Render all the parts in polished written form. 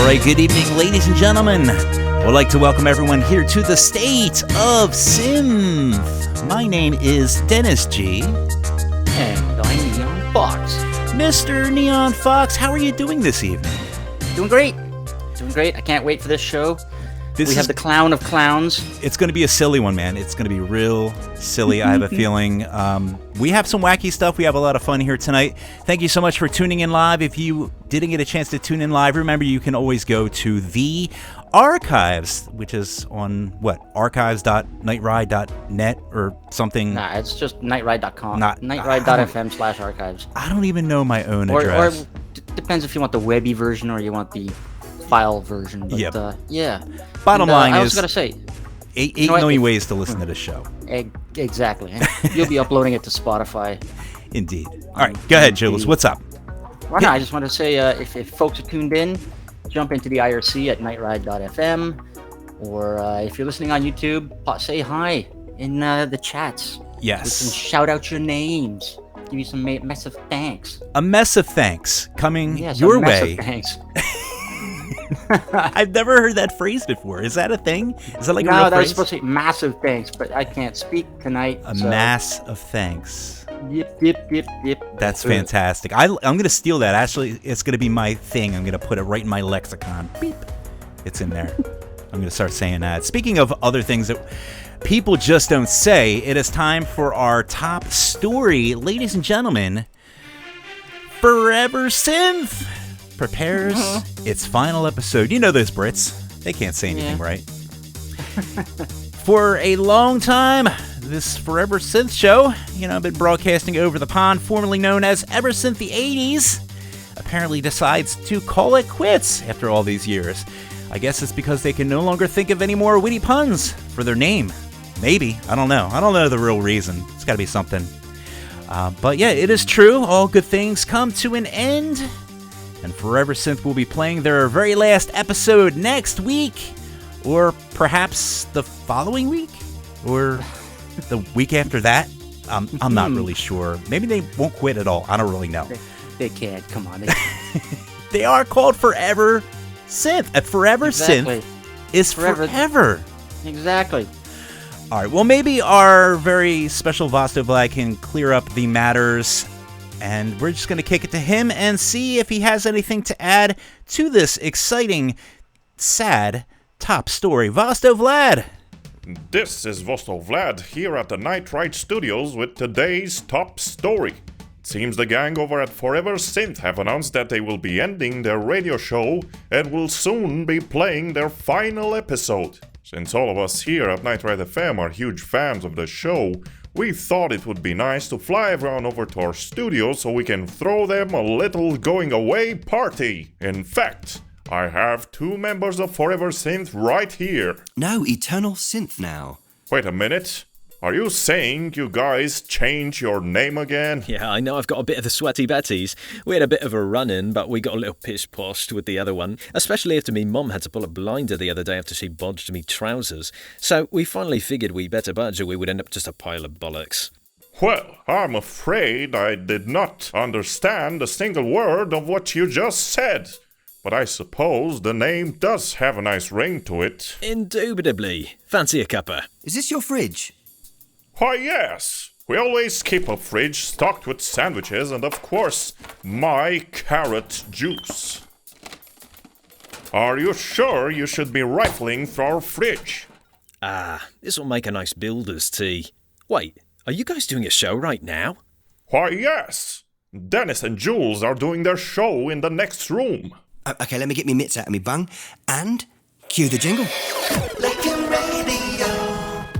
right, good evening, ladies and gentlemen. I'd like to welcome everyone here to the State of Synth. My name is Dennis G. And I'm Neon Fawkes. Mr. Neon Fawkes, how are you doing this evening? Doing great. I can't wait for this show. We have the clown of clowns. It's going to be a silly one, man. It's going to be real silly, I have a feeling. We have some wacky stuff. We have a lot of fun here tonight. Thank you so much for tuning in live. If you didn't get a chance to tune in live, remember you can always go to the archives, which is on, archives.nightride.net or something? Nah, it's just nightride.com. Nightride.fm/archives. I don't even know my own address. Or depends if you want the webby version or you want the file version. But, yeah. Bottom line is, I was going to say, 8 million ways to listen to this show. Exactly. And you'll be uploading it to Spotify. Indeed. All right, go ahead, Jules. What's up? Well, no, I just want to say, if folks are tuned in, jump into the IRC at nightride.fm, or if you're listening on YouTube, say hi in the chats. Yes. We can shout out your names. Give you some massive thanks. A mess of thanks coming your way. Of thanks. I've never heard that phrase before. Is that a thing? Is that like a real No, that was phrase? supposed to be massive thanks, but I can't speak tonight. A mass of thanks. Yep. That's fantastic. I'm going to steal that. Actually, it's going to be my thing. I'm going to put it right in my lexicon. Beep. It's in there. I'm going to start saying that. Speaking of other things that people just don't say, it is time for our top story. Ladies and gentlemen, Forever Synth prepares its final episode. You know those Brits. They can't say anything right. For a long time, this Forever Synth show, been broadcasting over the pond, formerly known as Ever Synth the 80s, apparently decides to call it quits after all these years. I guess it's because they can no longer think of any more witty puns for their name. Maybe. I don't know. I don't know the real reason. It's got to be something. But yeah, it is true. All good things come to an end. And Forever Synth will be playing their very last episode next week. Or perhaps the following week? Or the week after that? I'm not really sure. Maybe they won't quit at all. I don't really know. They can't. Come on. They are called Forever Synth. Forever Synth is forever. Exactly. All right. Well, maybe our very special Vostok Vlad can clear up the matters. And we're just going to kick it to him and see if he has anything to add to this exciting, sad top story. Vostok Vlad. This is Vostok Vlad here at the Night Ride Studios with today's top story. It seems the gang over at Forever Synth have announced that they will be ending their radio show and will soon be playing their final episode. Since all of us here at Night Ride FM are huge fans of the show, we thought it would be nice to fly everyone over to our studio so we can throw them a little going away party. In fact, I have 2 members of Forever Synth right here. No, Eternal Synth now. Wait a minute. Are you saying you guys changed your name again? Yeah, I know I've got a bit of the sweaty betties. We had a bit of a run-in, but we got a little pish-poshed with the other one, especially after me mum had to pull a blinder the other day after she bodged me trousers. So we finally figured we better budge or we would end up just a pile of bollocks. Well, I'm afraid I did not understand a single word of what you just said. But I suppose the name does have a nice ring to it. Indubitably. Fancy a cuppa. Is this your fridge? Why, yes. We always keep a fridge stocked with sandwiches and, of course, my carrot juice. Are you sure you should be rifling through our fridge? This'll make a nice builder's tea. Wait, are you guys doing a show right now? Why, yes. Dennis and Jules are doing their show in the next room. Okay, let me get me mitts out of me bung. And cue the jingle.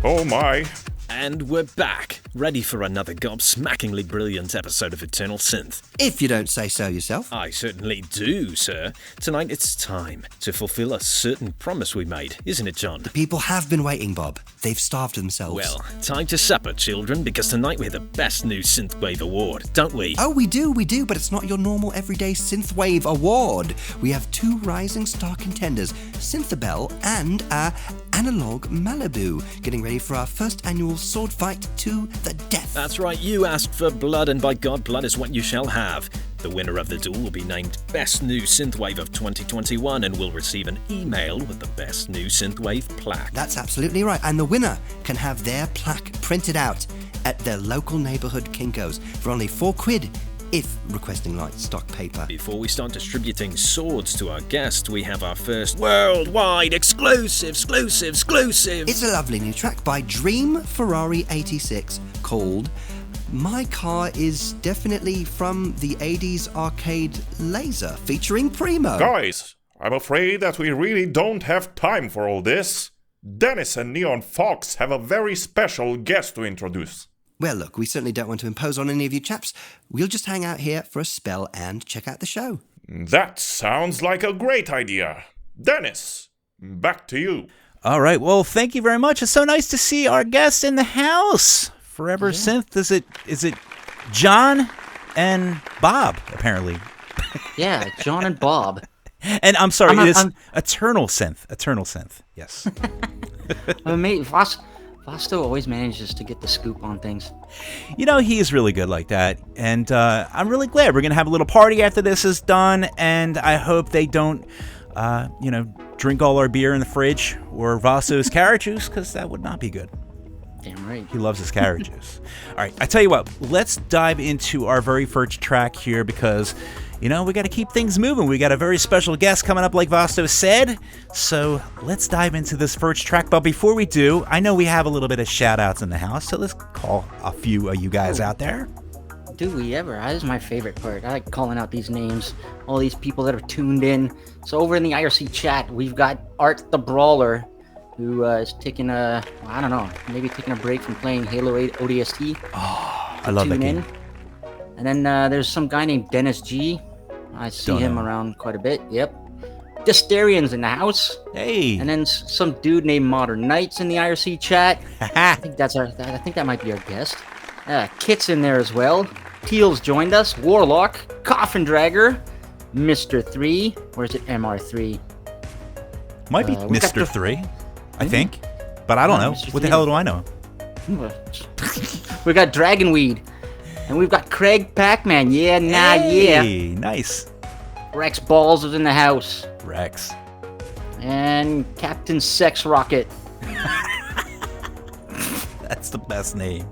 Oh my. And we're back, ready for another gobsmackingly brilliant episode of Eternal Synth. If you don't say so yourself. I certainly do, sir. Tonight it's time to fulfill a certain promise we made, isn't it, John? The people have been waiting, Bob. They've starved themselves. Well, time to supper, children, because tonight we have the best new Synthwave award, don't we? Oh, we do, but it's not your normal everyday Synthwave award. We have 2 rising star contenders, Synthabelle and Analog Malibu, getting ready for our first annual sword fight to the death. That's right, you asked for blood, and by God, blood is what you shall have. The winner of the duel will be named Best New Synthwave of 2021 and will receive an email with the Best New Synthwave plaque. That's absolutely right. And the winner can have their plaque printed out at their local neighbourhood Kinko's for only £4 if requesting like stock paper. Before we start distributing swords to our guest, we have our first worldwide exclusive. It's a lovely new track by Dream Ferrari 86 called My Car Is Definitely from the 80s Arcade Laser, featuring Primo. Guys, I'm afraid that we really don't have time for all this. Dennis and Neon Fawkes have a very special guest to introduce. Well, look, we certainly don't want to impose on any of you chaps. We'll just hang out here for a spell and check out the show. That sounds like a great idea. Dennis, back to you. All right. Well, thank you very much. It's so nice to see our guest in the house. Forever Synth. Is it John and Bob, apparently? Yeah, John and Bob. And I'm sorry, it is Eternal Synth. Yes. I'm amazed. Vasto always manages to get the scoop on things. You know, he is really good like that. And I'm really glad. We're going to have a little party after this is done. And I hope they don't, drink all our beer in the fridge or Vasto's carrot juice, because that would not be good. Damn right. He loves his carrot juice. All right, I tell you what, let's dive into our very first track here because, we got to keep things moving. We got a very special guest coming up, like Vasto said. So let's dive into this first track. But before we do, I know we have a little bit of shout-outs in the house, so let's call a few of you guys out there. Do we ever? That is my favorite part. I like calling out these names, all these people that are tuned in. So over in the IRC chat, we've got Art the Brawler, who is taking maybe taking a break from playing Halo 8 ODST. Oh, I love that game. And then there's some guy named Dennis G. I see him around quite a bit. Yep. Dysterian's in the house. Hey. And then some dude named Modern Knights in the IRC chat. I think that might be our guest. Kit's in there as well. Teal's joined us. Warlock, Coffin Dragger, Mr. 3, or is it MR3? Might be Mr. 3, I think. But I don't know. What the hell do I know? We got Dragonweed. And we've got Craig Pac-Man. Yeah, Hey, nice. Rex Balls is in the house. Rex. And Captain Sex Rocket. That's the best name.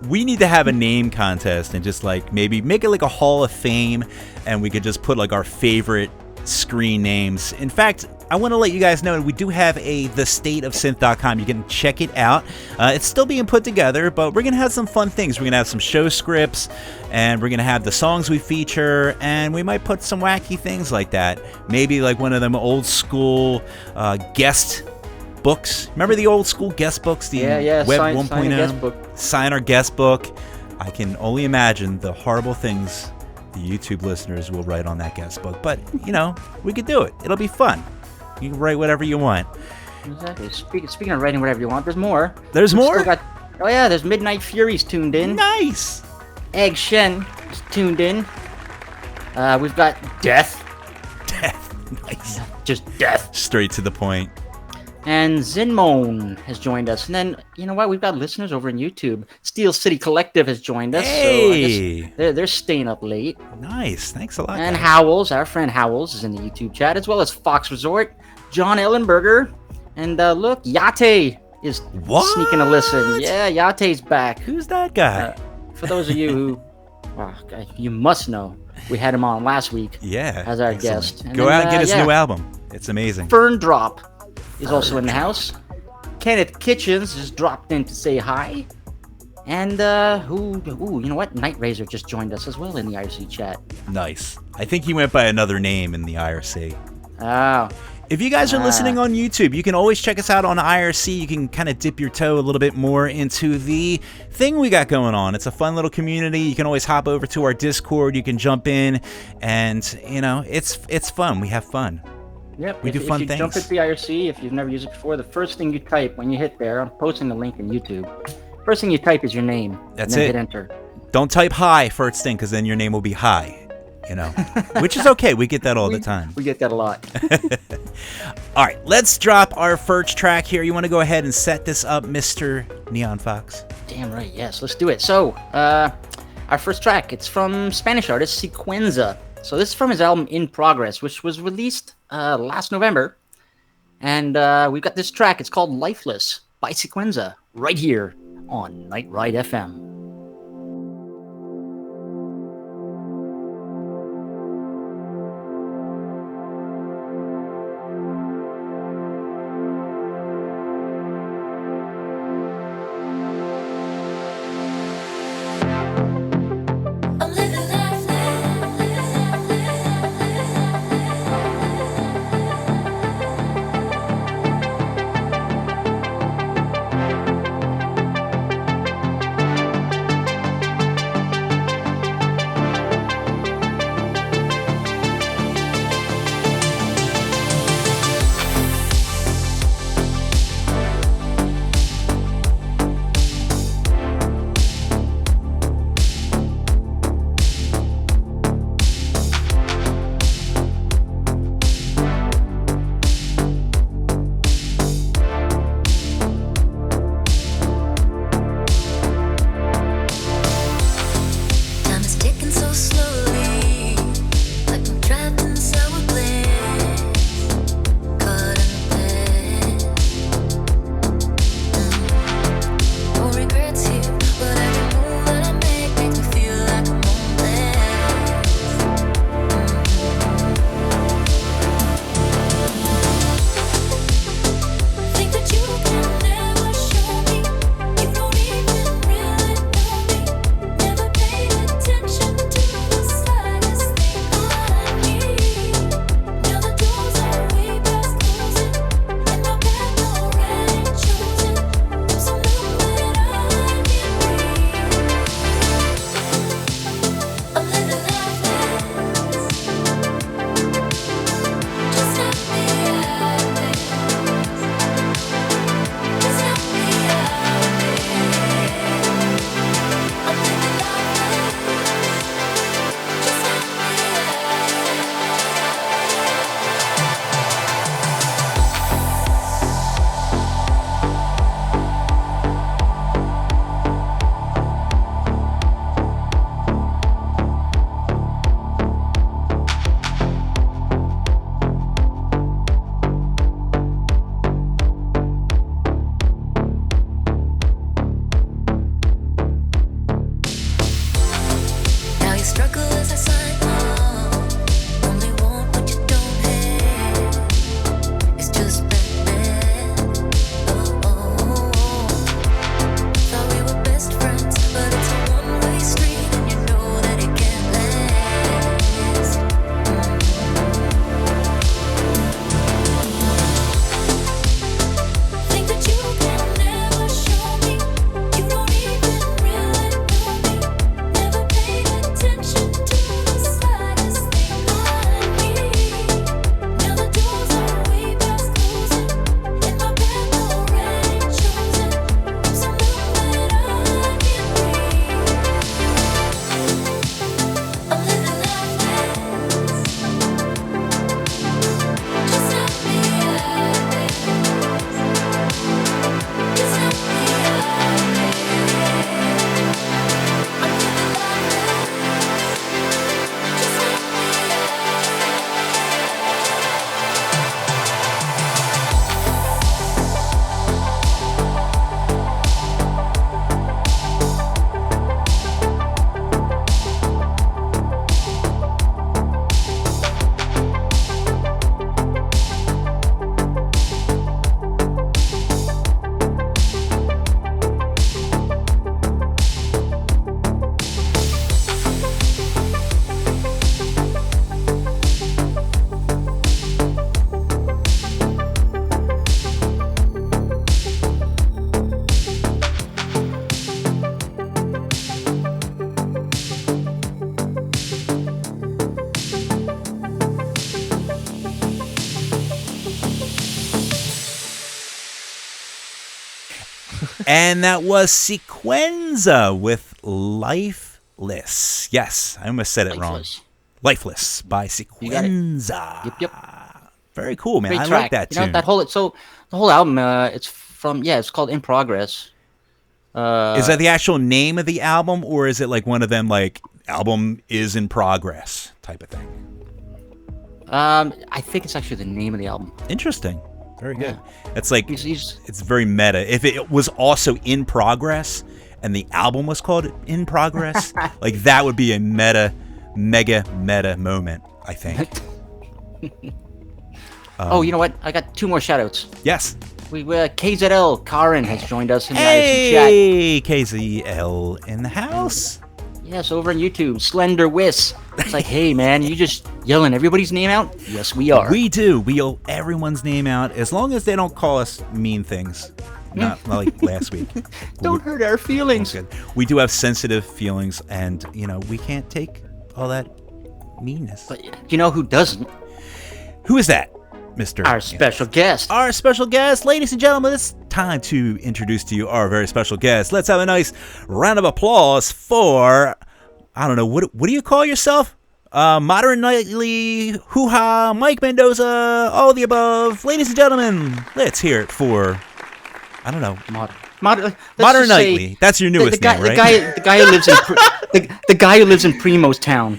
We need to have a name contest and just maybe make it like a Hall of Fame, and we could just put our favorite screen names. In fact, I want to let you guys know we do have a thestateofsynth.com. You can check it out. It's still being put together, but we're going to have some fun things. We're going to have some show scripts, and we're going to have the songs we feature, and we might put some wacky things like that. Maybe like one of them old school guest books. Remember the old school guest books? The Web 1.0? Sign a guest book. Sign our guest book. I can only imagine the horrible things the YouTube listeners will write on that guest book. But, we could do it. It'll be fun. You can write whatever you want. Exactly. Speaking of writing whatever you want, there's more. There's more? There's Midnight Furies tuned in. Nice. Egg Shen is tuned in. We've got Death. Nice. Just Death. Straight to the point. And Zinmone has joined us. And then, you know what? We've got listeners over in YouTube. Steel City Collective has joined us. Hey. So I guess they're staying up late. Nice. Thanks a lot. And guys. Howells, our friend Howells, is in the YouTube chat, as well as Fox Resort, John Ellenberger, and look, Yate is sneaking a listen. Yeah, Yate's back. Who's that guy? For those of you who, you must know, we had him on last week. Yeah. As our excellent. guest. And Go out and get his new album. It's amazing. Fern Drop is also in the house. Kenneth Kitchens just dropped in to say hi. And you know what? Night Razor just joined us as well in the IRC chat. Nice. I think he went by another name in the IRC. Oh. If you guys are listening on YouTube, you can always check us out on IRC. You can kind of dip your toe a little bit more into the thing we got going on. It's a fun little community. You can always hop over to our Discord. You can jump in, and it's fun. We have fun. Yep. We do fun things. If you jump into the IRC, if you've never used it before, the first thing you type when you hit there, I'm posting the link in YouTube. First thing you type is your name. That's and then it. Hit enter. Don't type hi first thing, because then your name will be hi. Which is okay. We get that all the time. We get that a lot. All right, let's drop our first track here. You want to go ahead and set this up, Mr. Neon Fawkes? Damn right, yes. Let's do it. So, our first track, it's from Spanish artist Sequenza. So this is from his album In Progress, which was released last November. And we've got this track. It's called Lifeless by Sequenza, right here on Night Ride FM. And that was Sequenza with Lifeless. Yes, I almost said it wrong. Lifeless by Sequenza. Yep. Very cool, man. Great I track. like that tune. You know, the whole album, it's called In Progress. Is that the actual name of the album, or is it like one of them like album is in progress type of thing? I think it's actually the name of the album. Interesting. Very good. It's like He's it's very meta. If it was also in progress and the album was called In Progress, like that would be a mega meta moment, I think. oh, you know what? I got 2 more shoutouts. Yes. We KZL Karen has joined us in the IRC Hey, KZL in the house. chat. Yes, over on YouTube, Slender Wiss. It's like, hey man, you just yelling everybody's name out? Yes, we are. We do. We yell everyone's name out as long as they don't call us mean things. Not like last week. Don't hurt our feelings. Good. We do have sensitive feelings, and we can't take all that meanness. But you know who doesn't? Who is that, Mr. Our special guest. Our special guest, ladies and gentlemen. It's time to introduce to you our very special guest. Let's have a nice round of applause for, I don't know, what do you call yourself? Modern Nightly, hoo-ha, Mike Mendoza, all the above. Ladies and gentlemen, let's hear it for, I don't know, Modern Nightly. That's your newest name, right? The guy who lives in the guy who lives in Primo's town.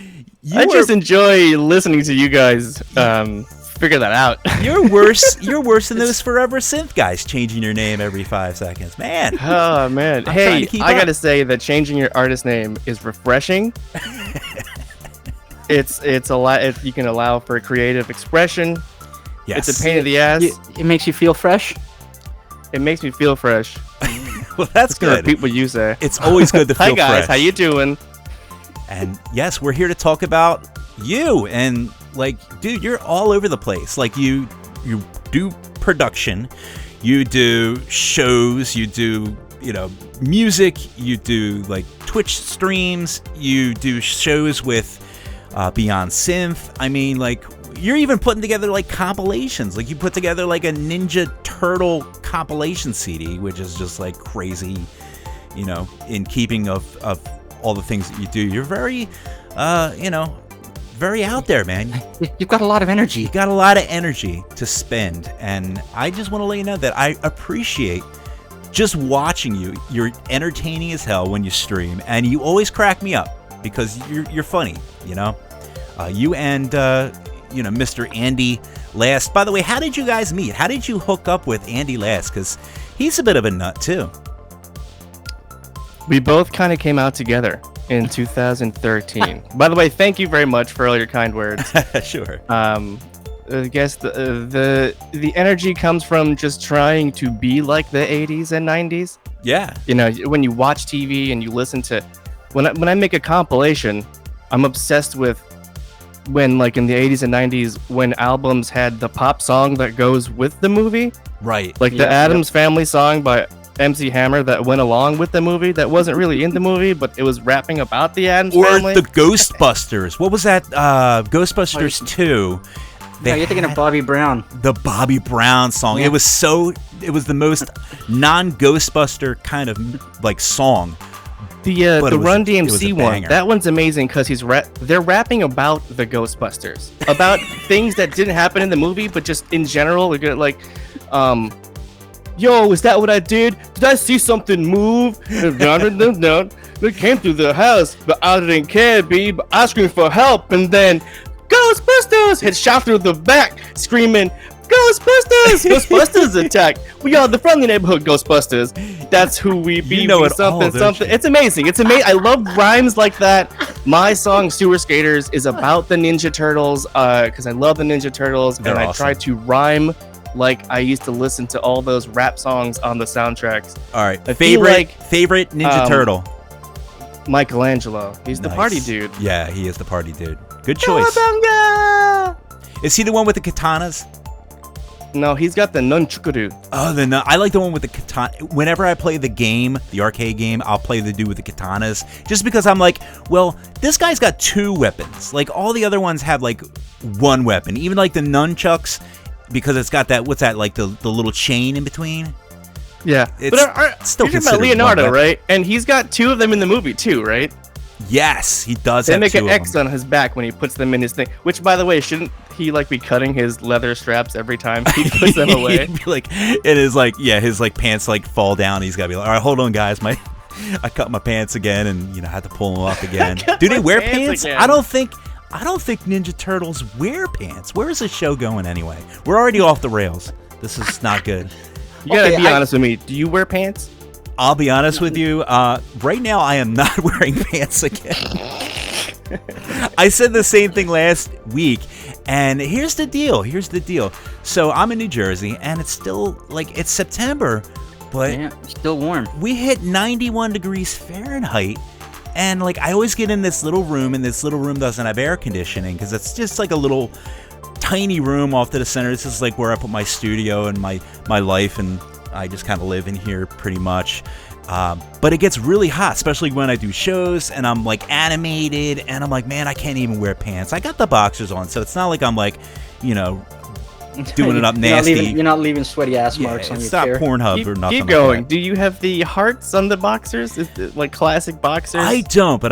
I just enjoy listening to you guys figure that out. You're worse than those Forever Synth guys changing your name every 5 seconds. Man. Oh, man. I'm trying Hey, to keep I up. got to say that changing your artist name is refreshing. It's a lot. You can allow for creative expression. Yes. It's a pain in the ass. It makes you feel fresh. It makes me feel fresh. Well, that's Just gonna good. repeat what you say. It's always good to feel Hi guys, fresh. how you doing? And yes, we're here to talk about you. And like, dude, you're all over the place. Like you do production, you do shows, you do, music, you do like Twitch streams, you do shows with Beyond Synth. I mean, like, you're even putting together like compilations. Like you put together like a Ninja Turtle compilation CD, which is just like crazy, in keeping of all the things that you do. You're very, very out there, man. You've got a lot of energy. You got a lot of energy to spend, and I just want to let you know that I appreciate just watching you. You're entertaining as hell when you stream, and you always crack me up because you're funny. You and Mr. Andy Last. By the way, how did you guys meet? How did you hook up with Andy Last? Because he's a bit of a nut too. We both kind of came out together in 2013. By the way, thank you very much for all your kind words. Sure. I guess the energy comes from just trying to be like the 80s and 90s. Yeah. When you watch TV and you listen to, when I make a compilation, I'm obsessed with when, like, in the 80s and 90s, when albums had the pop song that goes with the movie. Right. Like the Addams Family song by MC Hammer that went along with the movie that wasn't really in the movie, but it was rapping about the Addams Family. Or the Ghostbusters. What was that? Ghostbusters 2. No, you're thinking of Bobby Brown. The Bobby Brown song. Yeah. It was the most non-Ghostbuster kind of like song. The Run it was DMC a one, banger. that one's amazing because they're rapping about the Ghostbusters, about things that didn't happen in the movie, but just in general. Like, yo, is that what I did? Did I see something move? They came through the house, but I didn't care, B. But I screamed for help, and then Ghostbusters had shot through the back, screaming, Ghostbusters! Ghostbusters attack! We are the friendly neighborhood Ghostbusters. That's who we be. You know we it all, something, don't something. you? It's amazing. It's amazing. I love rhymes like that. My song Sewer Skaters is about the Ninja Turtles because I love the Ninja Turtles. They're and I awesome. try to rhyme like I used to listen to all those rap songs on the soundtracks. All right. I feel Favorite Ninja Turtle. Michelangelo. He's the Nice. party dude. Yeah, he is the party dude. Good choice. Cowabunga! Is he the one with the katanas? No, he's got the nunchukuru. Oh, I like the one with the katana. Whenever I play the game, the arcade game, I'll play the dude with the katanas. Just because I'm like, well, this guy's got 2 weapons. Like, all the other ones have, like, 1 weapon. Even, like, the nunchucks, because it's got that, what's that, like, the little chain in between? Yeah, It's still you're talking about considered Leonardo, one weapon. right? And he's got 2 of them in the movie too, right? Yes, he does They have make 2 an of X them. on his back when he puts them in his thing. Which, by the way, he like be cutting his leather straps every time he puts them away? He'd be like, it is like, yeah, his like pants like fall down. He's gotta be like, all right, hold on, guys, I cut my pants again, and had to pull them up again. Do they wear pants? Again. I don't think Ninja Turtles wear pants. Where is the show going anyway? We're already off the rails. This is not good. You gotta be honest with me. Do you wear pants? I'll be honest with you. Right now, I am not wearing pants again. I said the same thing last week, and here's the deal. So I'm in New Jersey, and it's still like it's September, but it's still warm. we hit 91 degrees Fahrenheit. And like I always get in this little room, and this little room doesn't have air conditioning because it's just like a little tiny room off to the center. This is like where I put my studio and my life, and I just kind of live in here pretty much. But it gets really hot, especially when I do shows and I'm like animated, and I'm like, man, I can't even wear pants. I got the boxers on, so it's not like I'm like, doing it up nasty. You're not leaving sweaty ass marks on your it's not chair. Pornhub or nothing. Keep going. Like Do you have the hearts on the boxers? Is it like classic boxers? I don't, but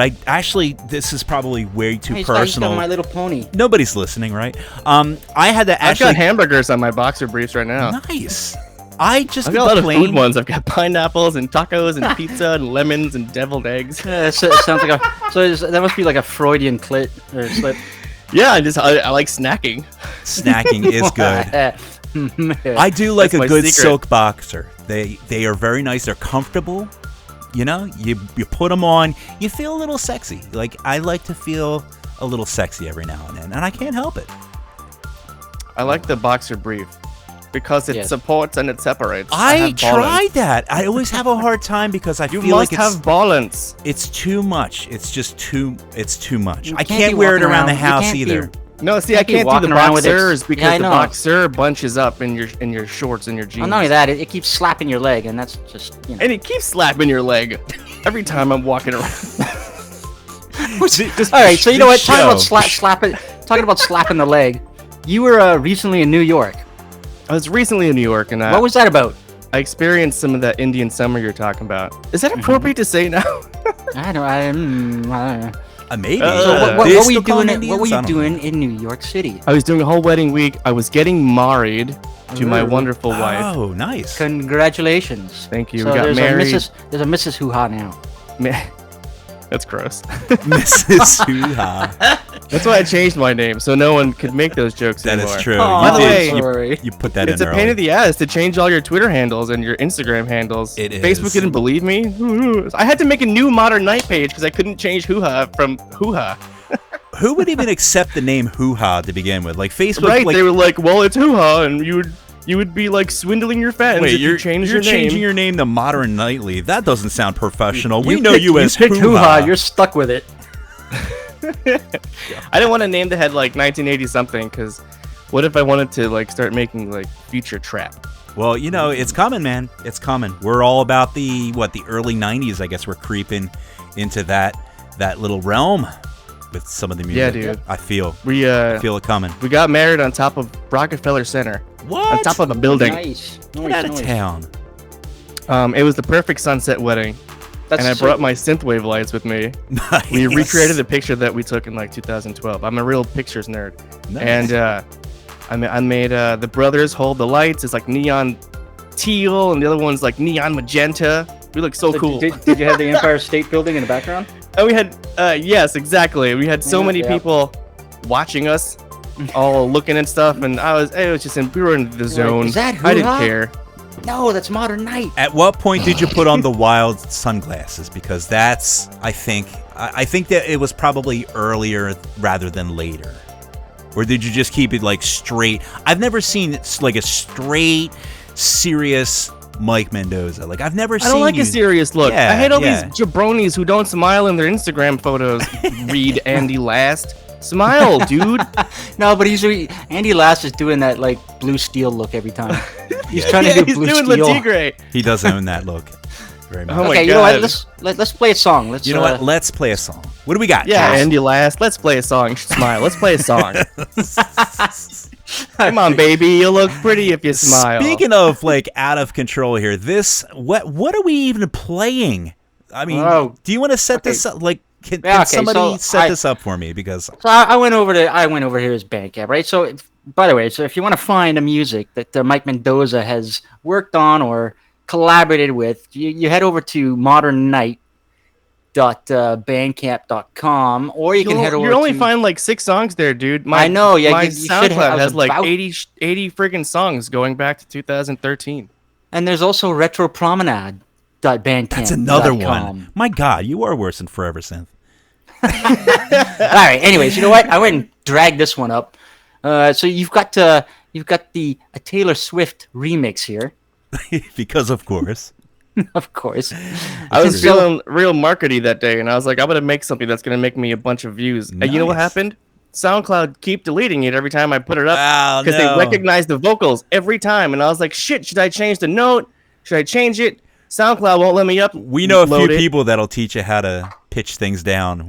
this is probably way too He's personal. got My Little Pony. Nobody's listening, right? I had to I've actually. got hamburgers on my boxer briefs right now. Nice. I just I've got a lot of plain. food ones. I've got pineapples and tacos and pizza and lemons and deviled eggs. It sounds like that must be like a Freudian clit or slip. Yeah, I like snacking. Snacking is good. I do like That's a my good secret. silk boxer. They are very nice. They're comfortable. You put them on, you feel a little sexy. Like I like to feel a little sexy every now and then, and I can't help it. I like the boxer brief because it supports and it separates. I tried that. I always have a hard time because I You feel must like it's have balance. it's too much. It's just too much. You I can't can't be wear it walking around the around- you house can't be- either. No, see, I Can't be can't do the walking around with it. boxers Yeah, because I the know. boxer bunches up in your shorts and your jeans. Well, not only that, it keeps slapping your leg, and that's just And it keeps slapping your leg every time I'm walking around. All right, so you know what? Talking about slapping the leg. You were recently in New York. I was recently in New York and What was that about? I experienced some of that Indian summer you're talking about. Is that appropriate to say now? I don't know. Maybe. So what They were still you call them doing? Indians? What were I you don't know. doing in New York City? I was doing a whole wedding week. I was getting married to my wonderful wife. Oh, nice. Congratulations. Thank you. So We got there's married. There's a Mrs. Hoo-Ha now. That's gross. Mrs. Hoo-Ha. That's why I changed my name so no one could make those jokes That anymore. is true. Oh, You by the did- way, sorry. you put that It's in a there. pain in the ass to change all your Twitter handles and your Instagram handles. It Facebook is. didn't believe me. I had to make a new Modern Night page because I couldn't change Hoo-Ha from Hoo-Ha. Who would even accept the name Hoo-Ha to begin with? Like Facebook, Right? like, They were like, well, it's Hoo-Ha, and you would be like swindling your fans wait, if you changed your name. changing your name to Modern Nightly. That doesn't sound professional. We You know picked- you as picked Hoo-Ha. You're stuck with it. I didn't want to name the head like 1980 something because what if I wanted to like start making like future trap? Well, it's coming, man. It's coming. We're all about the early 90s, I guess. We're creeping into that little realm with some of the music. Yeah, dude. I feel We it coming. we got married on top of Rockefeller Center. What? On top of a building. Nice. Get out of town. It was the perfect sunset wedding. And I brought my synthwave lights with me. Nice. We recreated the picture that we took in like 2012. I'm a real pictures nerd. Nice. And I made the brothers hold the lights. It's like neon teal, and the other one's like neon magenta. We look so cool. Did you have the Empire State Building in the background? And we had, yes, exactly. We had so many people watching us, all looking and stuff, and we were in the zone. "Is that I didn't Hoo-Ha?" care. No, that's Modern Night. At what point did you put on the wild sunglasses? Because that's, I think that it was probably earlier rather than later. Or did you just keep it like straight? I've never seen like a straight, serious Mike Mendoza. Like I've never seen. I don't like you. a serious look. Yeah, I hate all yeah. these jabronis who don't smile in their Instagram photos. Read Andy Last. Smile, dude. No, but Andy Last is doing that like blue steel look every time. He's trying to do he's blue doing steel. Latigre. He does own that look very much. Oh my Okay, you know what? God. Let's play a song. Let's. You know what? Let's play a song. What do we got? Yeah, Josh? Andy Last. Let's play a song. You should smile. Let's play a song. Come on, baby. You look pretty if you smile. Speaking of like out of control here, what are we even playing? I mean, Oh, do you want to set this up? Like, Can Okay, somebody so set this up for me? Because So I went over to his Bandcamp, right? So, by the way, so if you want to find a music that Mike Mendoza has worked on or collaborated with, you head over to modernnight.bandcamp.com, or you can head over You only to... find like 6 songs there, dude. I know, yeah, My you should have- I SoundCloud was has like about- 80 freaking songs going back to 2013. And there's also retropromenade.bandcamp.com. that's another one. My God, you are worse than Forever Synth. All right. Anyways, you know what? I went and dragged this one up. So you've got the a Taylor Swift remix here, Because of course. of course. I was So- feeling real markety that day, and I was like, I'm gonna make something that's gonna make me a bunch of views. And you know what Nice. happened? SoundCloud keep deleting it every time I put it up Oh, because no. they recognize the vocals every time. And I was like, shit, should I change the note? Should I change it? SoundCloud won't let me up. We know a few load it. people that'll teach you how to pitch things down.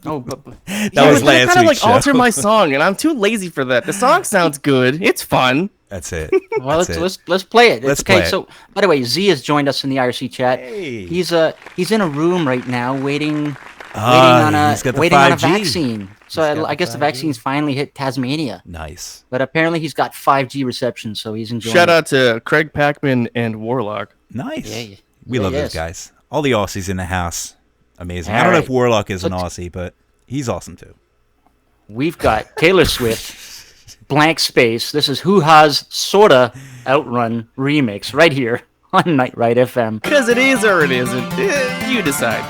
Oh, but That Yeah, was but then last kind of week's like show. alter my song, and I'm too lazy for that. The song sounds good. It's fun. That's it. well, That's it. let's play it. Let's okay. play it. So, by the way, Z has joined us in the IRC chat. Hey. He's in a room right now waiting Ah, on a he's got the waiting on a 5G. vaccine. So He's got I the guess the 5G. vaccine's finally hit Tasmania, Nice. but apparently he's got 5G reception, so he's enjoying. Shout it. out to Craig Packman and Warlock. Nice. Yeah, We yeah, love yes. those guys. All the Aussies in the house. Amazing. I All don't know right. if Warlock is an Let's- Aussie, but he's awesome too. We've got Taylor Swift, Blank Space. This is Who Has Sorta Outrun remix right here on Night Ride FM. Because it is or it isn't. You decide.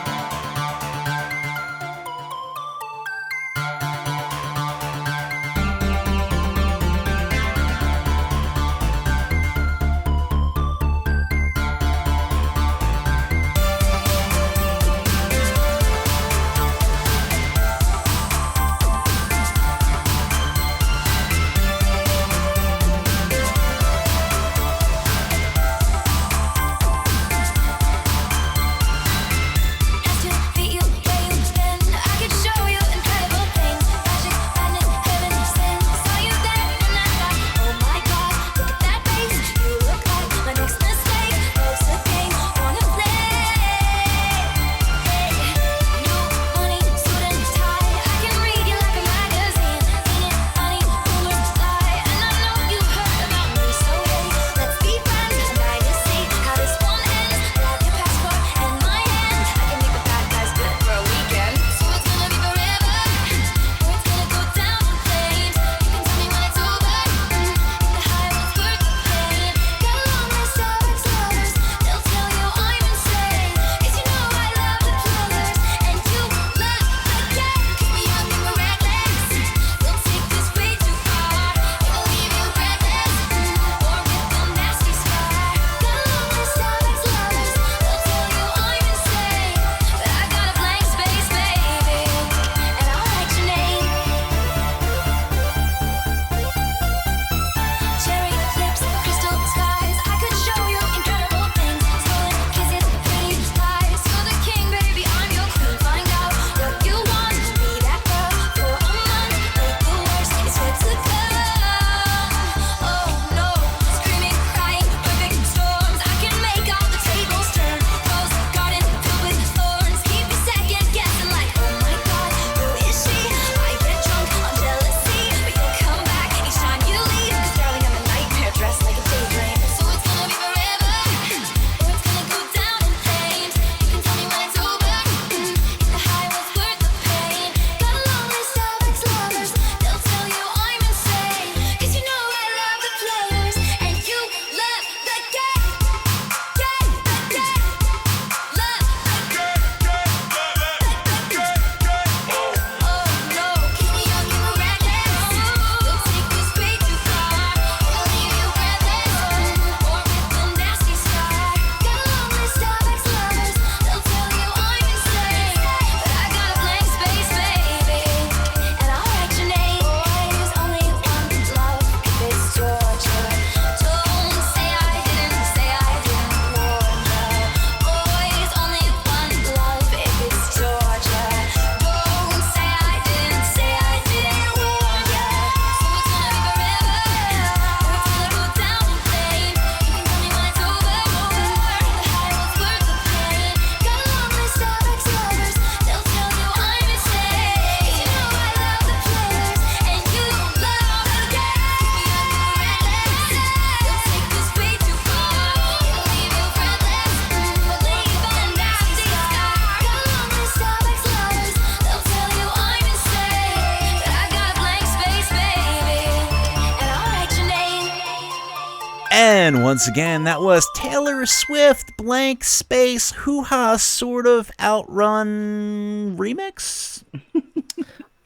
And once again, that was Taylor Swift, blank space, hoo-ha, sort of Outrun remix? I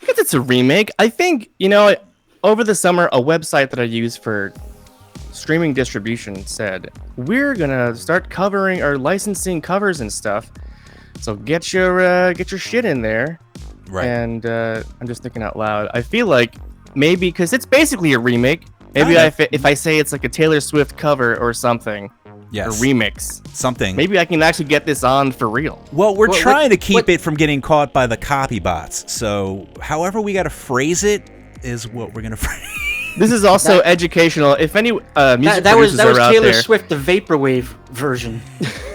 guess it's a remake. I think, over the summer, a website that I use for streaming distribution said, we're going to start covering or licensing covers and stuff. So get your shit in there. Right. And I'm just thinking out loud. I feel like maybe, because it's basically a remake, maybe if I say it's like a Taylor Swift cover or something, yes, a remix, something, maybe I can actually get this on for real. Well, we're trying to keep it from getting caught by the copy bots. So however we got to phrase it is what we're going to phrase. This is also educational. If any music that was producers are out Taylor there, Swift, the vaporwave version.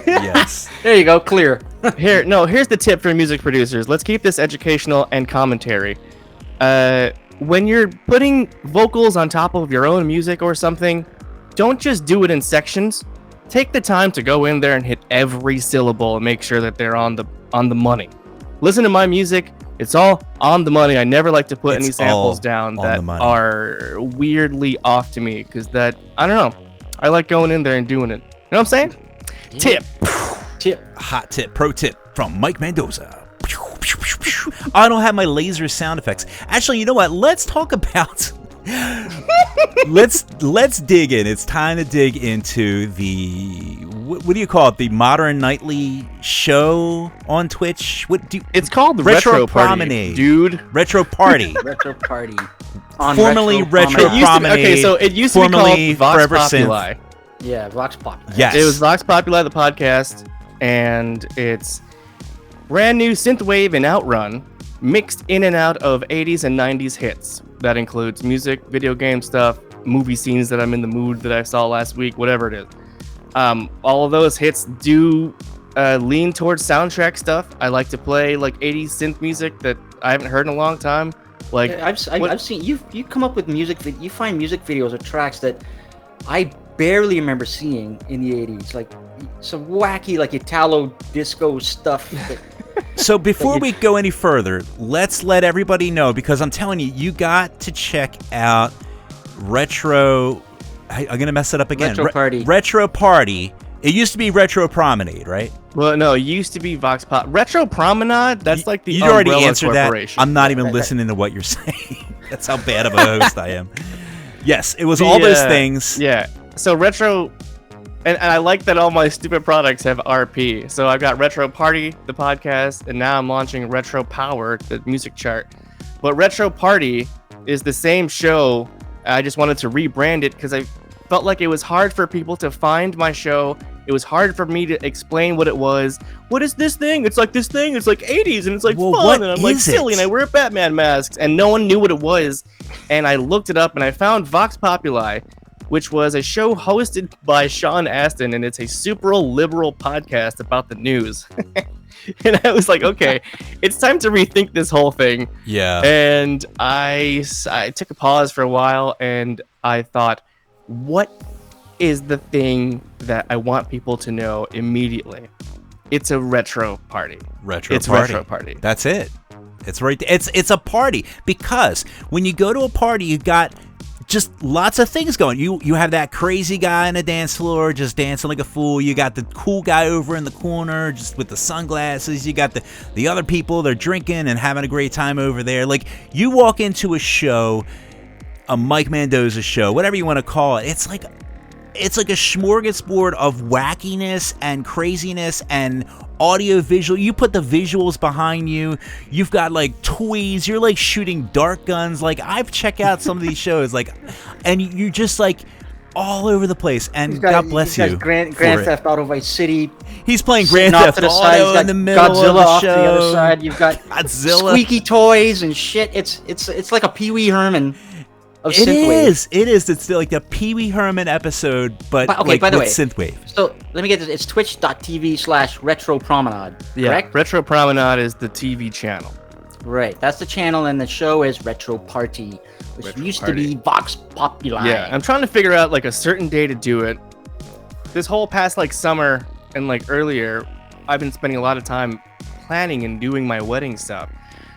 Yes. There you go, clear. Here's the tip for music producers. Let's keep this educational and commentary. When you're putting vocals on top of your own music or something, don't just do it in sections. Take the time to go in there and hit every syllable and make sure that they're on the money. Listen to my music. It's all on the money. I never like to put any samples down that are weirdly off to me, because that, I don't know. I like going in there and doing it. You know what I'm saying? Yeah. Tip. Hot tip, pro tip from Mike Mendoza. I don't have my laser sound effects. Actually, you know what? Let's talk about... let's dig in. It's time to dig into the what do you call it? The modern nightly show on Twitch. It's called the Retro Promenade, dude. Retro Party. Retro Party. Formerly Retro Promenade. Okay, so it used to be called Vox Forever Populi. Synth. Yeah, Vox Populi. Yes. It was Vox Populi, the podcast, and it's brand new synthwave and Outrun mixed in and out of 80s and 90s hits. That includes music, video game stuff, movie scenes that I'm in the mood that I saw last week, whatever it is. All of those hits do lean towards soundtrack stuff. I like to play like 80s synth music that I haven't heard in a long time. Like I've seen you come up with music that you find music videos or tracks that I barely remember seeing in the 80s, like some wacky like Italo disco stuff. So before we go any further, let's let everybody know, because I'm telling you, you got to check out Retro. I'm gonna mess it up again. Retro Party. Retro Party. It used to be Retro Promenade, right? Well, no, it used to be Vox Pop. Retro Promenade. That's like the you already Umbrella answered that. I'm not even Right. listening to what you're saying. That's how bad of a host I am. Yes, it was all those things. Yeah. So Retro, and I like that all my stupid products have RP. So I've got Retro Party, the podcast, and now I'm launching Retro Power, the music chart. But Retro Party is the same show. I just wanted to rebrand it because I felt like it was hard for people to find my show. It was hard for me to explain what it was. What is this thing? It's like this thing. It's like 80s and it's like fun. And I'm like silly and I wear Batman masks. And no one knew what it was. And I looked it up and I found Vox Populi, which was a show hosted by Sean Astin. And it's a super liberal podcast about the news. And I was like, okay, it's time to rethink this whole thing. Yeah. And I took a pause for a while and I thought, what is the thing that I want people to know immediately? It's a retro party. Retro party. That's it. It's right. It's a party, because when you go to a party, you got just lots of things going. You have that crazy guy on the dance floor just dancing like a fool. You got the cool guy over in the corner just with the sunglasses. You got the other people, they're drinking and having a great time over there. Like, you walk into a show, a Mike Mendoza show, whatever you want to call it. It's like a smorgasbord of wackiness and craziness and audio visual. You put the visuals behind you. You've got like toys. You're like shooting dart guns. Like, I've checked out some of these shows, like, and you're just like all over the place. And God bless you. Grand Theft Auto Vice City. He's playing Grand Theft Auto in the middle Godzilla of the off show. the other side. You've got Godzilla. squeaky toys and shit. It's like a Pee Wee Herman. It is. It's like a Pee Wee Herman episode, but okay, by the way, synthwave. So let me get this. It's twitch.tv/Retro Promenade. Yeah, correct? Retro Promenade is the TV channel. Right, that's the channel, and the show is Retro Party, which used to be Vox Populi. Yeah, I'm trying to figure out like a certain day to do it. This whole past like summer and like earlier, I've been spending a lot of time planning and doing my wedding stuff.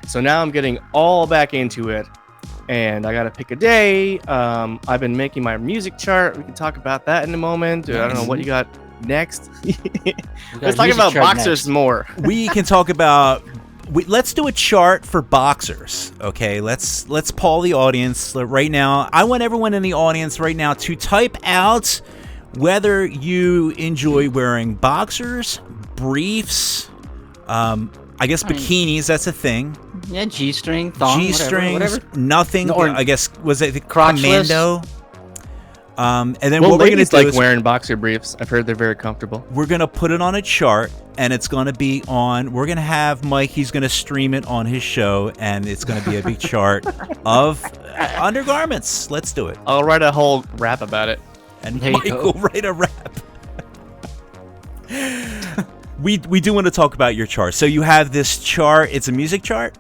So now I'm getting all back into it. and I gotta pick a day. I've been making my music chart. We can talk about that in a moment. I don't know what you got next. Let's talk about boxers more. We can talk about. Let's do a chart for boxers, okay? Let's poll the audience right now. I want everyone in the audience right now to type out whether you enjoy wearing boxers, briefs, I guess bikinis. That's a thing. Yeah, G-string, thong, G-strings, whatever. nothing. Or I guess was it the crotchless. commando? And then Well, what we're gonna do like is wearing boxer briefs. I've heard they're very comfortable. we're gonna put it on a chart, and it's gonna be on. We're gonna have Mike. He's gonna stream it on his show, and it's gonna be a big chart of undergarments. Let's do it. I'll write a whole rap about it. And There you Mike go. will write a rap. We do want to talk about your chart. So you have this chart. It's a music chart.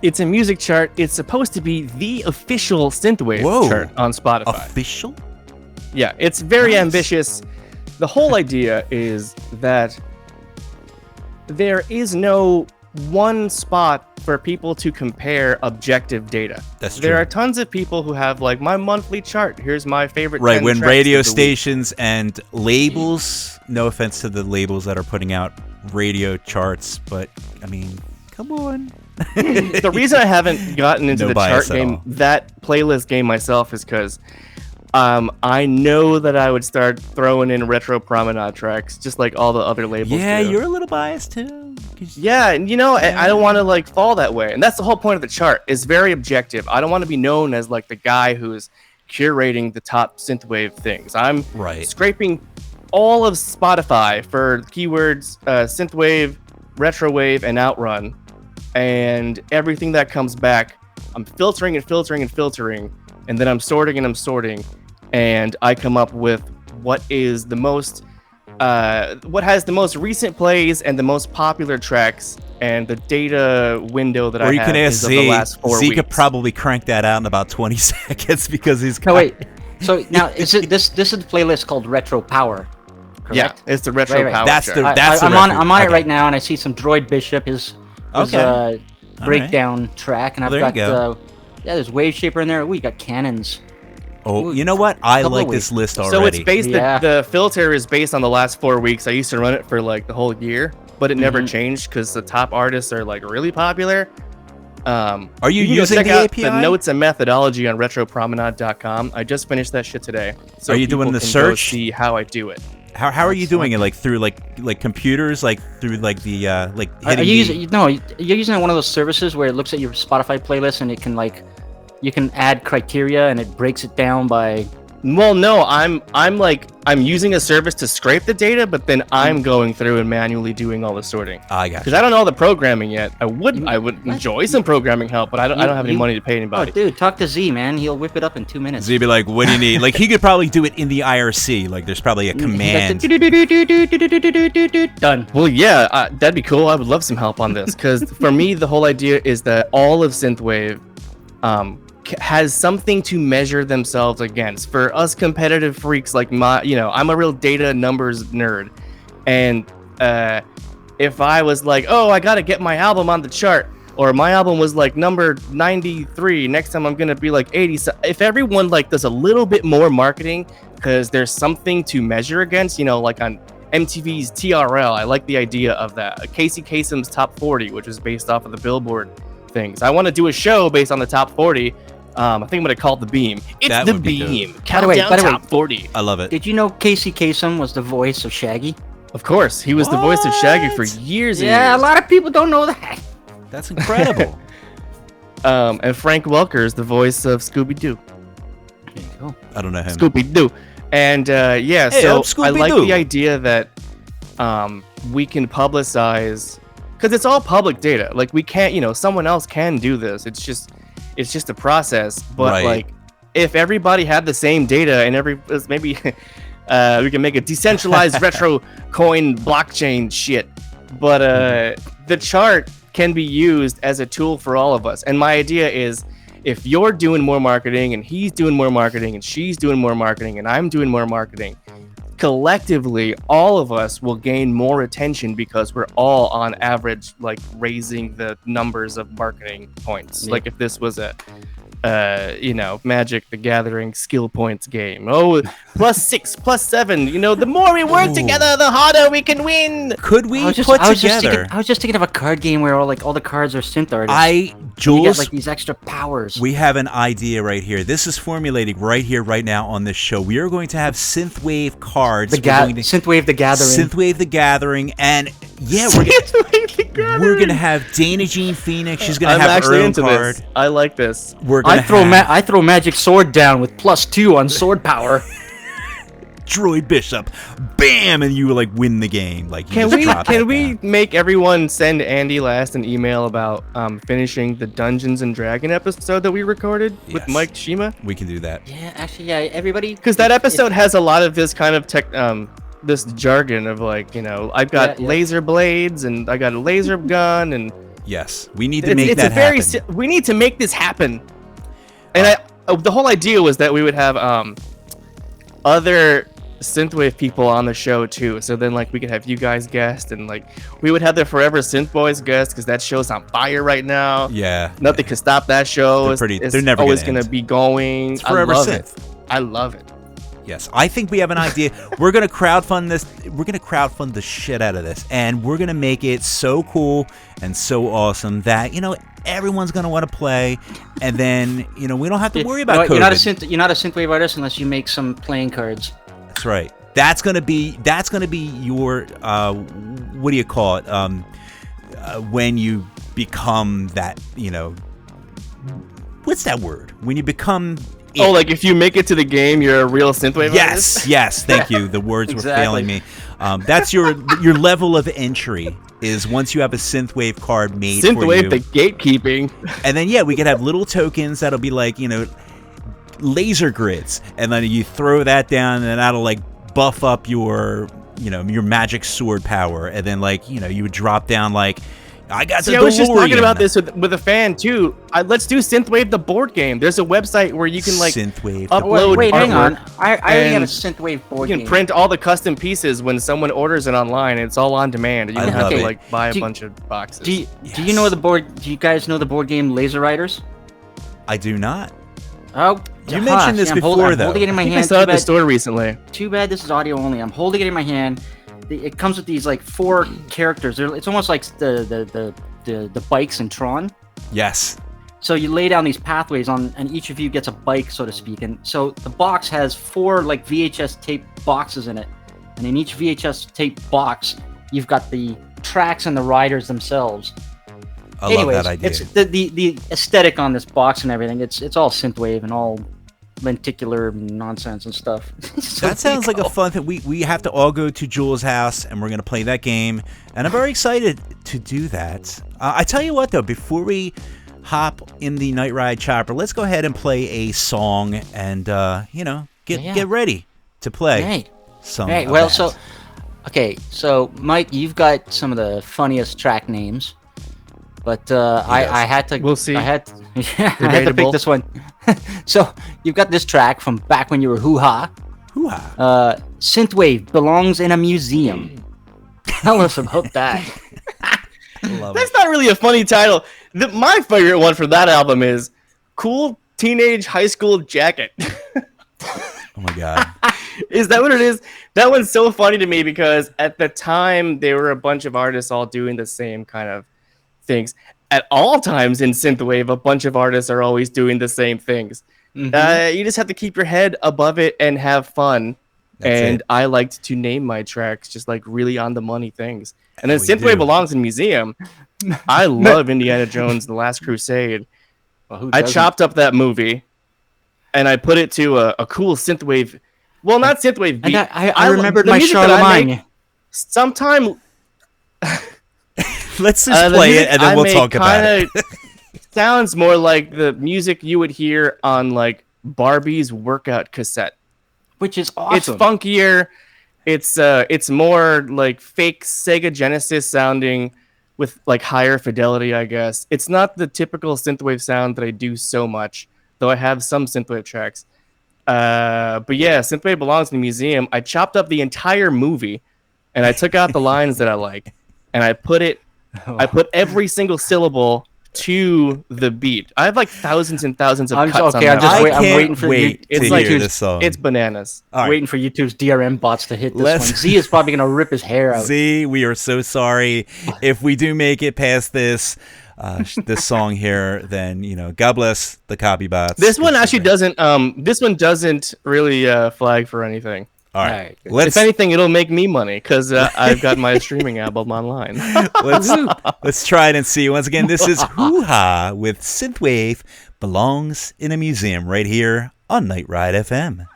It's a music chart. It's supposed to be the official synthwave Whoa. chart on Spotify. Official. Yeah, it's very Nice. ambitious. The whole idea is that there is no one spot for people to compare objective data. That's true. There are tons of people who have like my monthly chart. Here's my favorite. Right, 10 when tracks radio of the week. stations and labels, no offense to the labels that are putting out radio charts, but I mean, come on. The reason I haven't gotten into No the bias chart at game, all. that playlist game myself, is because I know that I would start throwing in retro promenade tracks, just like all the other labels Yeah, do. you're a little biased too. 'Cause- Yeah, and I don't want to like fall that way, and that's the whole point of the chart. It's very objective. I don't want to be known as like the guy who's curating the top synthwave things. I'm Right. scraping all of Spotify for keywords synthwave, retrowave, and outrun, and everything that comes back, I'm filtering and filtering and filtering, and then I'm sorting and I'm sorting, and I come up with what is the most what has the most recent plays and the most popular tracks, and the data window that Or I you have can ask is of the Z. last 4 Z weeks. could probably crank that out in about 20 seconds because he's. No, wait. So now is it this is the playlist called Retro Power, Yeah, correct? it's the retro Right, right. power That's chart. the- I'm on record. I'm on Okay. it right now, and I see some Droid Bishop, his Okay. uh, breakdown track, and I've Well, there you got there's Wave Shaper in there. We got Cannons. Oh, you know what? I Couple like of this weeks. list already. So it's based. Yeah. The filter is based on the last 4 weeks. I used to run it for like the whole year, but it never changed because the top artists are like really popular. Are you can go using check the out API? the notes and methodology on retropromenade.com. I just finished that shit today. So Are you doing people the can go search? See how I do it. How are you doing it? Like through like computers, like through like the like Are hitting you the- using you're using one of those services where it looks at your Spotify playlist and it can like you can add criteria and it breaks it down by. Well, no, I'm using a service to scrape the data, but then I'm going through and manually doing all the sorting. I got Because you. I don't know all the programming yet. I would enjoy some programming help, but I don't have any you- money to pay Oh, anybody. dude, talk to Z, man. He'll whip it up in 2 minutes. Z be like, what do you need? Like he could probably do it in the IRC. Like there's probably a command. Done. Well, yeah, that'd be cool. I would love some help on this because for me, the whole idea is that all of synthwave has something to measure themselves against. For us competitive freaks like I'm a real data numbers nerd, and if I was like, oh, I gotta get my album on the chart, or my album was like number 93, next time I'm gonna be like 80. So if everyone like does a little bit more marketing, because there's something to measure against, like on MTV's TRL, I like the idea of that. Casey Kasem's Top 40, which is based off of the Billboard things. I want to do a show based on the Top 40. I think I'm gonna call it the Beam. It's That the would be Beam. By the way, Countdown Top 40. I love it. Did you know Casey Kasem was the voice of Shaggy? Of course, he was the voice of Shaggy for What? years and Yeah, a years. lot of people don't know that. That's incredible. And Frank Welker is the voice of Scooby-Doo. There you go. I don't know him. Scooby-Doo. And Hey, so I'm I like Scooby-Doo. the idea that we can publicize, because it's all public data. Like we can't, someone else can do this. It's just a process. But Right. like, if everybody had the same data and maybe we can make a decentralized retro coin blockchain shit. But the chart can be used as a tool for all of us. And my idea is, if you're doing more marketing and he's doing more marketing and she's doing more marketing and I'm doing more marketing, collectively, all of us will gain more attention because we're all on average like raising the numbers of marketing points. Yeah. Like if this was a Magic the Gathering skill points game. Oh, +6, +7. The more we work together, the harder we can win. Could we I was just thinking of a card game where all the cards are synth artists. You get Jules, like these extra powers. we have an idea right here. This is formulating right here, right now on this show. We are going to have Synthwave cards. Synthwave the Gathering. Synthwave the Gathering, and yeah, we're gonna have Dana Jean Phoenix. She's gonna have her own card. This. I like this. I throw Magic Sword down with +2 on sword power. Droid Bishop, bam, and you like win the game. Like, can we make everyone send Andy Last an email about finishing the Dungeons and Dragon episode that we recorded with Mike Shima? We can do that. Yeah, actually, yeah, everybody. Because that episode has a lot of this kind of this jargon of like, I've got laser blades and I got a laser gun and. Yes, we need to make that happen. We need to make this happen. And the whole idea was that we would have other synthwave people on the show too. So then like we could have you guys guest and like we would have the Forever Synth Boys guest because that show's on fire right now. Yeah. Nothing could stop that show. They're never always gonna be going. It's Forever Synth. I love it. Yes, I think we have an idea. We're gonna crowdfund this. We're gonna crowdfund the shit out of this, and we're gonna make it so cool and so awesome that everyone's gonna want to play, and then we don't have to worry about COVID. You're not a synthwave artist unless you make some playing cards. That's right. That's gonna be your what do you call it? When you become that what's that word? When you become like if you make it to the game, you're a real synthwave artist? Yes, thank you. The words were failing me. That's your level of entry is once you have a synthwave card made for you. Synthwave the gatekeeping. And then we could have little tokens that'll be like, laser grids, and then you throw that down and that'll like buff up your magic sword power, and then you would drop down like I got the DeLorean. I was just talking about this with a fan too. Let's do Synthwave the board game. There's a website where you can like Synthwave upload. Wait, hang on. artwork, I already have a Synthwave board game. You can print all the custom pieces when someone orders it online. It's all on demand. You don't have to like buy a bunch of boxes. Do you know Do you guys know the board game Laser Riders? I do not. Oh, you mentioned this before, I'm holding it in my hand. I saw it at the store recently. Too bad this is audio only. I'm holding it in my hand. It comes with these like 4 characters. It's almost like the bikes in Tron. Yes. So you lay down these pathways and each of you gets a bike, so to speak. And so the box has 4 like VHS tape boxes in it, and in each VHS tape box, you've got the tracks and the riders themselves. I love that idea. It's the aesthetic on this box and everything. It's all synthwave and all lenticular nonsense and stuff. That sounds like a fun thing. We have to all go to Jules' house and we're going to play that game, and I'm very excited to do that. I tell you what though, before we hop in the Night Ride chopper, let's go ahead and play a song and get ready to play. Right. Some right. Well, so Mike, you've got some of the funniest track names. But I had to. We'll see. I had to pick this one. So you've got this track from back when you were hoo-ha. Hoo-ha. Synthwave belongs in a museum. Tell us about that. That's not really a funny title. My favorite one for that album is "Cool Teenage High School Jacket." Oh my god. Is that what it is? That one's so funny to me because at the time there were a bunch of artists all doing the same kind of things. At all times in synthwave, a bunch of artists are always doing the same things. Mm-hmm. You just have to keep your head above it and have fun. I liked to name my tracks just like really on the money things. And then synthwave belongs in museum. I love Indiana Jones and the Last Crusade. Well, I chopped up that movie and I put it to a cool synthwave. Well, not synthwave beat. And I remembered my Charlemagne. Sometime. Let's just play it and then we'll talk about it. Sounds more like the music you would hear on like Barbie's workout cassette, which is awesome. It's funkier. It's more like fake Sega Genesis sounding with like higher fidelity, I guess. It's not the typical synthwave sound that I do so much, though I have some synthwave tracks. But yeah, Synthwave belongs in the museum. I chopped up the entire movie, and I took out the lines that I like, and I put every single syllable to the beat. I have like thousands and thousands of cuts on that. I'm waiting for wait you. to It's like hear this song. It's bananas. All right. Waiting for YouTube's DRM bots to hit this Let's- one. Z is probably gonna rip his hair out. Z, we are so sorry. If we do make it past this song here, then God bless the copy bots. This one actually doesn't. This one doesn't really flag for anything. All All right, right, If anything, it'll make me money because I've got my streaming album online. let's try it and see. Once again, this is Hoo Ha with Synthwave Belongs in a Museum right here on Night Ride FM.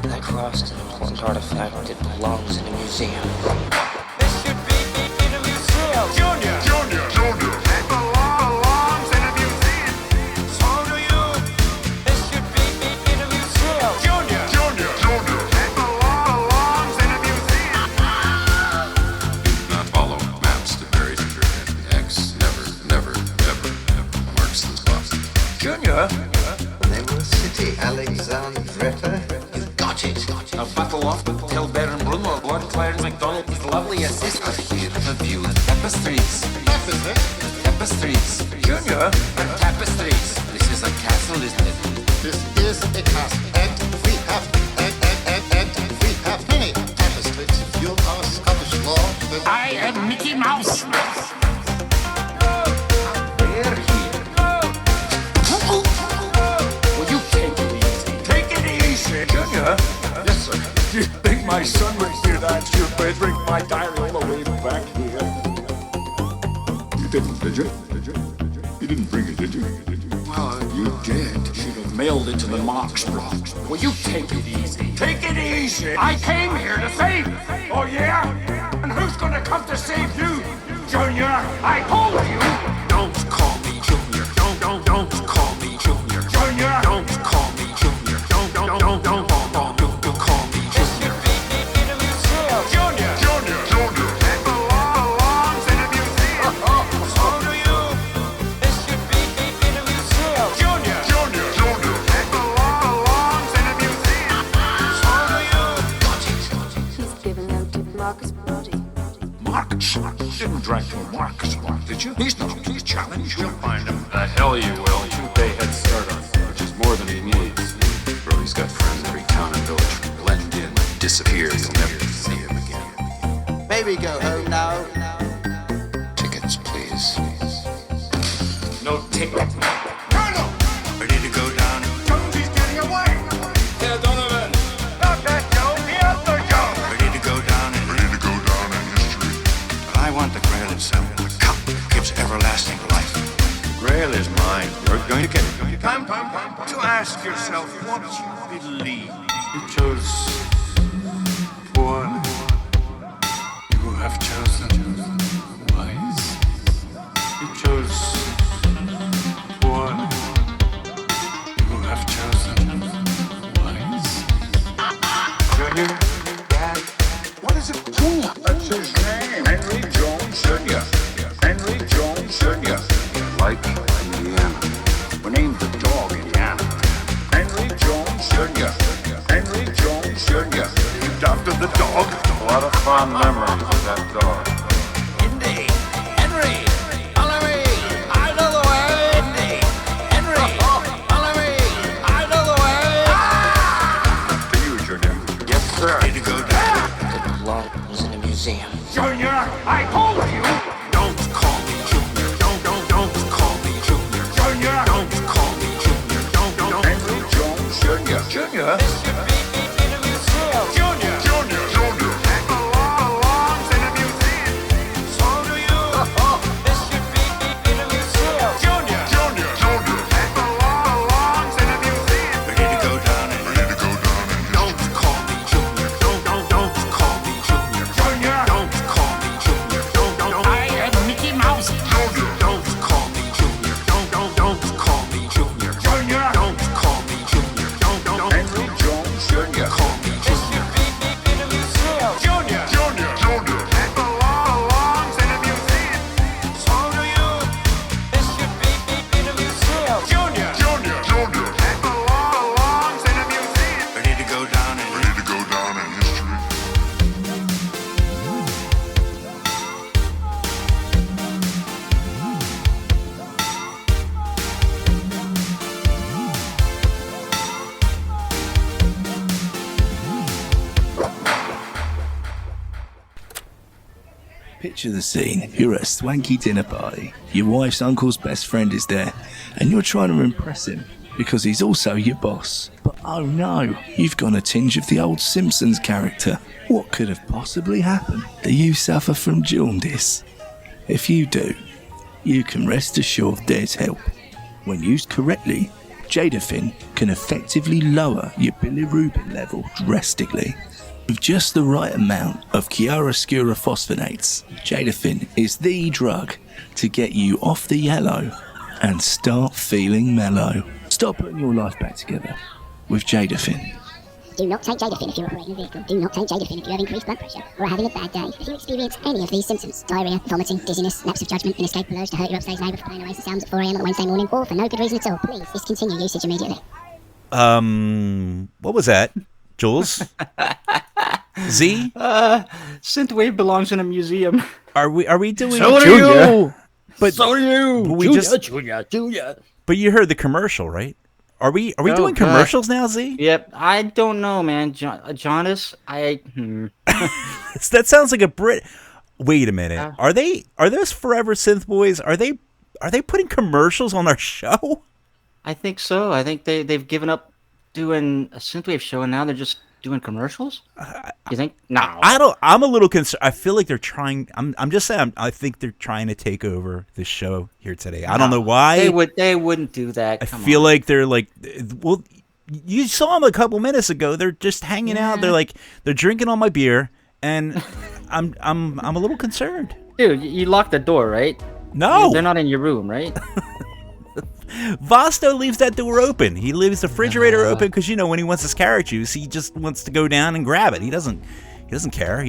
That cross is an important artifact. It belongs in a museum. This should be in a museum. Junior. That belongs in a museum. So do you. This should be in a museum. Junior. That belongs in a museum. Do not follow maps to buried treasure. X never marks the spot. Junior. Never City, Alexandretta. You got it. A battle off with Till Baron Brunwald, Lord Clarence MacDonald, his lovely assistant. Here to view the tapestries. Tapestries. Junior. Tapestries. This is a castle, isn't it? This is a castle, and we have many tapestries. If you are Scottish lord, then I am Mickey Mouse. We're here. Will you take it easy? Take it easy. Junior. yes, sir. Do you think my son would do that? You better bring my diary all the way back here. You didn't, did you? You didn't bring it, did you? Well, you did. Should have mailed it to the Marx box. Will you take it easy? Take it easy. I came here to save. Oh yeah? And who's gonna come to save you, Junior? I told you. Don't call me Junior. Don't call me Junior. Junior. Don't call me Junior. Don't call me Junior. Junior. That belongs in a museum. So do you. This should be in a museum. Junior. That belongs in a museum. So do you. He's giving out to Marcus Brody. Marcus? Didn't drag to Marcus, did you? He's challenged. You'll find him. The hell you will. 2-day head start on him, which is more than he needs. Brody's got friends in every town and village. Blend in, disappear, you'll never see him again. May we go home now? Tickets, please. No ticket. Colonel! Ready to go down. Jonesy's getting away. Yeah, Donovan. Not that Joe, the other Joe. Ready to go down in history. But I want the Grail itself. The cup gives everlasting life. Grail is mine. We're going to get it. Time to ask yourself what you believe. You chose poor. You have chosen wise. You chose poor. You have chosen wise. Junior? Dad? What is it? That's his name. Henry Jones Jr. Henry Jones Jr. Like Indiana. We named the dog Indiana. Henry Jones Jr. Henry Jones Jr. You adopted the dog? A lot of fond memories of that dog. Indy. Henry. Follow me. I know the way. Indy. Henry. Follow me. I know the way. To you, Junior. Yes, sir. Need to go down. It belongs in a museum. Junior, I told you. Don't call me Junior. Don't call me Junior. Junior. Don't call me Junior. Don't. Henry Jones Jr. Junior. This should be in a museum. Junior. That belongs in a museum. So do you. This should be in a museum. Junior. That belongs in a museum. Ready to go down and Don't call me Junior. Don't call me Picture the scene. You're at a swanky dinner party. Your wife's uncle's best friend is there, and you're trying to impress him because he's also your boss. But oh no, you've got a tinge of the old Simpsons character. What could have possibly happened? Do you suffer from jaundice? If you do, you can rest assured there's help. When used correctly, Jadafin can effectively lower your bilirubin level drastically. With just the right amount of chiaroscuro phosphonates, Jadafin is the drug to get you off the yellow and start feeling mellow. Start putting your life back together with Jadafin. Do not take Jadafin if you're operating a vehicle. Do not take Jadafin if you have increased blood pressure or are having a bad day. If you experience any of these symptoms, diarrhea, vomiting, dizziness, lapse of judgment, inescapable urge to hurt your upstairs neighbour for playing Oasis sounds at 4 a.m. on a Wednesday morning, or for no good reason at all, please discontinue usage immediately. What was that, Jules? Z? Synthwave belongs in a museum. Are we doing? So do you. But so do you. But we Junior. But you heard the commercial, right? Are we doing commercials now, Z? Yep. I don't know, man. Jonas, That sounds like a Brit. Wait a minute. Are those Forever Synth boys? Are they putting commercials on our show? I think so. I think they've given up doing a synthwave show and now they're just doing commercials. You think? No. I'm a little concerned. I feel like they're trying. I'm just saying. I think they're trying to take over the show here today. I don't know why. They wouldn't do that. I feel like they're like, well, you saw them a couple minutes ago. They're just hanging out. They're drinking all my beer, and I'm a little concerned. Dude, you locked the door, right? No, they're not in your room, right? Vosto leaves that door open. He leaves the refrigerator open because, when he wants his carrot juice, he just wants to go down and grab it. He doesn't care,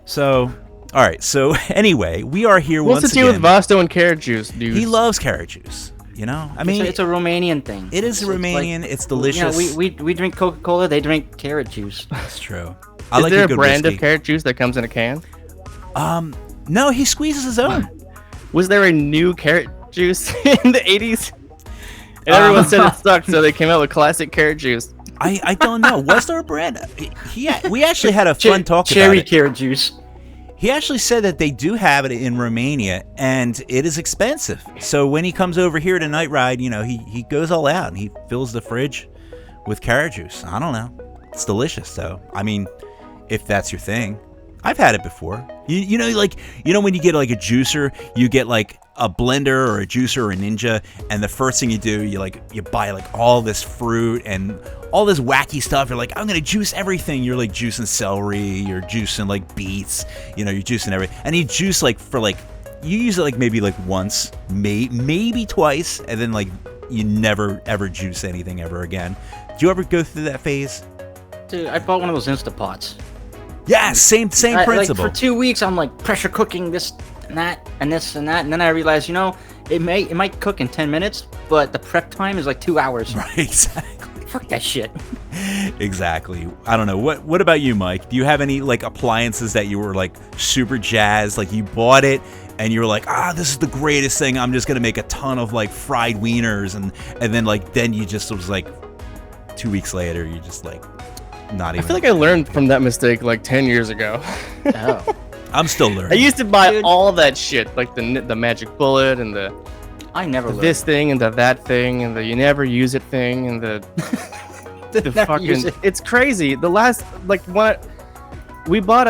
So, all right. So anyway, we are here once again. What's the deal with Vosto and carrot juice, dude? He loves carrot juice. I mean, it's a Romanian thing. It is Romanian. It's delicious. We drink Coca-Cola. They drink carrot juice. That's true. Is there a brand of carrot juice that comes in a can? No, he squeezes his own. Was there a new carrot juice in the 80s? And everyone said it sucked, so they came out with classic carrot juice. I don't know. Was there a brand? We actually had a fun talk about it. Cherry carrot juice. He actually said that they do have it in Romania, and it is expensive. So when he comes over here to Night Ride, he goes all out, and he fills the fridge with carrot juice. I don't know. It's delicious, though. I mean, if that's your thing. I've had it before. When you get like a juicer, you get like a blender or a juicer or a Ninja, and the first thing you do, you buy like all this fruit and all this wacky stuff. You're like, I'm gonna juice everything. You're like juicing celery, you're juicing like beets, you're juicing everything. And you juice you use it like maybe like once, maybe twice, and then like you never ever juice anything ever again. Do you ever go through that phase? Dude, I bought one of those Instapots. Yeah, same principle. For 2 weeks, I'm like pressure cooking this and that and this and that, and then I realized, it might cook in 10 minutes, but the prep time is like 2 hours. Right, exactly. Fuck that shit. Exactly. I don't know. What about you, Mike? Do you have any like appliances that you were like super jazzed, like you bought it and you were like, this is the greatest thing. I'm just gonna make a ton of like fried wieners, and then you just was like 2 weeks later, you just like. Not even. I feel like I learned from that mistake like 10 years ago. Oh. I'm still learning. I used to buy all that shit, like the magic bullet and I never learned. This thing and the that thing and the you never use it thing and the fucking it's crazy. The last what we bought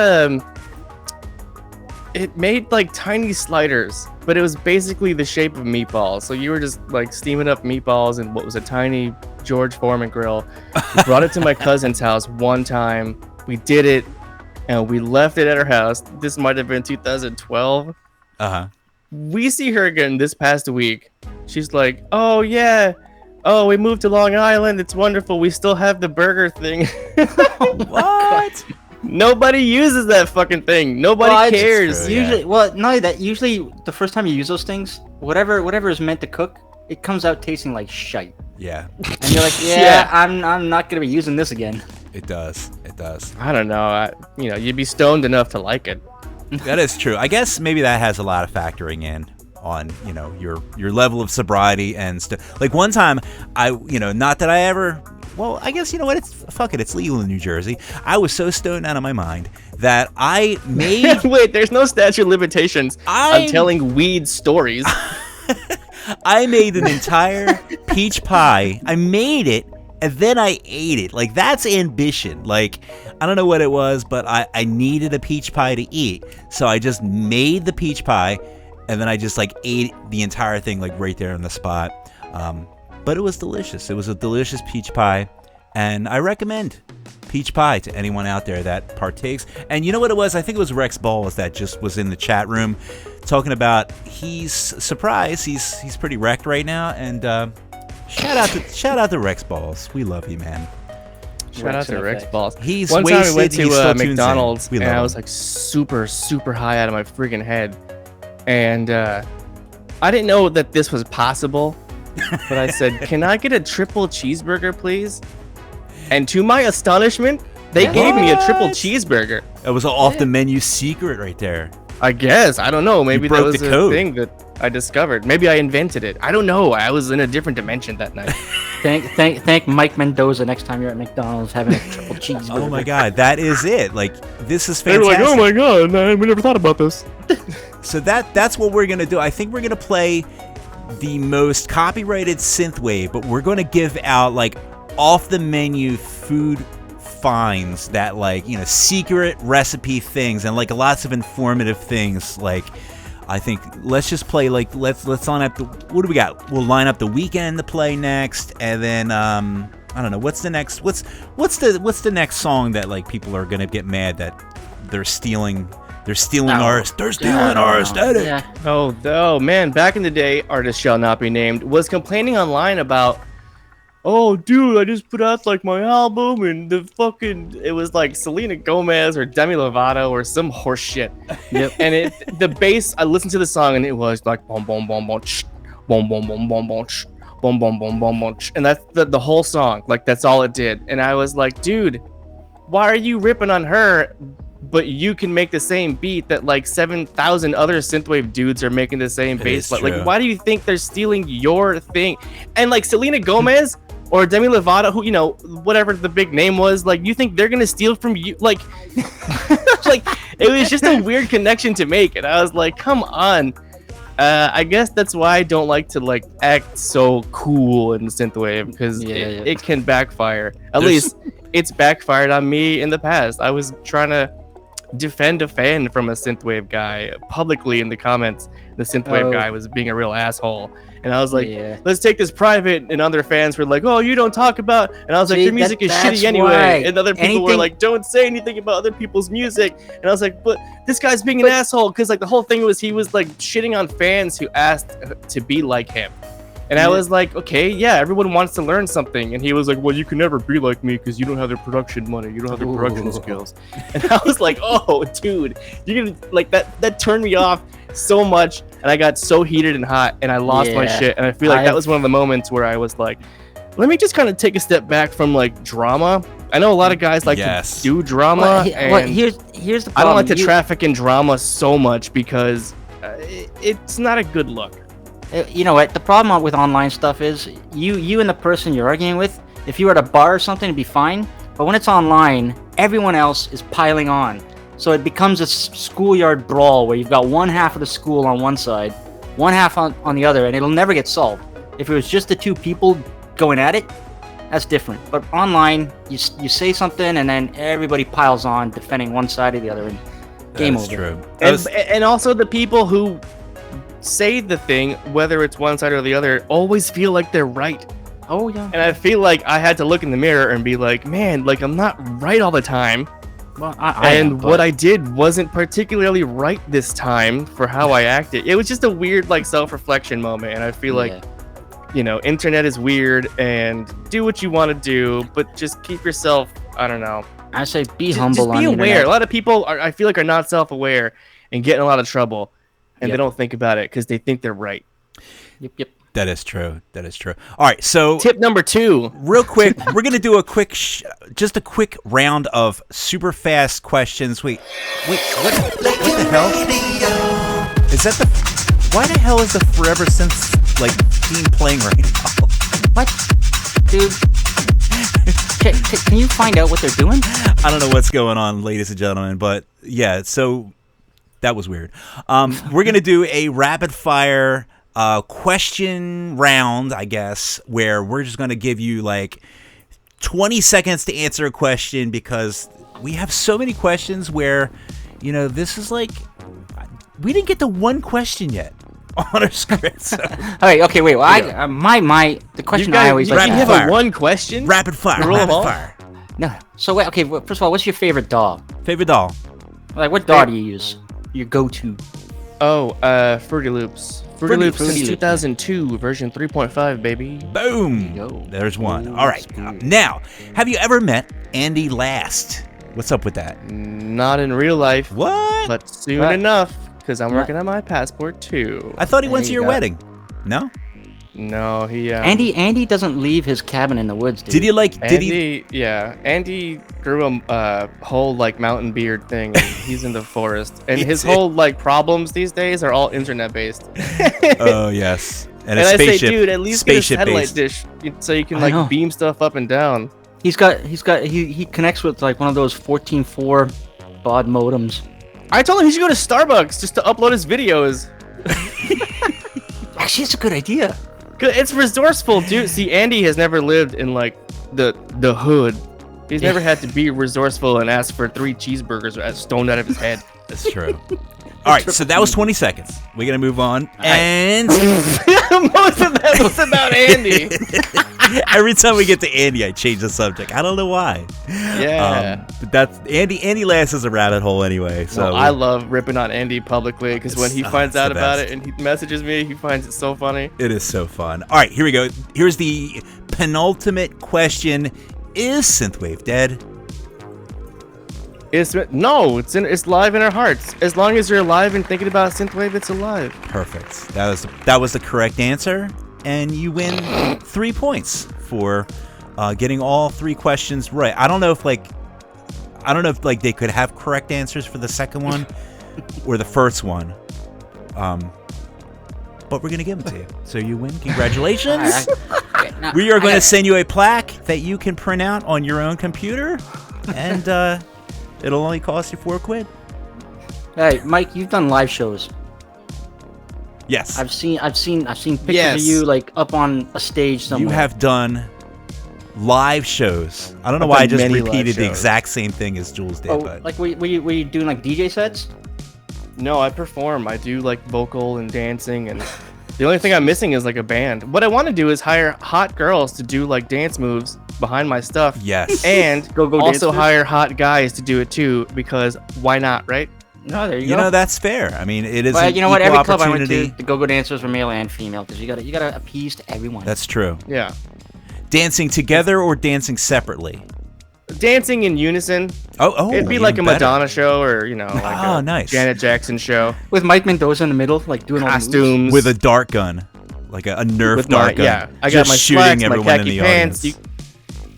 it made like tiny sliders, but it was basically the shape of meatballs. So you were just like steaming up meatballs in what was a tiny George Foreman grill. We brought it to my cousin's house one time. We did it, and we left it at her house. This might have been 2012. We see her again this past week. She's like, "Oh yeah, we moved to Long Island. It's wonderful. We still have the burger thing." What? Nobody uses that fucking thing. Nobody cares. True, usually the first time you use those things, whatever is meant to cook, it comes out tasting like shite. Yeah. And you're like, yeah. I'm not gonna be using this again. It does. I don't know. You'd be stoned enough to like it. That is true. I guess maybe that has a lot of factoring in on your level of sobriety and stuff. Like one time, not that I ever well, I guess you know what? Fuck it. It's legal in New Jersey. I was so stoned out of my mind that I made. Wait, there's no statute of limitations. I'm telling weed stories. I made an entire peach pie. I made it, and then I ate it. Like, that's ambition. Like, I don't know what it was, but I needed a peach pie to eat. So I just made the peach pie, and then I just, like, ate the entire thing, like, right there on the spot. But it was delicious. It was a delicious peach pie, and I recommend peach pie to anyone out there that partakes. And you know what it was? I think it was Rex Balls that just was in the chat room talking about he's surprised. He's pretty wrecked right now, and shout out to Rex Balls. We love you, man. Shout out to Rex Balls. He's one time we went wasted, to McDonald's, and I was like super high out of my freaking head, and I didn't know that this was possible. But I said, "Can I get a triple cheeseburger, please?" And to my astonishment, they gave me a triple cheeseburger. It was an off-the-menu secret right there. I guess. I don't know. Maybe that was the a code. thing that I discovered. Maybe I invented it. I don't know. I was in a different dimension that night. Thank Mike Mendoza next time you're at McDonald's having a triple cheeseburger. Oh my God, that is it. Like, this is They were fantastic. like, "Oh my God, man, we never thought about this." So that's what we're gonna do. I think we're gonna play the most copyrighted synthwave, but we're gonna give out like off-the-menu food finds that, like, you know, secret recipe things and like lots of informative things. Like, I think let's just play, like, let's line up what do we got? We'll line up the Weekend to play next, and then I don't know what's the next what's the next song that, like, people are gonna get mad that they're stealing our aesthetic. Yeah. Oh man, back in the day, Artist Shall Not Be Named was complaining online about, "Oh dude, I just put out like my album and it was like Selena Gomez or Demi Lovato or some horse shit." Yep. And the bass, I listened to the song and it was like boom boom boom boom ch, boom boom boom boom boom ch, boom boom boom boom boom ch. And that's the whole song. Like, that's all it did. And I was like, dude, why are you ripping on her? But you can make the same beat that like 7,000 other synthwave dudes are making the same bass. But like, why do you think they're stealing your thing? And like Selena Gomez or Demi Lovato, who, you know, whatever the big name was, like, you think they're gonna steal from you? Like, like, it was just a weird connection to make, and I was like, come on. I guess that's why I don't like to like act so cool in synthwave, because it can backfire. At least it's backfired on me in the past. I was trying to defend a fan from a synthwave guy publicly in the comments. The synthwave guy was being a real asshole, and I was like, let's take this private, and other fans were like, "Oh, you don't talk about," and I was like, "Your music is shitty anyway," and other people were like, "Don't say anything about other people's music," and I was like, "But this guy's being an asshole," because like the whole thing was he was like shitting on fans who asked to be like him. And I was like, okay, yeah, everyone wants to learn something. And he was like, well, you can never be like me because you don't have the production money. You don't have the production skills. And I was like, oh, dude, you're gonna, like, that turned me off so much. And I got so heated and hot, and I lost my shit. And I feel like that was one of the moments where I was like, let me just kind of take a step back from like drama. I know a lot of guys like to do drama. Here's the problem. I don't like to traffic in drama so much because it's not a good look. You know what? The problem with online stuff is you and the person you're arguing with, if you were at a bar or something, it'd be fine. But when it's online, everyone else is piling on. So it becomes a schoolyard brawl where you've got one half of the school on one side, one half on the other, and it'll never get solved. If it was just the two people going at it, that's different. But online, you say something, and then everybody piles on defending one side or the other, and game over. True. And also the people who say the thing, whether it's one side or the other, always feel like they're right. Oh yeah. And I feel like I had to look in the mirror and be like, man, like, I'm not right all the time. Well, what I did wasn't particularly right this time for how I acted. It was just a weird like self-reflection moment, and I feel like, you know, internet is weird, and do what you want to do, but just keep yourself, I don't know. I say be humble. Just be aware. A lot of people I feel like are not self-aware and get in a lot of trouble. And they don't think about it because they think they're right. Yep. That is true. All right, so tip number 2. Real quick, we're going to do a quick, just a quick round of super fast questions. Wait, what the hell? Is that why the hell is the Forever Synth, like, theme playing right now? What? Dude. Can you find out what they're doing? I don't know what's going on, ladies and gentlemen, but yeah, so that was weird. We're going to do a rapid fire question round, I guess, where we're just going to give you like 20 seconds to answer a question because we have so many questions where, you know, this is like, we didn't get to one question yet on our script. So. All right, okay, wait. Well, the question I always like. You have a one question? Rapid fire. Rapid fire. No. So wait, okay. First of all, what's your favorite doll? Favorite doll? Like, what doll do you use? Your go-to? Oh, Fruity Loops. Fruity Loops since 2002, version 3.5, baby. Boom. There's one. All right. Now, have you ever met Andy Last? What's up with that? Not in real life. What? But soon enough, because I'm working on my passport too. I thought he went to your wedding. No? No, he. Andy doesn't leave his cabin in the woods. Did he like? Yeah, Andy grew a whole like mountain beard thing. And he's in the forest, and his whole like problems these days are all internet based. Oh yes, and I say, dude, at least get a satellite dish so you can like beam stuff up and down. He connects with like one of those 14.4 baud modems. I told him he should go to Starbucks just to upload his videos. Actually, it's a good idea. It's resourceful, dude. See, Andy has never lived in like the hood. He's never had to be resourceful and ask for 3 cheeseburgers stoned out of his head. That's true. All right, so that was 20 seconds. We're gonna move on, and most of that was about Andy. Every time we get to Andy, I change the subject. I don't know why. Yeah. But that's Andy. Andy Last is a rabbit hole anyway. So well, I love ripping on Andy publicly because when he finds out about it and he messages me, he finds it so funny. It is so fun. All right, here we go. Here's the penultimate question: is synthwave dead? No, it's live in our hearts. As long as you're alive and thinking about synthwave, it's alive. Perfect. That was the correct answer, and you win 3 points for getting all 3 questions right. I don't know if they could have correct answers for the second one or the first one. But we're gonna give them to you, so you win. Congratulations. We are going to send you a plaque that you can print out on your own computer, and it'll only cost you $4. Hey, Mike, you've done live shows. Yes. I've seen pictures of you like up on a stage somewhere. You have done live shows. I don't know why I just repeated the exact same thing as Jules did. But like were you doing like DJ sets? No, I perform. I do like vocal and dancing, and the only thing I'm missing is like a band. What I want to do is hire hot girls to do like dance moves behind my stuff. Yes. And also hire hot guys to do it too, because why not, right? No, there you go. You know, that's fair. I mean, it is well, an you know what? equal Every club I went opportunity. to, the go-go dancers were male and female, because you gotta appease to everyone. That's true. Yeah. Dancing together or dancing separately? Dancing in unison. Oh, it'd be like a Madonna show, or like a nice Janet Jackson show with Mike Mendoza in the middle, like doing costumes with a dart gun, like a Nerf dart gun. Yeah, I got my shooting slacks, everyone my in khaki the pants. audience.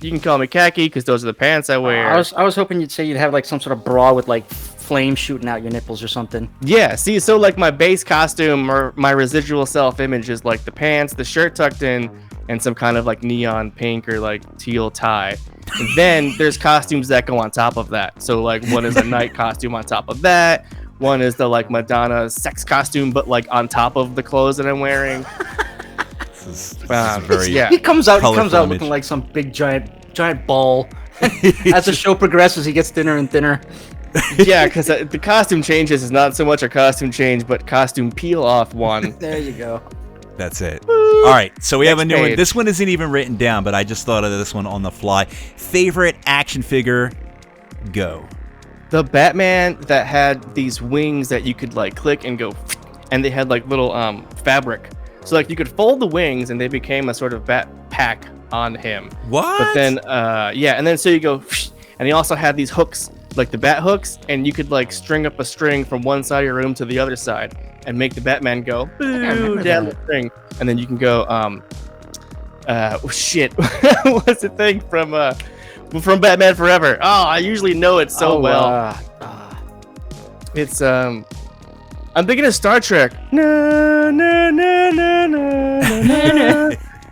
You can call me khaki because those are the pants I wear. I was hoping you'd say you'd have like some sort of bra with like flames shooting out your nipples or something. Yeah, see, so like my base costume or my residual self-image is like the pants, the shirt tucked in, and some kind of like neon pink or like teal tie. And then there's costumes that go on top of that. So like one is a night costume on top of that. One is the like Madonna sex costume, but like on top of the clothes that I'm wearing. This is very He comes out image. looking like some big giant ball. As the show progresses, he gets thinner and thinner. Yeah, because the costume changes is not so much a costume change, but costume peel off one. There you go. That's it. All right, so we have a new one. page. This one isn't even written down, but I just thought of this one on the fly. Favorite action figure? Go. The Batman that had these wings that you could like click and go, and they had like little fabric. So like you could fold the wings and they became a sort of bat pack on him. What? But then and then so you go, and he also had these hooks, like the bat hooks, and you could like string up a string from one side of your room to the other side and make the Batman go boo down the string, and then you can go shit. What's the thing from Batman Forever? Oh, I usually know it so well. It's I'm thinking of Star Trek. Na na na na na na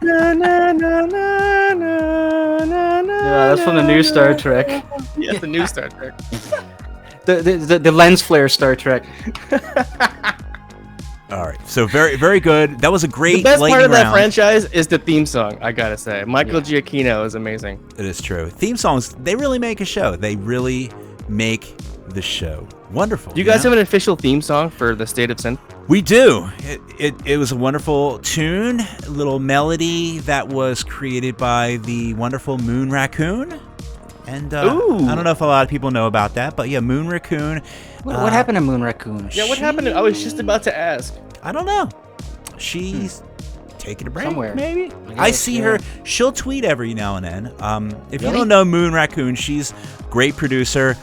na na na na na na. That's from the new Star Trek. Yeah, the new Star Trek. The lens flare Star Trek. All right, so very, very good. That was a great The best part lightning of that round. franchise is the theme song, I gotta say. Michael Giacchino is amazing. It is true. Theme songs, they really make a show. They really make the show. Wonderful. Do you guys have an official theme song for the State of Synth? We do. It was a wonderful tune, a little melody that was created by the wonderful Moon Raccoon. And I don't know if a lot of people know about that, but yeah, Moon Raccoon. What happened to Moon Raccoon? Yeah, what happened? I was just about to ask. I don't know. She's taking a break, Somewhere. maybe. I I guess, see yeah. her. She'll tweet every now and then. If you Really? don't know Moon Raccoon, she's great producer.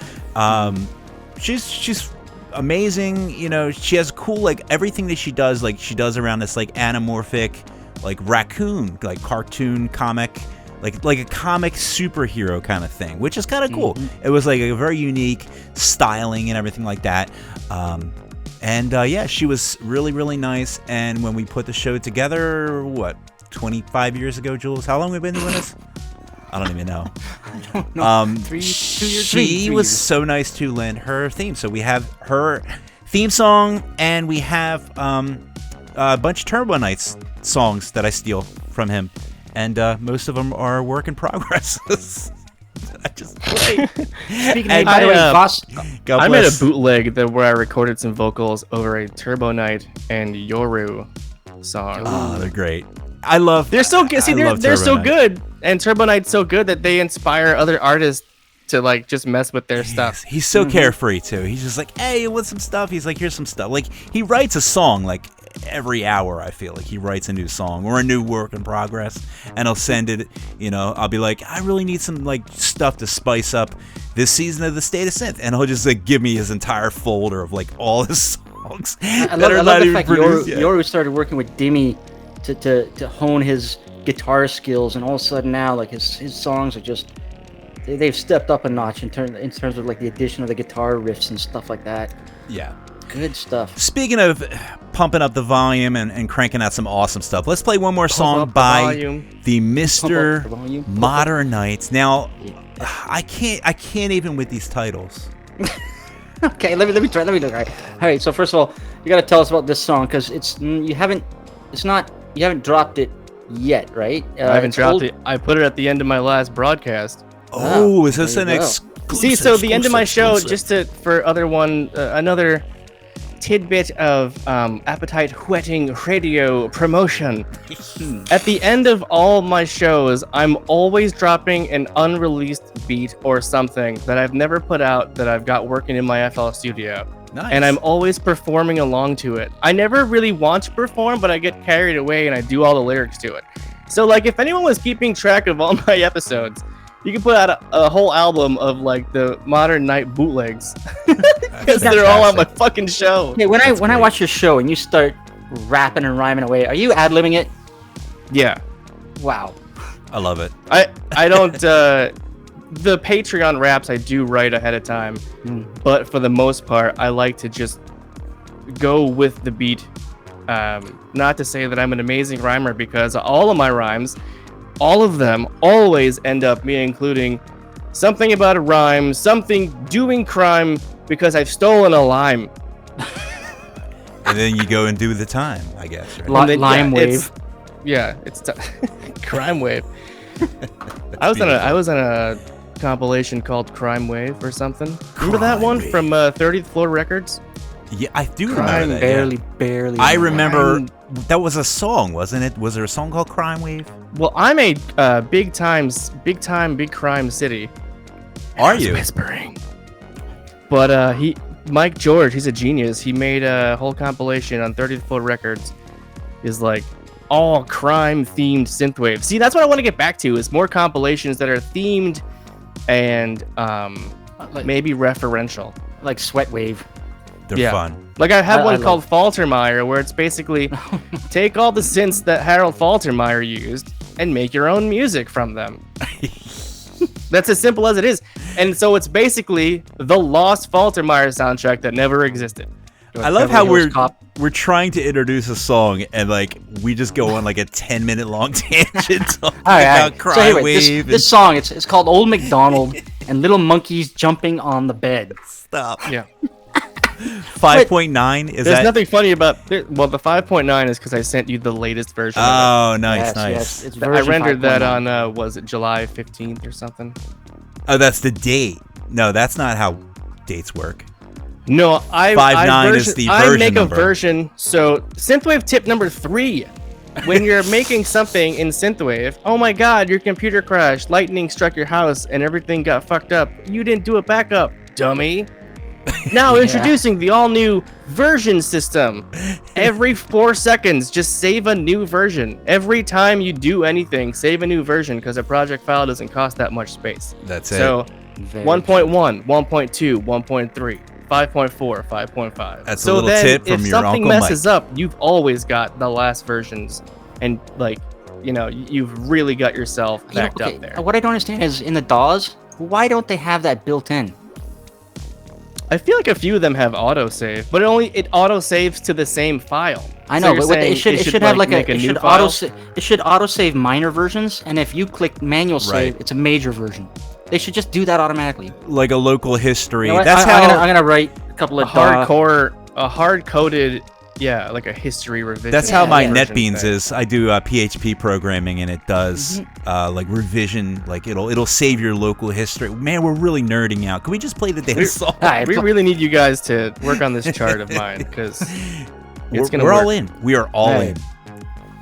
She's amazing. You know, she has cool, like, everything that she does around this, like, anamorphic, like, raccoon, like, cartoon comic, like a comic superhero kind of thing, which is kind of cool. It was like a very unique styling and everything like that. Yeah, she was really, really nice. And when we put the show together, 25 years ago, Jules? How long have we been doing this? I don't even know. She was so nice to lend her theme. So we have her theme song, and we have a bunch of Turbo Nights songs that I steal from him. And most of them are work in progress. I just play. Speaking of, by the way, Voss, I made a bootleg where I recorded some vocals over a Turbo Night and Yoru song. Oh, they're great. I love. They're so good. See, they're so Night. good, and Turbo Night's so good that they inspire other artists to like just mess with their stuff. He's so carefree too. He's just like, hey, you want some stuff? He's like, here's some stuff. Like he writes a song like every hour. I feel like he writes a new song or a new work in progress, and he'll send it. You know, I'll be like, I really need some like stuff to spice up this season of the State of Synth, and he'll just like give me his entire folder of like all his songs. I love the fact Yoru started working with Dimmy to hone his guitar skills, and all of a sudden now like his songs are just they've stepped up a notch in terms of like the addition of the guitar riffs and stuff like that. Yeah. Good stuff. Speaking of pumping up the volume and cranking out some awesome stuff, let's play one more song by the Mr. Modern Nights. Now, I can't even with these titles. Okay, let me try. Let me look. All right. So first of all, you got to tell us about this song because you haven't dropped it yet, right? I haven't dropped it. I put it at the end of my last broadcast. Oh, is this an exclusive? See, so the end of my show, just for another tidbit of appetite whetting radio promotion. At the end of all my shows, I'm always dropping an unreleased beat or something that I've never put out that I've got working in my FL Studio. Nice. And I'm always performing along to it. I never really want to perform, but I get carried away and I do all the lyrics to it. So like if anyone was keeping track of all my episodes, you can put out a whole album of like the Modern Night bootlegs because they're all on my fucking show. Okay, when I watch your show and you start rapping and rhyming away, are you ad-libbing it? Yeah. Wow. I love it. I don't the Patreon raps I do write ahead of time, but for the most part I like to just go with the beat. Not to say that I'm an amazing rhymer because all of my rhymes, all of them always end up me including something about a rhyme, something doing crime because I've stolen a lime. And then you go and do the time, I guess. Right? Lime wave. It's crime wave. I was on a compilation called Crime Wave or something. Remember that one from 30th Floor Records? Yeah, I do remember that. Barely. I remember that was a song, wasn't it? Was there a song called Crime Wave? Well, I'm a big crime city. Are you? Whispering. But Mike George, he's a genius. He made a whole compilation on 30th Floor Records. Is like all crime themed synthwave. See, that's what I want to get back to. Is more compilations that are themed and maybe referential, like Sweat Wave. They're fun. Like I have one called Faltermeyer, where it's basically take all the synths that Harold Faltermeyer used and make your own music from them. That's as simple as it is. And so it's basically the lost Faltermeyer soundtrack that never existed. I love Beverly how Hills Cop. we're trying to introduce a song and like we just go on like a 10-minute long tangent talking about Cry So anyway, Wave. this song, it's called Old MacDonald and Little Monkeys Jumping on the Bed. Stop. Yeah. 5.9 is There's that? nothing funny about well, the 5.9 is because I sent you the latest version. Oh, of it. nice, Yes, nice. yes, it's I version rendered that 5.9. on was it July 15th or something? Oh, that's the date. No, that's not how dates work. No, 5.9 is the I version make number. a version. So synthwave tip number 3: when you're making something in synthwave, oh my god, your computer crashed, lightning struck your house, and everything got fucked up. You didn't do a backup, dummy. Now introducing the all-new version system. Every 4 seconds, just save a new version. Every time you do anything, save a new version because a project file doesn't cost that much space. That's it. So 1.1, 1.2, 1.3. 5.4, 5.5. That's a little tip from your If something Uncle messes Mike. up, you've always got the last versions, and like, you've really got yourself backed up there. What I don't understand is in the DAWs, why don't they have that built in? I feel like a few of them have autosave, but it autosaves to the same file. I So know, you're but it saying should have like make it new should file? autosave minor versions, and if you click manual save, Right. it's a major version. They should just do that automatically. Like a local history. You know what? That's I'm how. gonna write a couple of a hard-coded, like a history revision. That's how my version NetBeans thing. is. I do PHP programming, and it does like revision. Like it'll save your local history. Man, we're really nerding out. Can we just play the damn song? We really need you guys to work on this chart of mine because it's gonna We're work. all in. We are all Right. in.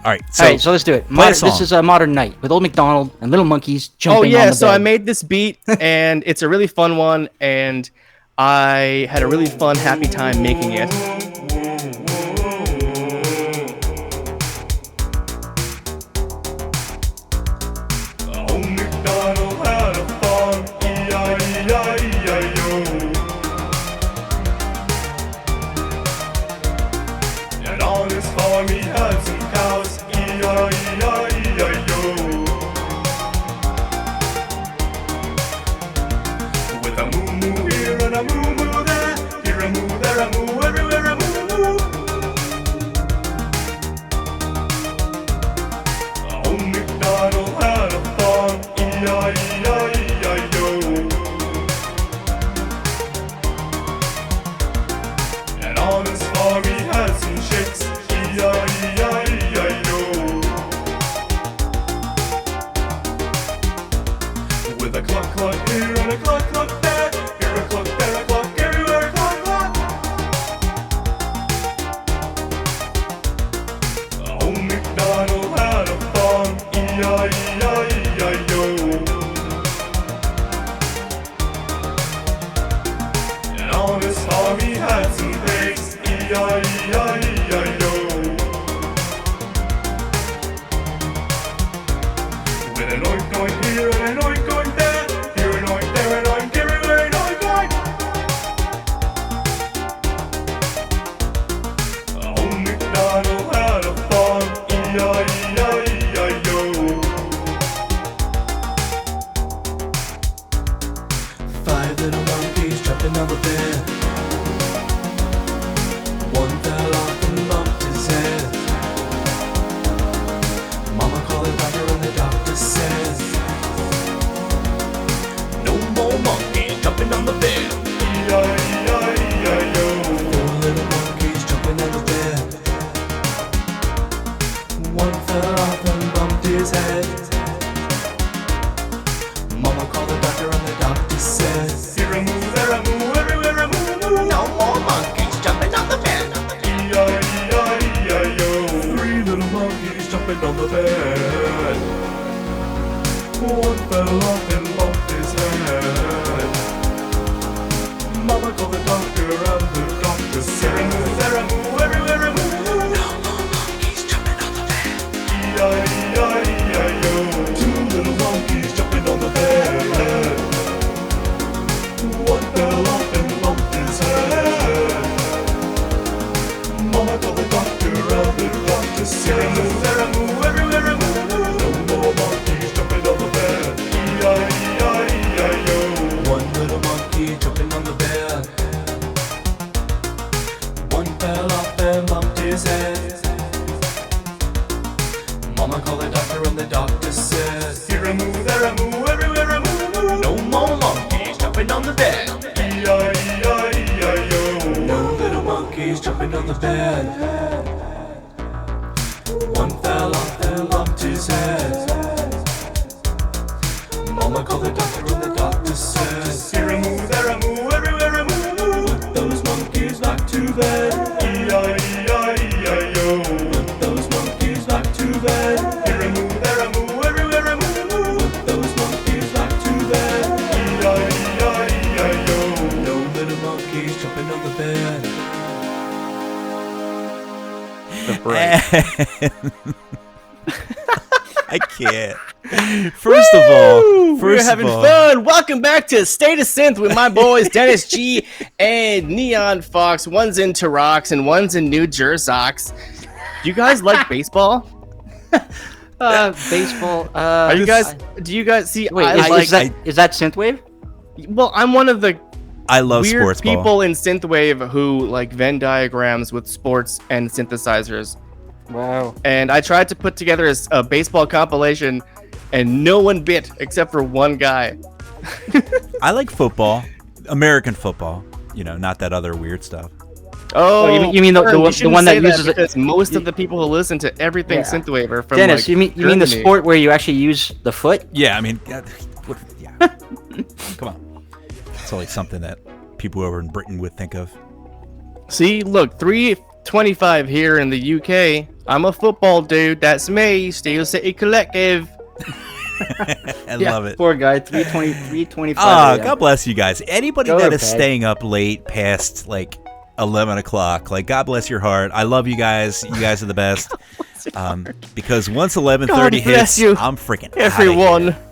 All right, All right, so let's do it. play a This song. is a Modern Night with Old MacDonald and Little Monkeys Oh jumping on yeah, the so I bed. made this beat and it's a really fun one, and I had a really fun, happy time making it. Old MacDonald had a farm, E-I-E-I-E-I-O. And on his farm he had some cows, E-I-E-I-E-I-O. With a moo-moo here and a moo-moo there, here a moo, there a moo, everywhere a moo-moo. Old MacDonald had a farm, E-I-E-I-E-I-O. And on his farm he had some chicks, E-I-E-I-E-I-O. With a cluck cluck here and a cluck cluck there, here a cluck, there a cluck, everywhere a cluck cluck. Old MacDonald had a farm, E-I-E-I-E-I-O. And on his farm he had some pigs, E-I-E-I-E-I-O. With an oink oink here and an oink oink there, here an oink, there an oink, everywhere an oink oink. Old MacDonald had a farm, E-I-E-I-E-I-O. 5 little monkeys jumping on the bed. One fell off and bumped his head. Mama called the doctor and the doctor says, no more monkeys jumping on the bed. E-I-E-I-E-I-O. 4 little monkeys jumping on the bed. One fell off and bumped his head. Mama called the doctor and the doctor says, here a moo, there a moo, everywhere a moo moo. No more monkeys jumping on the bed. E-I-E-I-E-I-O. 3 little monkeys jumping on the bed. One fell off and bumped his head. Mama called the doctor and the doctor said, here a moo, there a moo, everywhere a moo. No more monkeys jumping on the bed. E-I-E-I-E-I-O. 2 little monkeys jumping on the bed. One fell off and bumped his head. Mama called the doctor and the doctor said, here a moo, there a moo, everywhere a moo. No more monkeys jumping on the bed. E-I-E-I-E-I-O. 1 little monkey jumping on the bed. One Mama called the doctor and the doctor says, here a moo, there a moo, everywhere a moo. No more monkeys jumping on the bed. E-I-E-I-E-I-O. No little monkeys jumping on the bed. One fell off and lumped his head. Mama called the doctor and the doctor says, here a moo, there a moo, everywhere a moo. Put those monkeys back to bed. E-I-E-I-E-I-O. Put those monkeys back to bed. Here a moo, there a moo, everywhere a moo. Put those monkeys back to bed. E-I-E-I-E-I-O. No little monkeys jumping on the bed. I can't. First of all, we're having fun. Welcome back to State of Synth with my boys Dennis G and Neon Fawkes. One's in Turocks and one's in New Jersey. Do you guys like baseball? Baseball. Are you guys? Do you guys see? Wait, is that synthwave? Well, I'm one of the I love weird sports ball. people in synthwave who like Venn diagrams with sports and synthesizers. Wow. And I tried to put together a baseball compilation, and no one bit except for one guy. I like football, American football. You know, not that other weird stuff. Oh, you mean the one that uses it? Because most of the people who listen to everything synthwave are from Dennis, like, you mean the sport where you actually use the foot? Yeah, I mean, yeah. Come on. It's only something that people over in Britain would think of. See, look, 325 here in the UK. I'm a football dude. That's me. Steel City Collective. I love it. Poor guy. 325. Oh, God bless you guys. Anybody Go that to is bed. staying up late past like 11 o'clock, like God bless your heart. I love you guys. You guys are the best. Because once 11:30 hits, you, I'm freaking everyone. Outta here.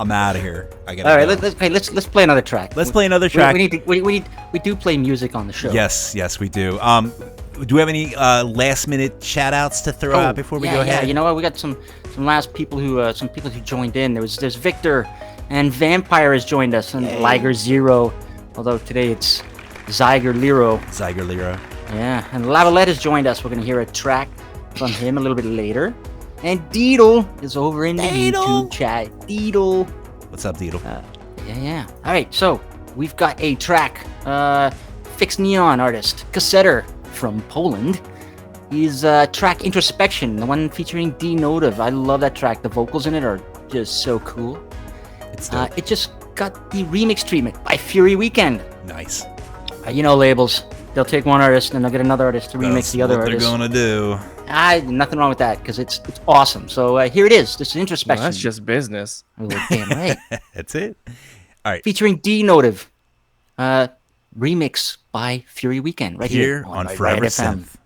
I'm out of here. I gotta All right, go. let's play another track. Let's play another track. We do play music on the show. Yes, we do. Do we have any last minute shout outs to throw out before we go ahead? Yeah, you know what? We got some people who joined in. There's Victor and Vampire has joined us and Liger Zero. Although today it's Zyger Lero. Yeah, and Lavalette has joined us. We're gonna hear a track from him a little bit later. And Deedle is over in the YouTube chat. Deedle. What's up, Deedle? Yeah. All right, so we've got a track. Fixed Neon artist, Cassetter from Poland. His track Introspection, the one featuring D Notive. I love that track. The vocals in it are just so cool. It just got the remix treatment by Fury Weekend. Nice. You know labels. They'll take one artist and they'll get another artist to remix the other what artist. They're gonna do. Nothing wrong with that because it's awesome. So here it is. This is Introspection. Well, that's just business. Oh, damn right. That's it. All right. Featuring D Notive. Remix by Fury Weekend right here on Right Forever FM. Synth.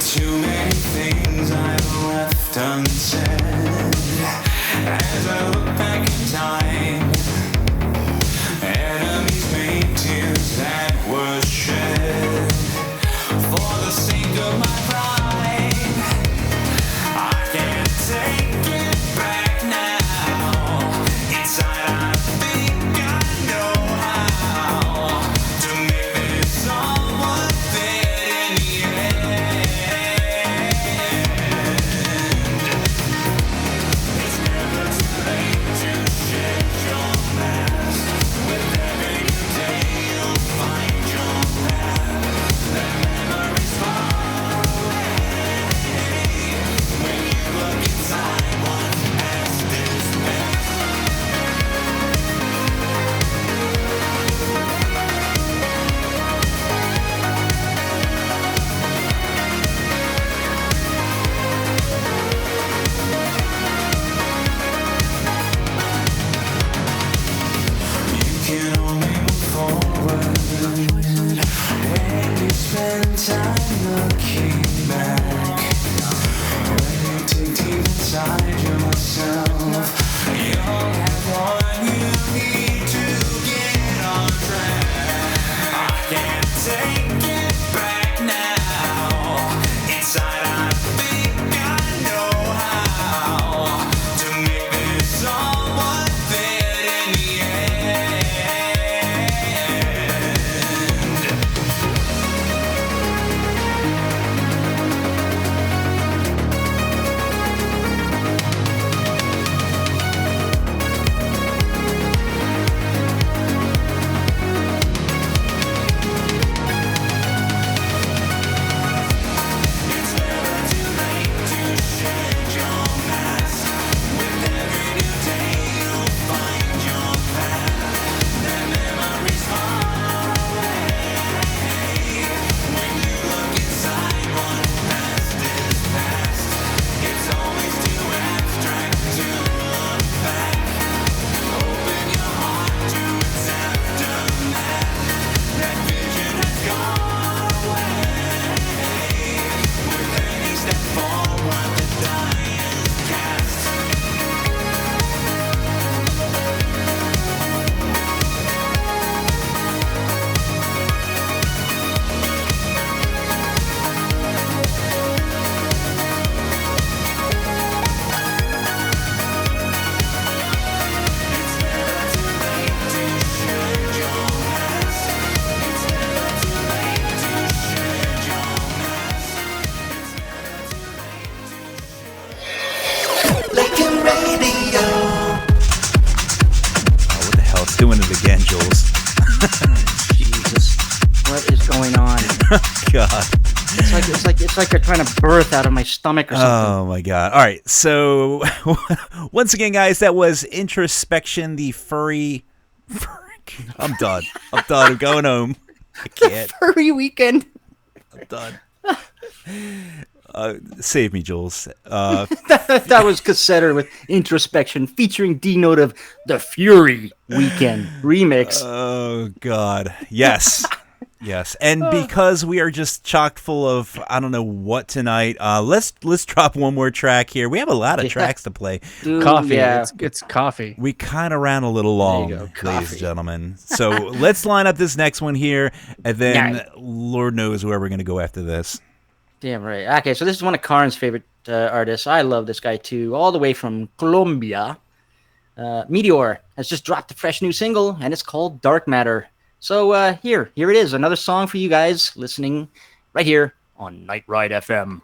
Too many things I've left unsaid as I look back in time. Enemies made tears that were shed for the sake of my pride. I can't take it back now. Inside I think I know how to make this all worth it in the end. It's never too late to shed your God. It's like they're trying to birth out of my stomach or something. Oh my God. All right. So once again, guys, that was Introspection, the furry. I'm done. I'm going home. I can't. Furry weekend. I'm done. Save me, Jules. That was Cassetter with Introspection featuring D-Note of the Fury Weekend remix. Oh God. Yes. Yes. And because we are just chock full of I don't know what tonight, let's drop one more track here. We have a lot of tracks to play. Dude, Coffee. yeah. It's coffee. We kind of ran a little long, There you go, ladies and gentlemen. So let's line up this next one here, and then Lord knows where we're going to go after this. Damn right. Okay, so this is one of Karn's favorite artists. I love this guy too, all the way from Colombia. Meteor has just dropped a fresh new single, and it's called Dark Matter. So here it is, another song for you guys listening right here on Night Ride FM.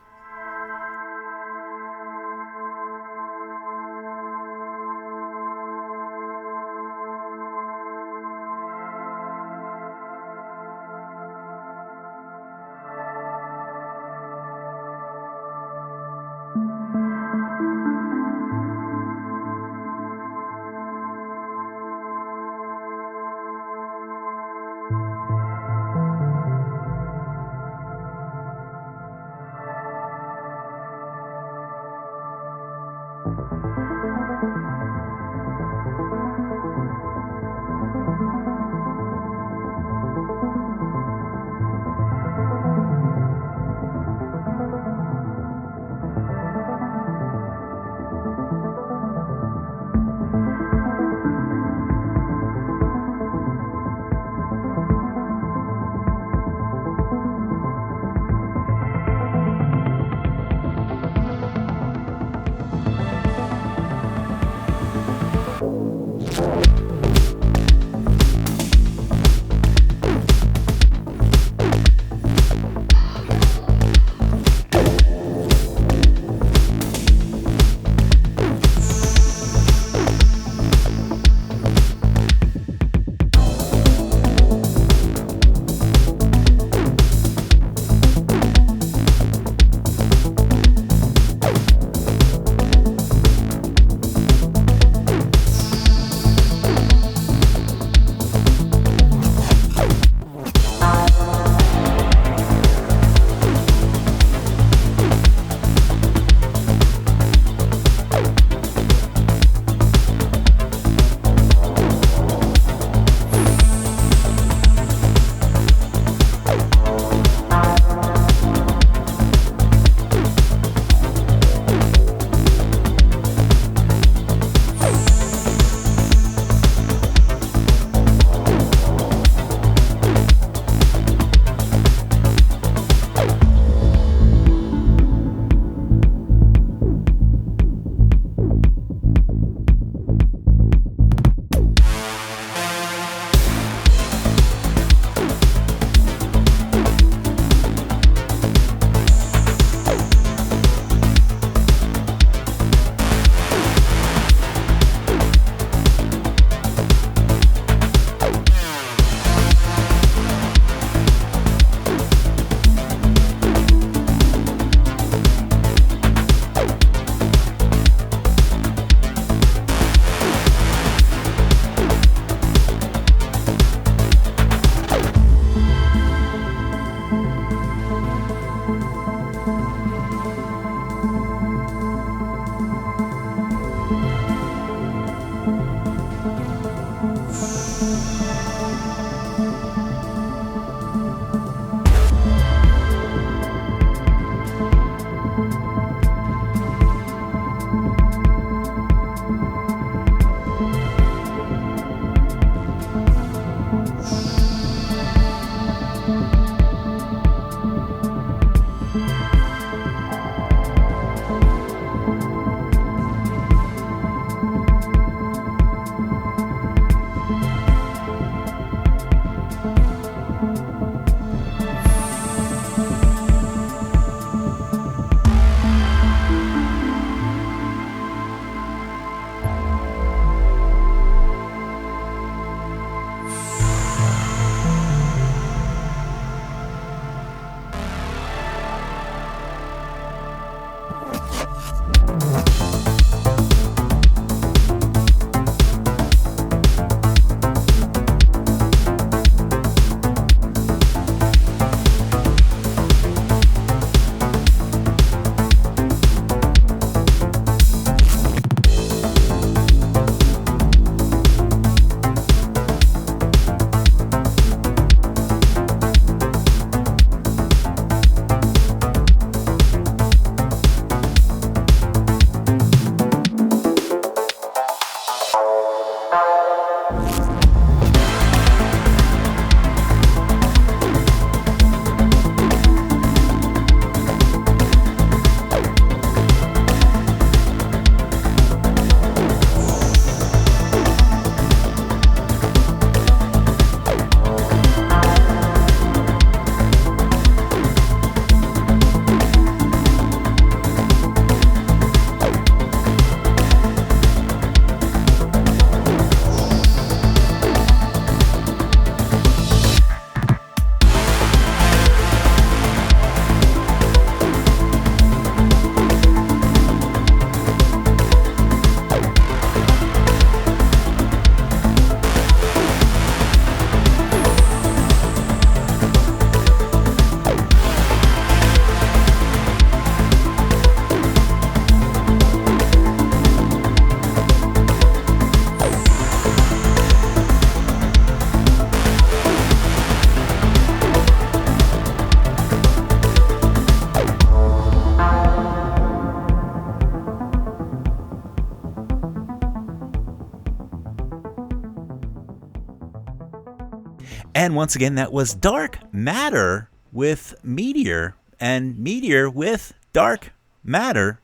And once again, that was Dark Matter with Meteor, and Meteor with Dark Matter.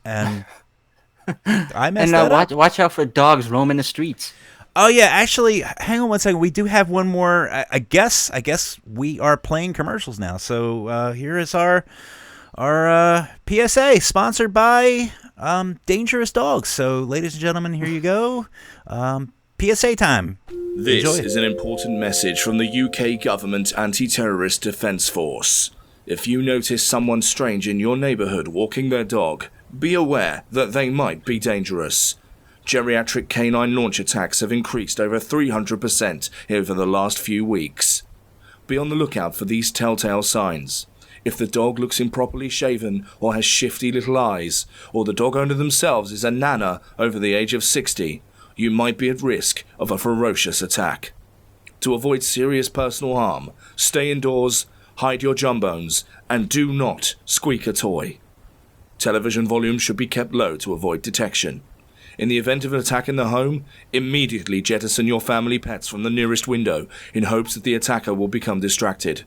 And I messed that up. Watch out for dogs roaming the streets. Oh yeah, actually, hang on one second. We do have one more. I guess we are playing commercials now. So here is our PSA, sponsored by Dangerous Dogs. So, ladies and gentlemen, here you go. PSA time. This Enjoy. is an important message from the UK Government Anti-Terrorist Defence Force. If you notice someone strange in your neighbourhood walking their dog, be aware that they might be dangerous. Geriatric canine launch attacks have increased over 300% over the last few weeks. Be on the lookout for these telltale signs. If the dog looks improperly shaven or has shifty little eyes, or the dog owner themselves is a nana over the age of 60, you might be at risk of a ferocious attack. To avoid serious personal harm, stay indoors, hide your jumbones, and do not squeak a toy. Television volume should be kept low to avoid detection. In the event of an attack in the home, immediately jettison your family pets from the nearest window in hopes that the attacker will become distracted.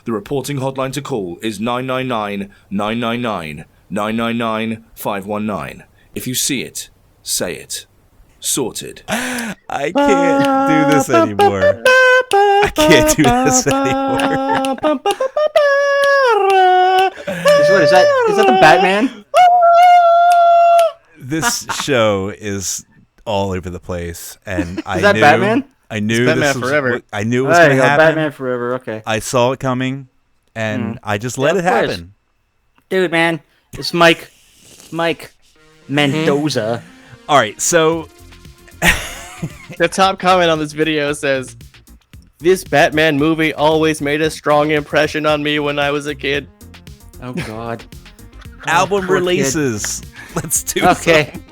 The reporting hotline to call is 999 999 999 519. If you see it, say it. Sorted. I can't do this anymore. I can't do this anymore. What is that? Is that the Batman? This show is all over the place, and I that knew Batman? I knew Batman this was Forever. what- I knew it was going to happen. Batman Forever. Okay. I saw it coming, and I just let it of course. happen. Dude, man, it's Mike Mendoza. All right, so The top comment on this video says, "This Batman movie always made a strong impression on me when I was a kid." Oh God. album poor kid. releases. Let's do Okay. some.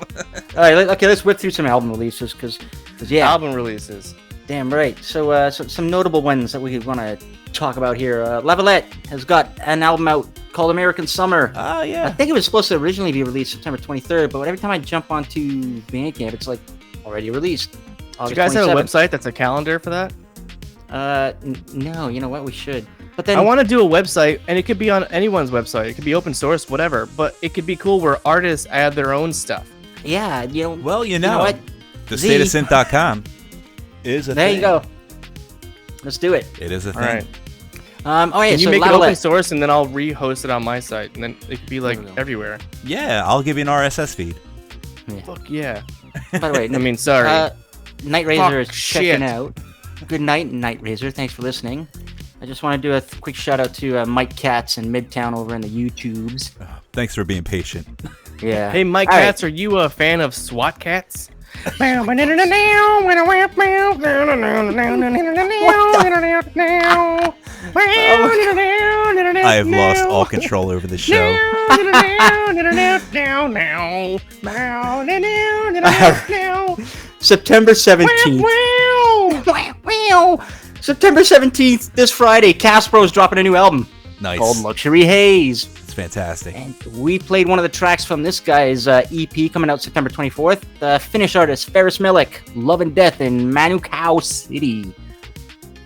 All right. Okay. Let's whip through some album releases, because yeah. Album releases. Damn right. So, some notable ones that we want to talk about here. Lavalette has got an album out called American Summer. Ah, I yeah. think it was supposed to originally be released September 23rd, but every time I jump onto Bandcamp, it's like already released. Do you August guys have a 27th. website that's a calendar for that? No. You know what? We should. But then I want to do a website, and it could be on anyone's website. It could be open source, whatever. But it could be cool where artists add their own stuff. Yeah. You know. Well, you know know, what? thestateofsynth.com is a There thing. you go. Let's do it. It is a thing. All right. Oh yeah. Can you so make it open Lavalette. source, and then I'll re-host it on my site, and then it could be like everywhere. Yeah, I'll give you an RSS feed. Fuck yeah. By the way, I mean, sorry. Night Razor is Fuck checking shit. out. Good night, Night Razor. Thanks for listening. I just want to do a quick shout out to Mike Katz in Midtown over in the YouTubes. Thanks for being patient. Yeah. Hey, Mike All right. Katz, are you a fan of SWAT cats? I have lost all control over the show. September 17th. September 17th, this Friday, Caspro's dropping a new album Nice. called Luxury Haze. It's fantastic. And we played one of the tracks from this guy's EP coming out September 24th. The Finnish artist Ferris Milik, Love and Death in Manukau City.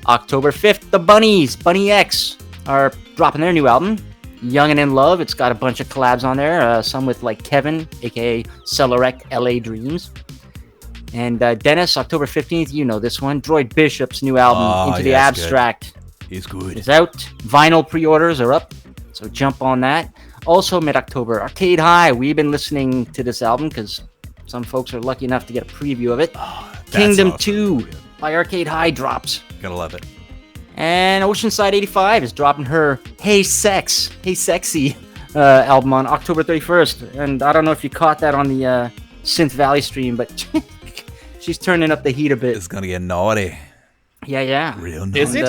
October 5th, the Bunnies, Bunny X, are dropping their new album, Young and in Love. It's got a bunch of collabs on there, some with like Kevin, aka Celerec LA Dreams. And Dennis, October 15th, you know this one, Droid Bishop's new album, Into the yeah, it's good. Abstract. He's good. Is out. Vinyl pre-orders are up, so jump on that. Also mid-October, Arcade High. We've been listening to this album because some folks are lucky enough to get a preview of it. Kingdom awesome. 2 by Arcade High drops. Gotta love it. And Oceanside 85 is dropping her Hey Sexy album on October 31st. And I don't know if you caught that on the Synth Valley stream, but she's turning up the heat a bit. It's gonna get naughty. Yeah. Real naughty. Is it?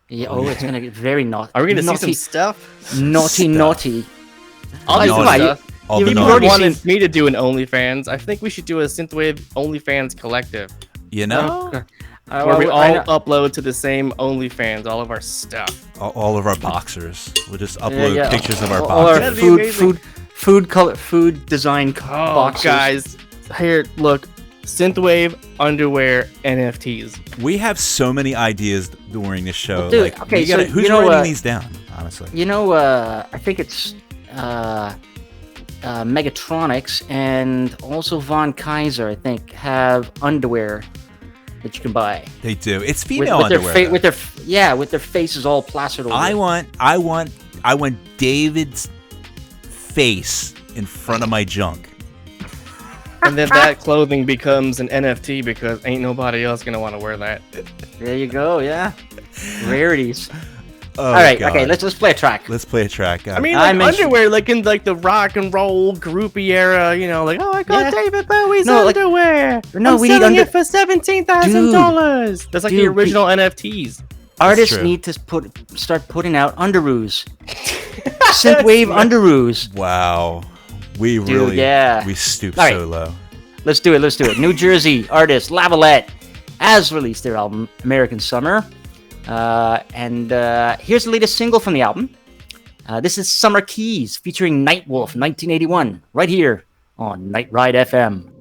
Yeah, it's gonna get very naughty. Are we gonna see naughty, some stuff? Naughty. I'll do Come some on, stuff. All the you've People already naughty. wanted seen- me to do an OnlyFans. I think we should do a Synthwave OnlyFans collective, You know, where we I all know- upload to the same OnlyFans all of our stuff. all of our boxers. We'll just upload pictures of our all our boxers. That'd be amazing. food design boxes. Guys, here, look. synthwave underwear NFTs. We have so many ideas during this show. Dude, like, okay, who's writing these down? Honestly, I think it's Megatronics and also Von Kaiser. I think have underwear that you can buy. They do. It's female underwear. With their faces all plastered over. I want David's face in front of my junk. And then that clothing becomes an NFT because ain't nobody else gonna want to wear that. There you go. Yeah, rarities. Oh, all right. God. Okay. Let's play a track. Let's play a track. I mean, like underwear, like in like the rock and roll groupie era. You know, like I got David Bowie's underwear. No, we need it for $17,000. That's like the original NFTs. Artists need to start putting out underoos. Synthwave underoos. Wow. We stoop so low. Let's do it. New Jersey artist Lavalette has released their album American Summer. And here's the latest single from the album. This is Summer Keys featuring Nightwolf 1981 right here on Night Ride FM.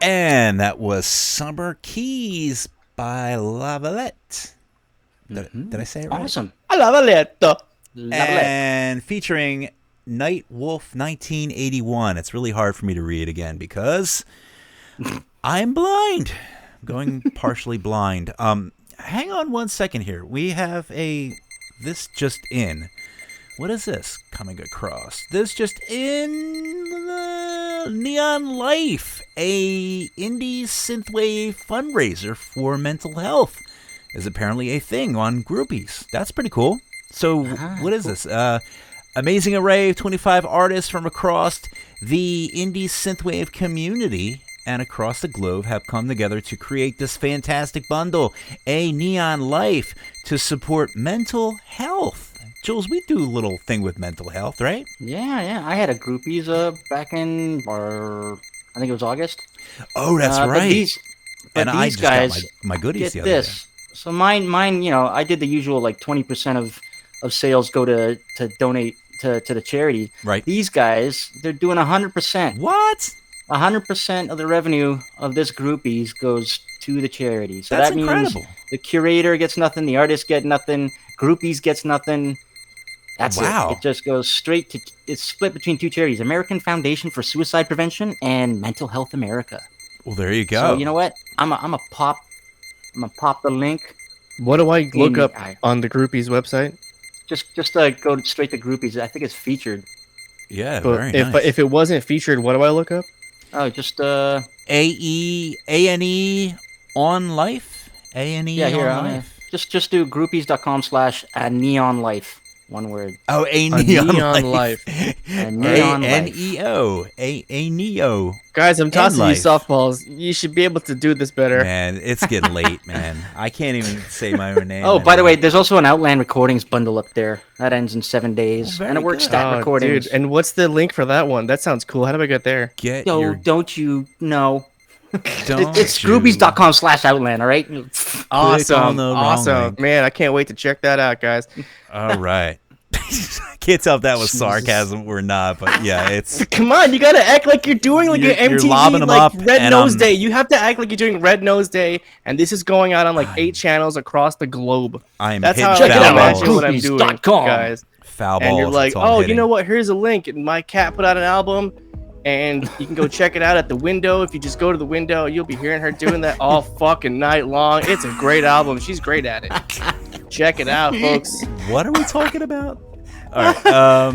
And that was Summer Keys by Lavalette. Did I say it right? Awesome. Lavalette. And featuring Nightwolf 1981. It's really hard for me to read again because I'm blind. I'm going partially blind. Hang on one second here. We have this just in. What is this coming across? This just in Neon Life, a indie synthwave fundraiser for mental health, is apparently a thing on Groupies. That's pretty cool. So what is this? Amazing array of 25 artists from across the indie synthwave community and across the globe have come together to create this fantastic bundle, a Neon Life, to support mental health. Jules, we do a little thing with mental health, right? Yeah. I had a groupies back in, or I think it was August. Oh, that's But right. these I just guys, got my goodies get the other this. So mine, I did the usual, like 20% of sales go to donate to the charity. Right. These guys, they're doing 100%. What? 100% of the revenue of this groupies goes to the charity. So That's that means incredible. the curator gets nothing, the artist get nothing, groupies gets nothing. That's Wow. it. It just goes straight to. It's split between two charities: American Foundation for Suicide Prevention and Mental Health America. Well, there you go. So you know what? I'm a pop the link. What do I look up I- on the groupies website? Just go straight to groupies. I think it's featured. Yeah, But very if nice. if it wasn't featured, what do I look up? Oh, just ANE on life? ANE yeah, here. on life? Just do groupies.com/neonlife. One word. Oh, a A neon, neon life. A neon life. A-N-E-O. A neo. Guys, I'm tossing you life. softballs. You should be able to do this better. Man, it's getting late, man. I can't even say my own name. Oh, by the anymore. way, there's also an Outland Recordings bundle up there. That ends in 7 days. very and it works good. stat recordings. Dude, and what's the link for that one? That sounds cool. How do I get there? Get Yo, your... don't you know? Don't It's you- groupies.com/Outland, all right? on Awesome. the wrong Awesome. link. Man, I can't wait to check that out, guys. All right. I can't tell if that was sarcasm or not, but yeah, it's... Come on, you gotta act like you're doing like You're- an you're MTV lobbing 'em like up, Red and Nose I'm- Day. You have to act like you're doing Red Nose Day, and this is going out on like 8 channels across the globe. I'm That's hitting how I Check like it to out, imagine what I'm doing, groupies.com. guys. Foul balls. And you're like, that's all I'm oh, you hitting. know what? Here's a link. And my cat put out an album, and you can go check it out at the window. If you just go to the window, you'll be hearing her doing that all fucking night long. It's a great album. She's great at it. Check it out, folks. What are we talking about? All right.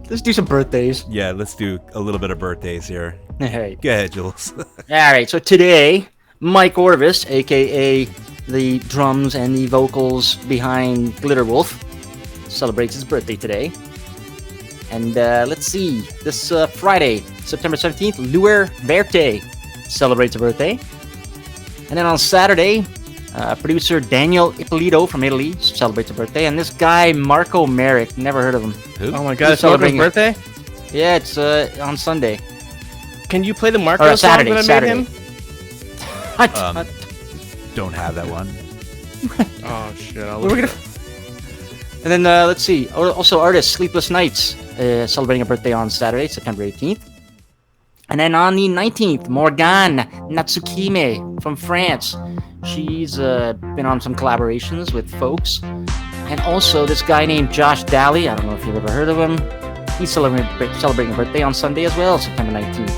Let's do some birthdays. Yeah, let's do a little bit of birthdays here. All right. Go ahead, Jules. All right. So today, Mike Orvis, aka the drums and the vocals behind Glitter Wolf, celebrates his birthday today. And let's see, this Friday, September 17th, Luer Verte celebrates a birthday. And then on Saturday, producer Daniel Ippolito from Italy celebrates a birthday. And this guy, Marco Merrick, never heard of him. Who? Oh my god, it's Marco's celebrating it. birthday? Yeah, it's on Sunday. Can you play the Marco Or song Saturday, that I Saturday. made him? Don't have that one. Oh shit, I'll We're look gonna- it up. And then let's see. Also, artist Sleepless Nights celebrating a birthday on Saturday, September 18th. And then on the 19th, Morgane Natsukime from France. She's been on some collaborations with folks. And also this guy named Josh Daly. I don't know if you've ever heard of him. He's celebrating a birthday on Sunday as well, September 19th.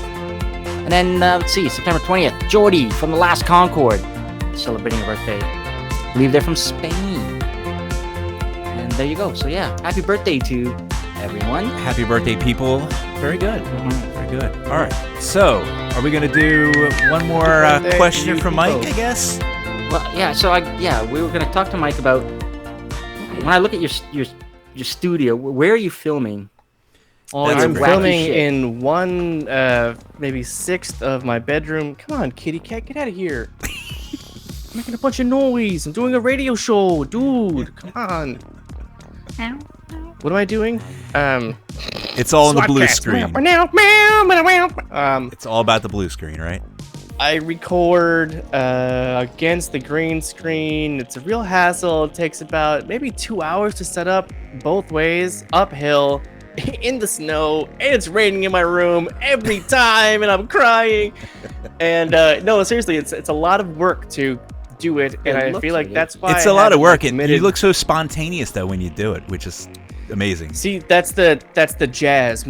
And then let's see, September 20th, Jordy from The Last Concord celebrating a birthday. I believe they're from Spain. And there you go. So yeah, happy birthday to everyone. Happy birthday, people. Very good. Very good. All right. So, are we going to do one more birthday to question you from Mike, people. I guess? Well, yeah. So we were gonna talk to Mike about when I look at your studio. Where are you filming? All That's your I'm great. wacky filming shit. in one, maybe sixth of my bedroom. Come on, kitty cat, get out of here. I'm making a bunch of noise. I'm doing a radio show, dude. Come on. What am I doing? It's all on the blue Swatcast. screen. Um, It's all about the blue screen, right? I record against the green screen. It's a real hassle. It takes about maybe 2 hours to set up both ways, uphill, in the snow, and it's raining in my room every time, and I'm crying. And no, seriously, it's a lot of work to do it, and It I looks feel like like it. that's why It's I a lot of haven't, work. like, And committed- you look so spontaneous, though, when you do it, which is amazing. See, that's the jazz.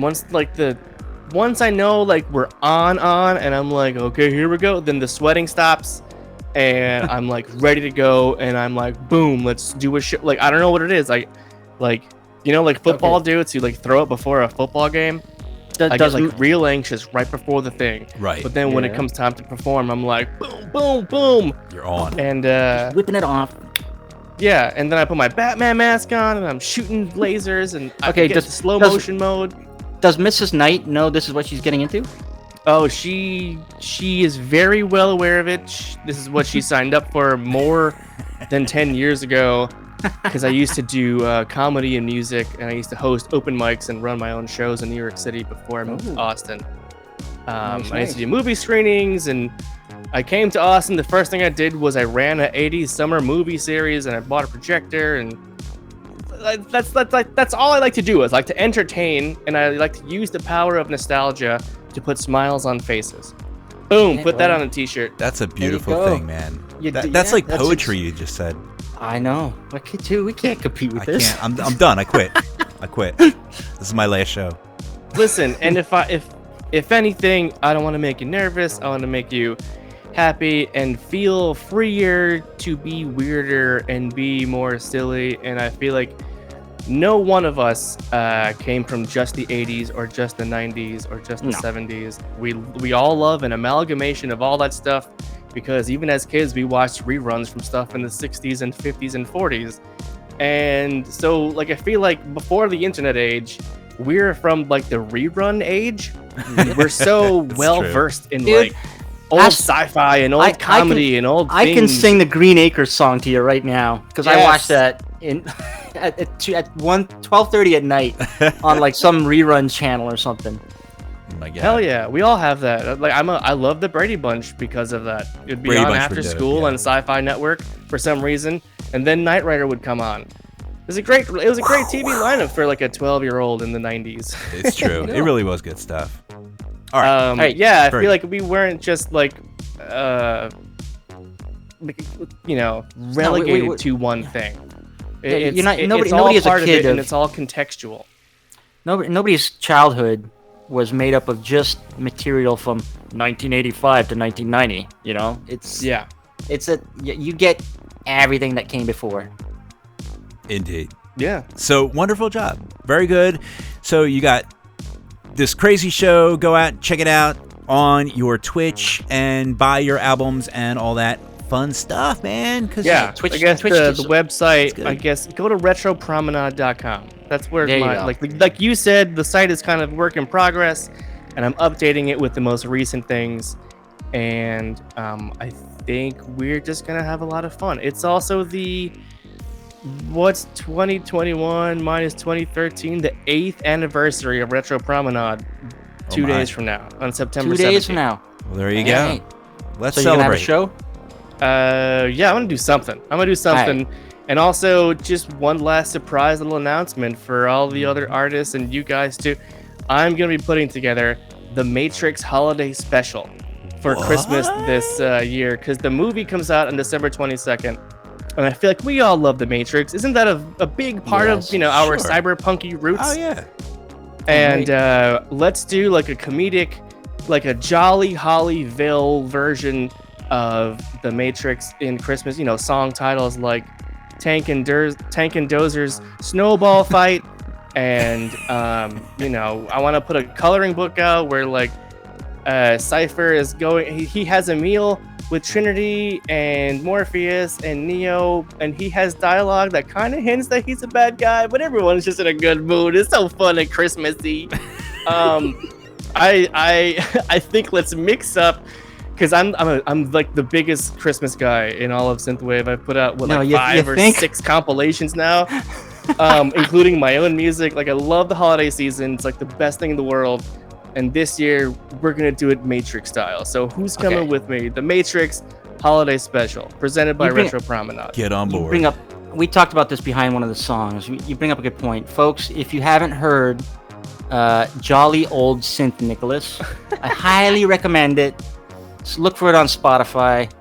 Once I know like we're on, and I'm like, okay, here we go. Then the sweating stops, and I'm like ready to go, and I'm like, boom, let's do a show. Like I don't know what it is. Like football dudes who like throw it before a football game. I get like real anxious right before the thing. Right. But then when it Yeah. comes time to perform, I'm like, boom, boom, boom, You're on. and whipping it off. yeah, and then I put my Batman mask on, and I'm shooting lasers, and I Okay, get does- the slow does- motion mode. Does Mrs. Knight know this is what she's getting into? Oh, she is very well aware of it. This is what she signed up for more than 10 years ago. because I used to do comedy and music, and I used to host open mics and run my own shows in New York City before I moved to Austin. I used to do movie screenings, and I came to Austin. The first thing I did was I ran an 80s summer movie series, and I bought a projector, and that's all I like to do. Is like to entertain, and I like to use the power of nostalgia to put smiles on faces. Boom! Put that on a t-shirt. That's a beautiful thing, man. That's like poetry you just said. I know. We can't compete with this. I'm done. I quit. I quit. This is my last show. Listen, and if anything, I don't want to make you nervous. I want to make you happy and feel freer to be weirder and be more silly. And I feel like no one of us came from just the 80s or just the 90s or just the 70s. We all love an amalgamation of all that stuff, because even as kids, we watched reruns from stuff in the 60s and 50s and 40s. And so, like, I feel like before the internet age, we're from, like, the rerun age. We're so well-versed in, like, old sci-fi and old comedy and old things. I can sing the Green Acres song to you right now, because I watched that at 12:30 at night on, like, some rerun channel or something. Oh my God. Hell yeah, we all have that. Like I love the Brady Bunch because of that. It'd be Brady on Bunch after were dope, school on Sci-Fi Network for some reason, and then Knight Rider would come on. It was a great TV lineup for like a 12-year-old in the 90s. It's true. It really was good stuff. All right. Yeah, I feel like we weren't just like relegated to one thing. Nobody is a kid, and it's all contextual. Nobody's childhood was made up of just material from 1985 to 1990. You know, you get everything that came before. Indeed. Yeah. So wonderful job. Very good. So you got this crazy show. Go out, check it out on your Twitch, and buy your albums and all that fun stuff, man. Twitch, the website. I guess go to retropromenade.com. That's where like you said, the site is kind of work in progress, and I'm updating it with the most recent things. And I think we're just gonna have a lot of fun. It's also what's 2021 minus 2013, the 8th anniversary of Retro Promenade. 2 days from now, on September 17th. 2 days from now. Well, there you go. Let's so celebrate. You're gonna have a show? Yeah, I'm gonna do something. Right. And also, just one last surprise little announcement for all the other artists and you guys too. I'm gonna be putting together the Matrix Holiday Special for Christmas this year, because the movie comes out on December 22nd, and I feel like we all love the Matrix. Isn't that a big part of our cyberpunky roots? Oh yeah. And let's do like a comedic, like a Jolly Hollyville version of the Matrix in Christmas. Song titles like Tank and Dozer's Snowball Fight, and I want to put a coloring book out where like Cypher is going. He has a meal with Trinity and Morpheus and Neo, and he has dialogue that kind of hints that he's a bad guy, but everyone's just in a good mood. It's so fun and Christmassy. I think let's mix up, because I'm like the biggest Christmas guy in all of synthwave. I put out 5 or 6 compilations now, including my own music. Like, I love the holiday season. It's like the best thing in the world. And this year, we're going to do it Matrix style. So who's coming with me? The Matrix Holiday Special, presented by Retro Promenade. Get on board. We talked about this behind one of the songs. You bring up a good point. Folks, if you haven't heard Jolly Old Synth Nicholas, I highly recommend it. Just look for it on Spotify.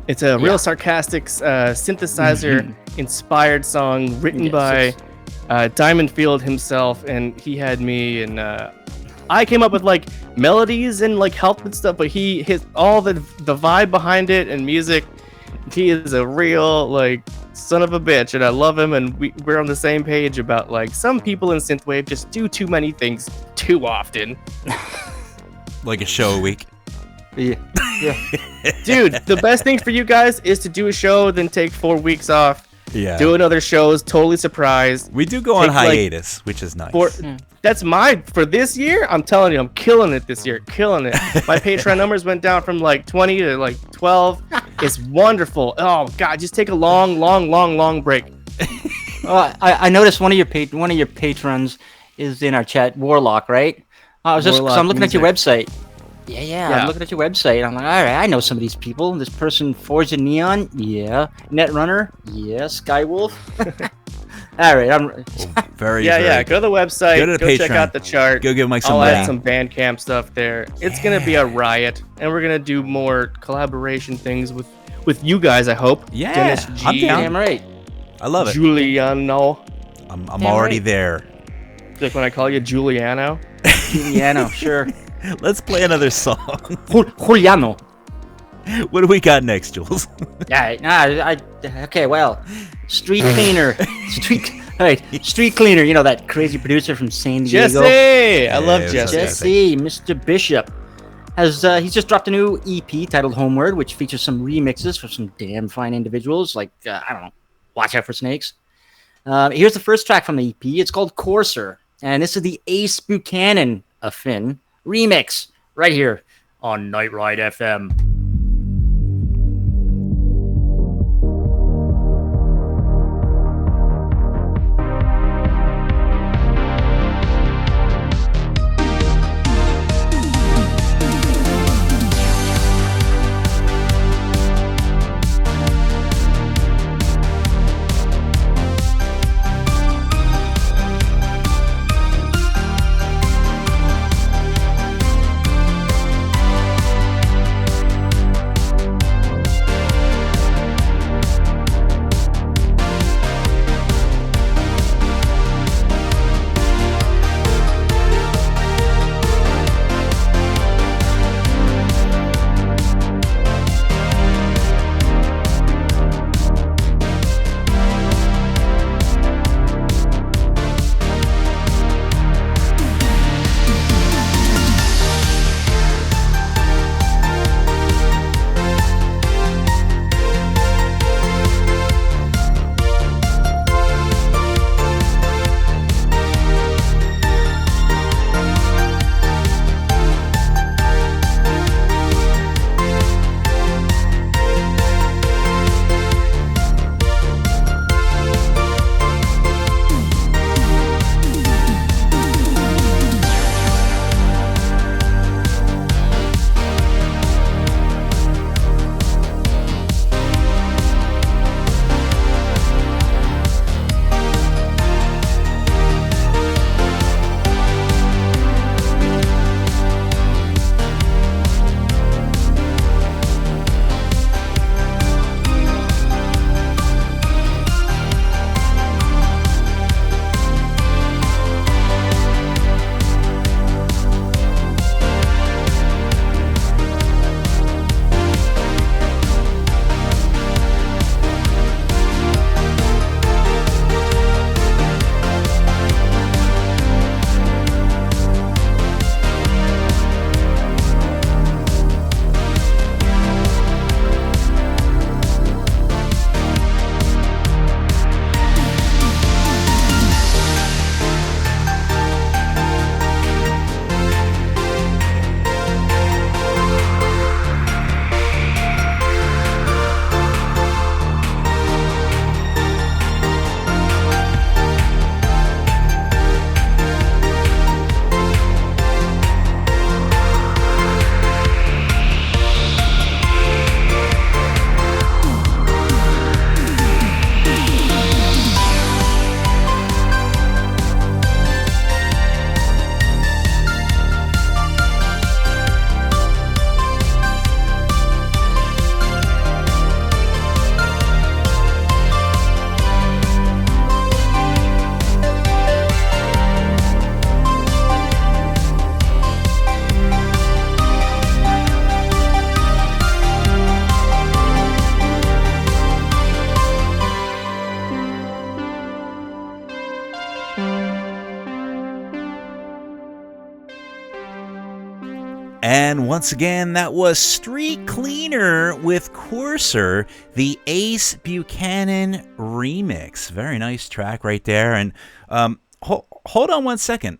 It's a real sarcastic synthesizer-inspired song written by Diamond Field himself, and he had me, and I came up with like melodies and like help and stuff, but he hit all the vibe behind it and music. He is a real like son of a bitch, and I love him, and we're on the same page about like some people in synthwave just do too many things too often. Like a show a week. Yeah. Dude, the best thing for you guys is to do a show, then take 4 weeks off. Yeah. Do another shows, totally surprised. We do go on hiatus, which is nice. That's for this year. I'm telling you, I'm killing it this year. Killing it. My Patreon numbers went down from like 20 to like 12. It's wonderful. Oh God, just take a long break. I noticed one of your patrons is in our chat, Warlock, right? I was just, 'cause I'm looking at your website. Yeah, I'm looking at your website. I'm like, all right, I know some of these people. This person, Forged in Neon, yeah. Netrunner, yeah. Skywolf. All right, very yeah. Go to the website. Go to the go check Patreon. out the chart. Go give Mike some I'll money. add some Bandcamp stuff there. It's gonna be a riot, and we're gonna do more collaboration things with you guys. I hope. Yeah, Dennis G. I'm down. damn right. I love it. Giuliano. I'm already there. Like when I call you Giuliano. Giuliano, sure. Let's play another song. Giuliano. What do we got next, Jules? Okay, well, Street Cleaner. Street Cleaner, you know, that crazy producer from San Diego. Jesse! I love Jesse. Jesse, Mr. Bishop. He's just dropped a new EP titled Homeward, which features some remixes for some damn fine individuals, like, I don't know, Watch Out for Snakes. Here's the first track from the EP. It's called Courser, and this is the Ace Buchanan of Finn remix right here on Night Ride FM. And once again, that was Street Cleaner with Courser, the Ace Buchanan remix. Very nice track right there. And hold on one second.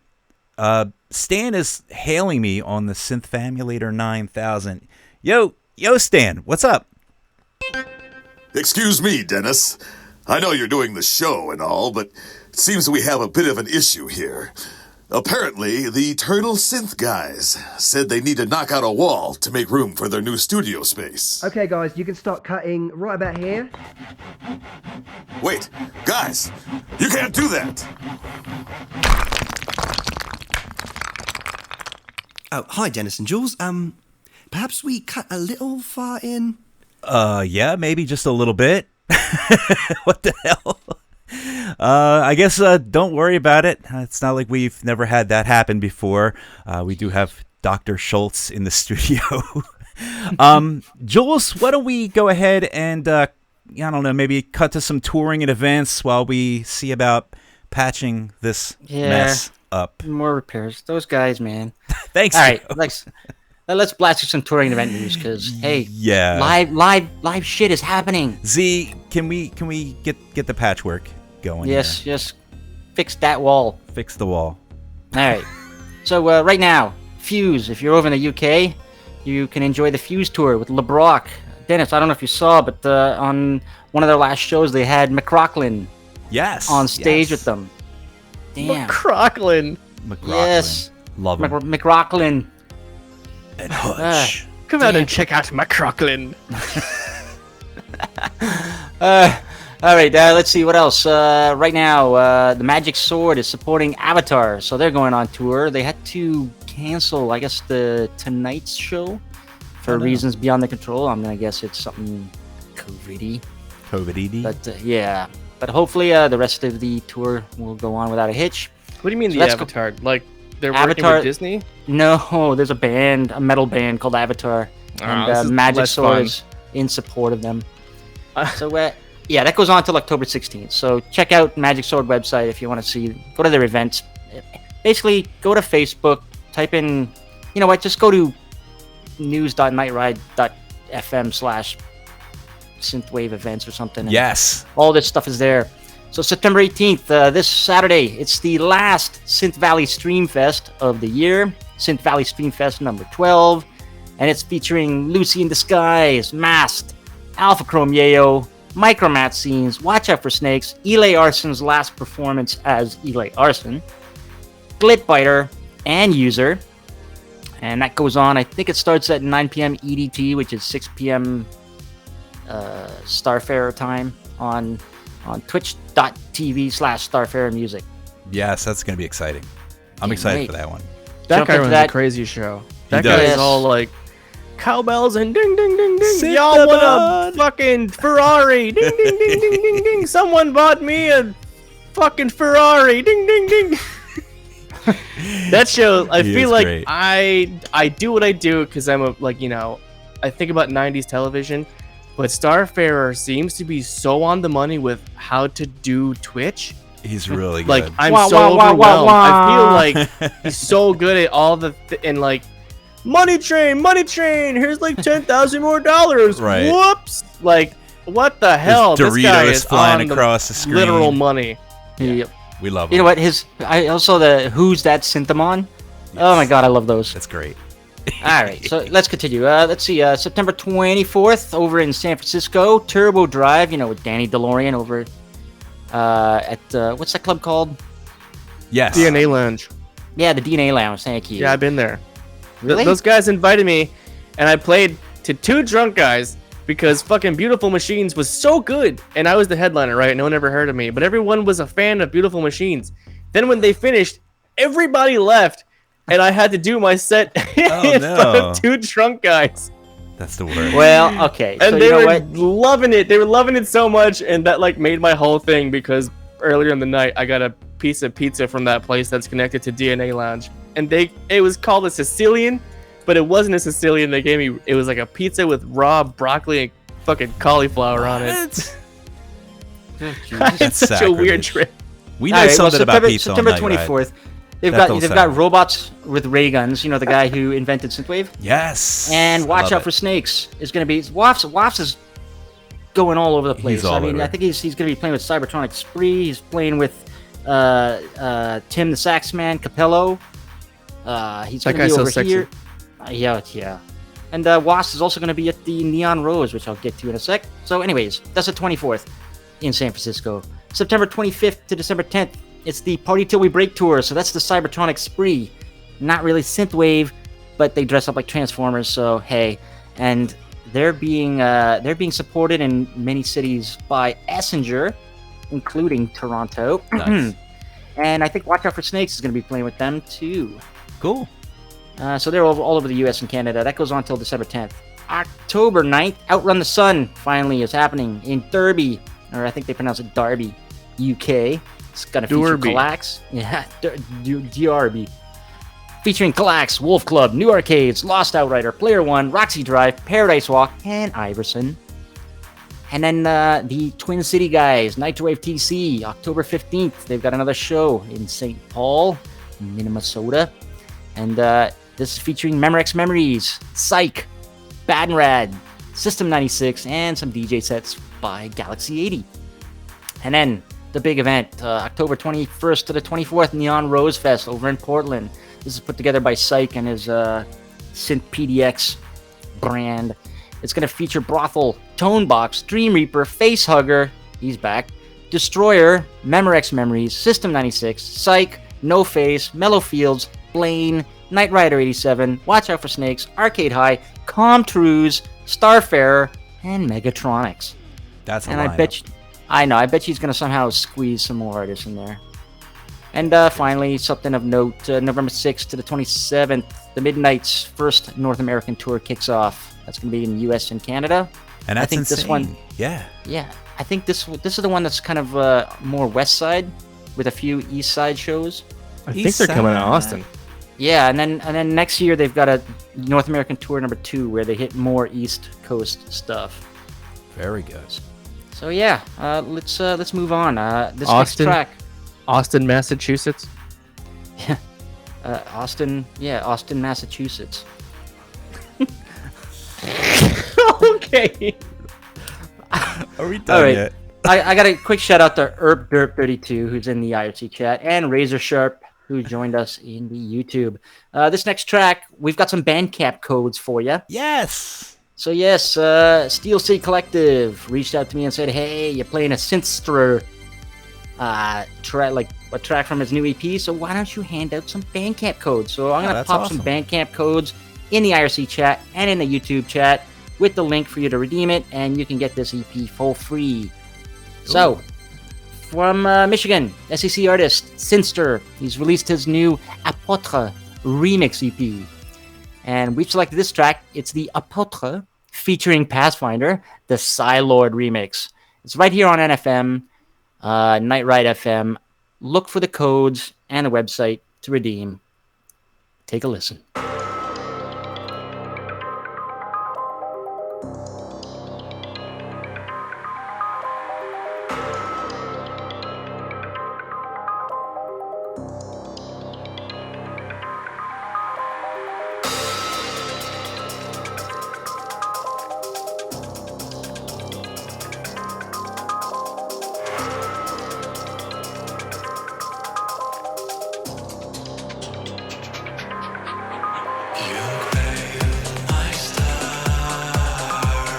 Stan is hailing me on the Synthfamulator 9000. Yo, Stan, what's up? Excuse me, Dennis. I know you're doing the show and all, but it seems we have a bit of an issue here. Apparently, the Eternal Synth guys said they need to knock out a wall to make room for their new studio space. Okay, guys, you can start cutting right about here. Wait, guys, you can't do that! Oh, hi, Dennis and Jules. Perhaps we cut a little far in? Yeah, maybe just a little bit. What the hell? I guess don't worry about it. It's not like we've never had that happen before. We do have Dr. Schultz in the studio. Jules, why don't we go ahead and, I don't know, maybe cut to some touring and events while we see about patching this mess up. More repairs. Those guys, man. Thanks. All right, let's blast through some touring event news because hey, live shit is happening. Z, can we get the patchwork going? Yes, here? just fix that wall. Fix the wall. All right. So right now, Fuse. If you're over in the UK, you can enjoy the Fuse tour with LeBrock. Dennis, I don't know if you saw, but on one of their last shows, they had McRocklin. Yes. On stage with them. Damn. McRocklin. Yes. Love him. McRocklin. And Hutch. Come out and check out McRocklin. All right, let's see what else. Right now, the Magic Sword is supporting Avatar, so they're going on tour. They had to cancel, I guess, the tonight's show for reasons beyond their control. I'm gonna guess it's something COVID-y. COVID-y. But yeah, but hopefully the rest of the tour will go on without a hitch. What do you mean So the Avatar? Like they're working with Disney? No, there's a metal band called Avatar, and Magic Sword is in support of them. So yeah, that goes on until October 16th. So check out Magic Sword website if you want to see. Go to their events. Basically, go to Facebook, type in, you know what? Just go to news.nightride.fm/synthwave events or something. Yes. All this stuff is there. So September 18th, this Saturday, it's the last Synth Valley Stream Fest of the year. Synth Valley Stream Fest number 12. And it's featuring Lucy in Disguise, Masked, Alpha Chrome Yayo, Micromat Scenes, Watch Out for Snakes, Eli Arson's last performance as Eli Arson, Glitbiter, and User. And that goes on, I think it starts at 9 p.m. EDT, which is 6 p.m. Starfarer time on twitch.tv/Starfarer Music. Yes, that's going to be exciting. I'm excited for that one. That guy runs a crazy show. That guy is all like cowbells and ding ding ding ding. Y'all want a fucking Ferrari? Ding ding ding ding ding ding. Someone bought me a fucking Ferrari. Ding ding ding. That show, I feel like great. I do what I do because I'm I think about 90s television, but Starfarer seems to be so on the money with how to do Twitch. He's really good. Like I'm overwhelmed. I feel like he's so good at all the and like money train. Here's like $10,000 more. Right. Whoops. Like what the hell? There's this guy Doritos is flying on across the screen. Literal money. Yep. We love him. You know what? I also the Who's That Synthamon. Yes. Oh my god, I love those. That's great. All right, so let's continue. Let's see. September 24th over in San Francisco, Turbo Drive. With Danny DeLorean over at what's that club called? Yes. DNA Lounge. Yeah, the DNA Lounge. Thank you. Yeah, I've been there. Really? Those guys invited me, and I played to two drunk guys because fucking Beautiful Machines was so good, and I was the headliner, right? No one ever heard of me, but everyone was a fan of Beautiful Machines. Then when they finished, everybody left, and I had to do my set in front of two drunk guys. That's the word. Well, okay. And so they were what? loving it. They were loving it so much, and that made my whole thing because earlier in the night I got a piece of pizza from that place that's connected to DNA Lounge, and it was called a Sicilian, but it wasn't a Sicilian. They gave me it was like a pizza with raw broccoli and fucking cauliflower on it. It's such a weird trip. We know something about pizza. September on night 24th. Ride. They've got robots with ray guns. The guy who invented synthwave. Yes. And Watch Out for Snakes is going to be Woffs is going all over the place. I think he's going to be playing with Cybertronic Spree. He's playing with Tim the Saxman Capello. He's going to be over here. Yeah. And Wasp is also going to be at the Neon Rose, which I'll get to in a sec. So anyways, that's the 24th. in San Francisco. September 25th to December 10th, it's the Party Till We Break tour. So that's the Cybertronic Spree. Not really synthwave, but they dress up like Transformers. So hey, and they're being supported in many cities by Essenger, including Toronto. Nice. And I think Watch Out for Snakes is going to be playing with them too. Cool. So they're all over the US and Canada. That goes on till December 10th. October 9th, Outrun the Sun finally is happening in Derby, or I think they pronounce it Derby, UK. It's going to feature Derby. Kallax. Yeah, Derby. Featuring Kallax, Wolf Club, New Arcades, Lost Outrider, Player One, Roxy Drive, Paradise Walk, and Iverson. And then the Twin City guys, Nitrowave TC, October 15th. They've got another show in St. Paul, Minnesota. And this is featuring Memorex Memories, Psych, Bad and Rad, System 96, and some DJ sets by Galaxy 80. And then the big event, October 21st to the 24th, Neon Rose Fest over in Portland. This is put together by Psych and his Synth PDX brand. It's going to feature Brothel, Tonebox, Dream Reaper, Facehugger, he's back, Destroyer, Memorex Memories, System 96, Psych, No Face, Mellow Fields, Blaine, Knight Rider 87, Watch Out for Snakes, Arcade High, Comtrues, Starfarer, and Megatronics. That's a And lineup. I bet she's going to somehow squeeze some more artists in there. And finally, something of note, November 6th to the 27th, the Midnight's first North American tour kicks off. That's going to be in the US and Canada. And that's I think insane. this one, Yeah. I think this is the one that's kind of more west side with a few east side shows. I think they're coming to Austin. Yeah, and then next year they've got a North American tour number 2 where they hit more East Coast stuff. Very good. So yeah, let's move on. This Austin? next track, Austin, Massachusetts. Austin, Massachusetts. Okay. Are we done All right. yet? I got a quick shout out to ErpDerp32, who's in the IRC chat, and Razor Sharp, who joined us in the YouTube. This next track, we've got some Bandcamp codes for you. Yes. So yes, Steel City Collective reached out to me and said, "Hey, you're playing a Synthster track from his new EP, so why don't you hand out some Bandcamp codes?" So I'm gonna that's pop awesome. some Bandcamp codes in the IRC chat and in the YouTube chat with the link for you to redeem it, and you can get this EP for free. So, from Michigan, SEC artist Synthster, he's released his new Apotre remix EP, and we've selected this track. It's the Apotre featuring Pathfinder, the Psylord remix. It's right here on NFM, Night Ride FM. Look for the codes and the website to redeem. Take a listen. My star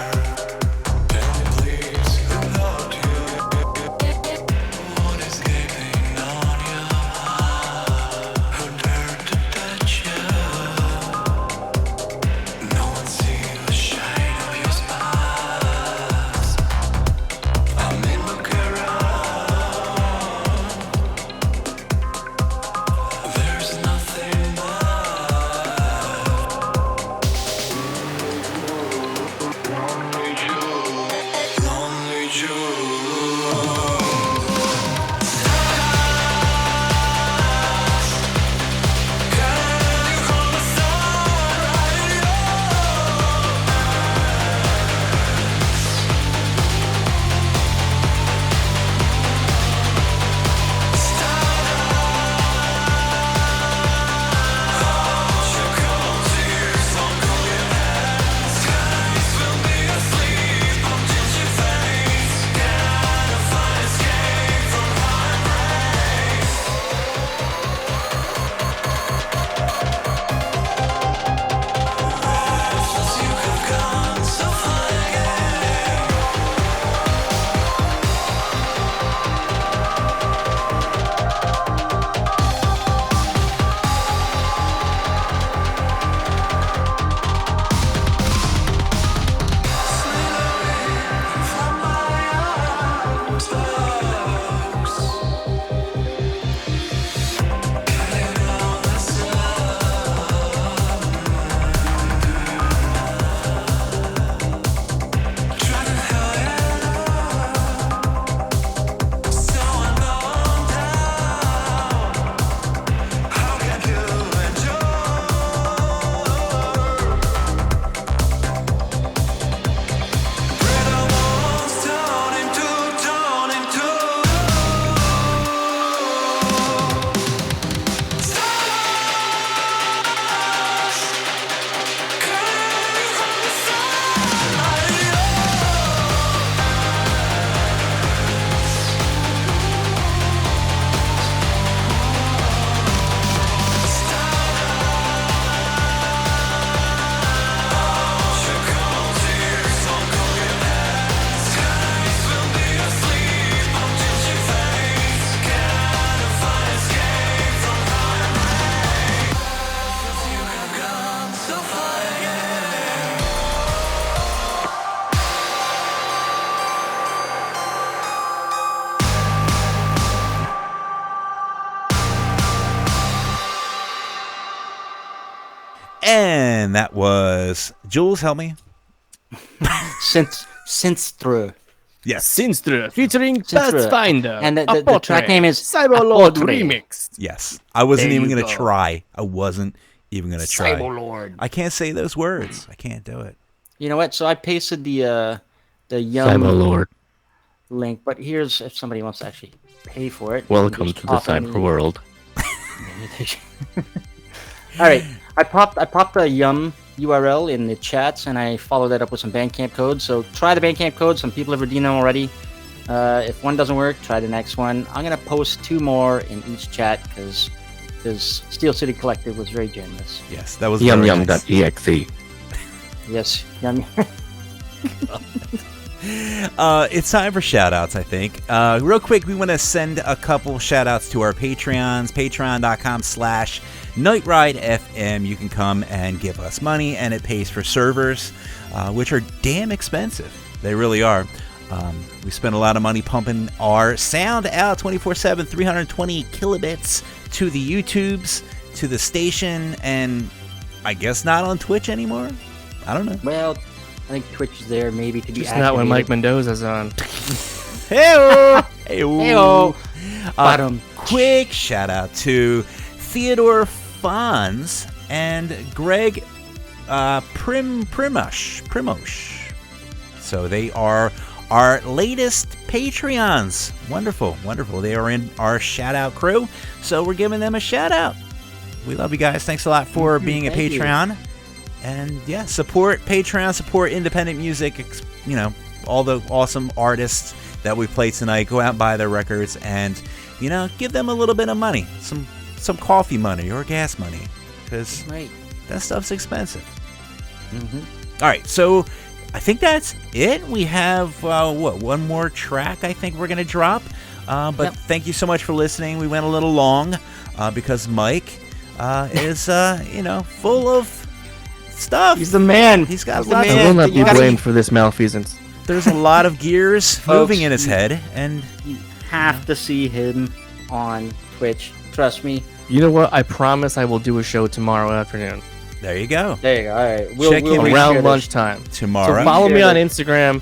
and that was Jules. Help me. Synthra. Yes, Synstra featuring Synthra. Pathfinder. And the track name is Cyberlord Apotre. Remix. Yes, I wasn't There even you going to go. try. I wasn't even going to try. Cyberlord. I can't say those words. I can't do it. You know what? So I pasted the Yum Cyberlord. link, but here's if somebody wants to actually pay for it. Welcome just to the pop in cyber world. All right, I popped the Yum URL in the chats, and I followed that up with some Bandcamp codes. So try the Bandcamp codes. Some people have redeemed them already. If one doesn't work, try the next one. I'm gonna post 2 more in each chat because Steel City Collective was very generous. Yes, that was Yum very nice. Yum.exe. Yes, Yum. It's time for shout-outs, I think. Real quick, we want to send a couple shout-outs to our Patreons. Patreon.com/NightRideFM. You can come and give us money, and it pays for servers, which are damn expensive. They really are. We spend a lot of money pumping our sound out 24/7, 320 kilobits to the YouTubes, to the station, and I guess not on Twitch anymore? I don't know. Well, I think Twitch is there maybe to be Just not when Mike activated. Mendoza's on. Hey-o! Hey-o! Bottom. Quick shout out to Theodore Fons and Greg Primosh. So they are our latest Patreons. Wonderful, wonderful. They are in our shout out crew, so we're giving them a shout out. We love you guys. Thanks a lot for being a Thank you. Patreon. And yeah, support Patreon, support independent music, you know, all the awesome artists that we played tonight. Go out and buy their records and, you know, give them a little bit of money, some coffee money or gas money, because that stuff's expensive. All right, so I think that's it. We have, one more track I think we're going to drop. But thank you so much for listening. We went a little long because Mike is, full of stuff. He's the man. He's got He's the lots man. I will not You be gotta- blamed for this malfeasance. There's a lot of gears moving in his head, and you have to see him on Twitch. Trust me. You know what? I promise I will do a show tomorrow afternoon. There you go. There you go. All right. Check him around lunchtime tomorrow. So follow me on Instagram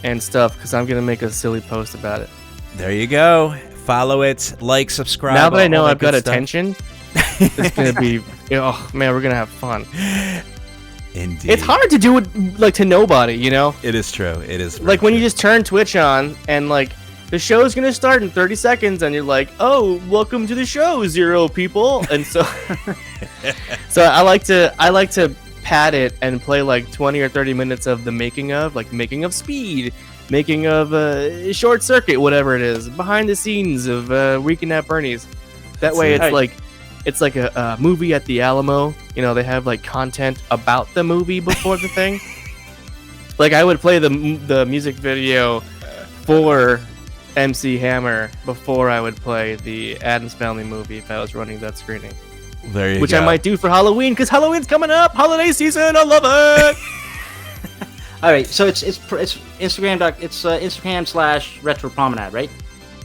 and stuff because I'm gonna make a silly post about it. There you go. Follow it, like, subscribe. Now that I know all I've got good stuff. attention, it's gonna be. Oh man, we're gonna have fun. Indeed. It's hard to do it like to nobody, you know. It is true. It is. Like when you just turn Twitch on and like the show's gonna start in 30 seconds, and you're like, "Oh, welcome to the show, 0 people." And so, so I like to pad it and play like 20 or 30 minutes of the making of Speed, making of Short Circuit, whatever it is, behind the scenes of Weekend at Bernie's. That way, it's like a movie at the Alamo. You know, they have like content about the movie before the thing. Like I would play the music video for MC Hammer before I would play the Addams Family movie if I was running that screening. There you Which go. I might do for Halloween because Halloween's coming up, holiday season. I love it. All right. So it's Instagram. It's Instagram/Retro Promenade, right?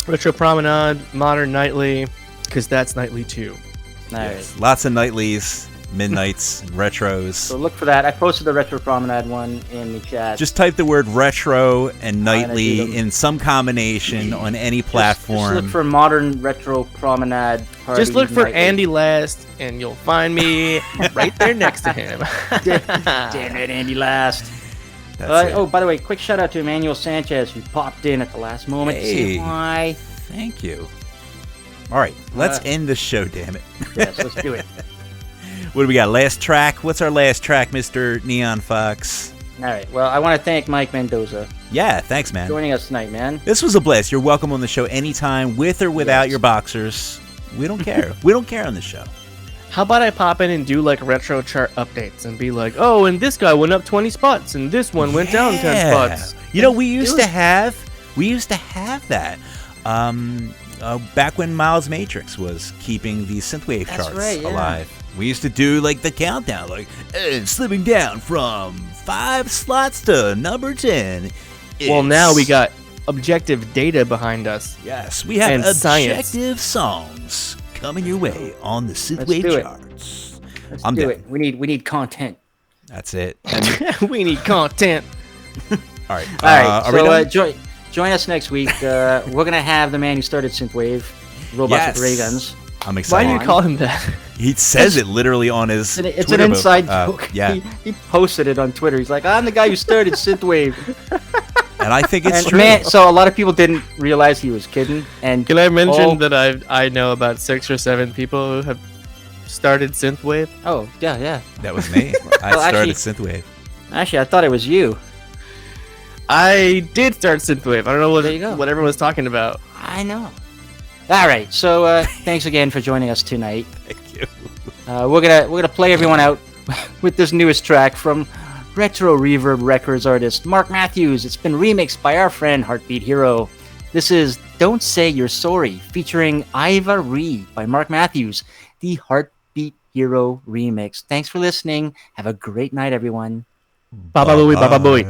Retro Promenade, Modern Nightly, because that's Nightly too. All right. Yes. Lots of nightlies, midnights, and retros. So look for that. I posted the Retro Promenade one in the chat. Just type the word retro and nightly them. in some combination on any platform. Just look for Modern Retro Promenade Party. Just look for Nightly. Andy Last, and you'll find me right there next to him. Damn it, Andy Last. That's it. Oh, by the way, quick shout out to Emmanuel Sanchez who popped in at the last moment to Hey. say hi. Thank you. All right, let's end the show, damn it. Yes, let's do it. What do we got? Last track? What's our last track, Mr. Neon Fawkes? All right. Well, I want to thank Mike Mendoza Yeah, thanks, man. joining us tonight, man. This was a blast. You're welcome on the show anytime, with or without your boxers. We don't care. We don't care on the show. How about I pop in and do like retro chart updates and be like, oh, and this guy went up 20 spots and this one went down 10 spots. You know, we used to have that. Back when Miles Matrix was keeping the synthwave That's charts right, yeah. alive. We used to do like the countdown, like slipping down from 5 slots to number 10. Well, now we It's- got objective data behind us. Yes, we have and objective science. songs coming your way on the Let's synthwave do it. charts. Let's I'm do down. it. We need content. That's it. We need content. All right. All right. Are we done? Join us next week. We're gonna have the man who started synthwave, robots with ray guns. I'm Why excited. do you call him that? He says it literally on his. It's Twitter an inside book. joke. Yeah, He posted it on Twitter. He's like, I'm the guy who started synthwave. and I think it's And true. man, so a lot of people didn't realize he was kidding. And Can I mention that I know about 6 or 7 people who have started synthwave? Oh yeah. That was me. I Well, started actually- synthwave. Actually, I thought it was you. I did start synthwave. I don't know There you go. what everyone was talking about. I know. All right. So thanks again for joining us tonight. Thank you. We're gonna play everyone out with this newest track from Retro Reverb Records artist Mark Matthews. It's been remixed by our friend Heartbeat Hero. This is Don't Say You're Sorry, featuring Iva Ree by Mark Matthews, the Heartbeat Hero remix. Thanks for listening. Have a great night, everyone. Baba booey, baba booey.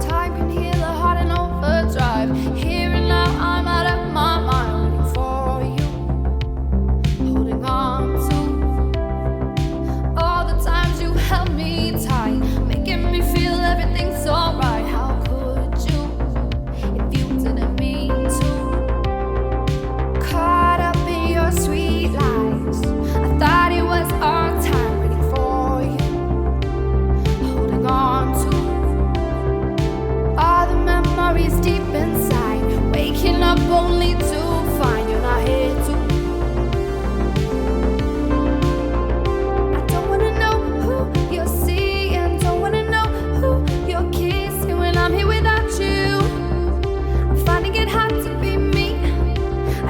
Time can heal a heart in overdrive. Here and now, I'm out of my mind, waiting for you, holding on to all the times you held me tight, making me feel everything's alright. How could you, if you didn't mean to? Caught up in your sweet lies, I thought it was our time, waiting for you, holding on to all the memories deep inside, waking up only to find you're not here to. I don't wanna know who you're seeing, don't wanna know who you're kissing when I'm here without you. I'm finding it hard to be me.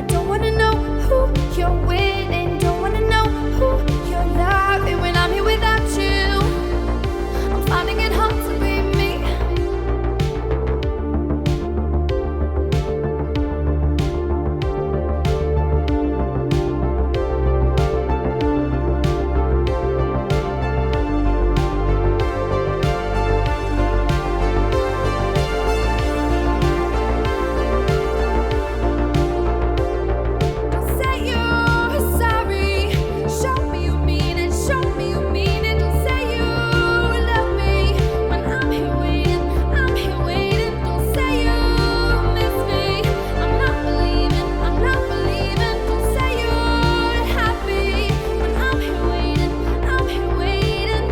I don't wanna know who you're winning, don't wanna know who you're loving when I'm here without you. I'm finding it hard to be me. Don't say you're sorry. Show me you mean it. Show me you mean it. Don't say you love me when I'm here waiting. I'm here waiting. Don't say you miss me. I'm not believing. I'm not believing. Don't say you're happy when I'm here waiting. I'm here waiting.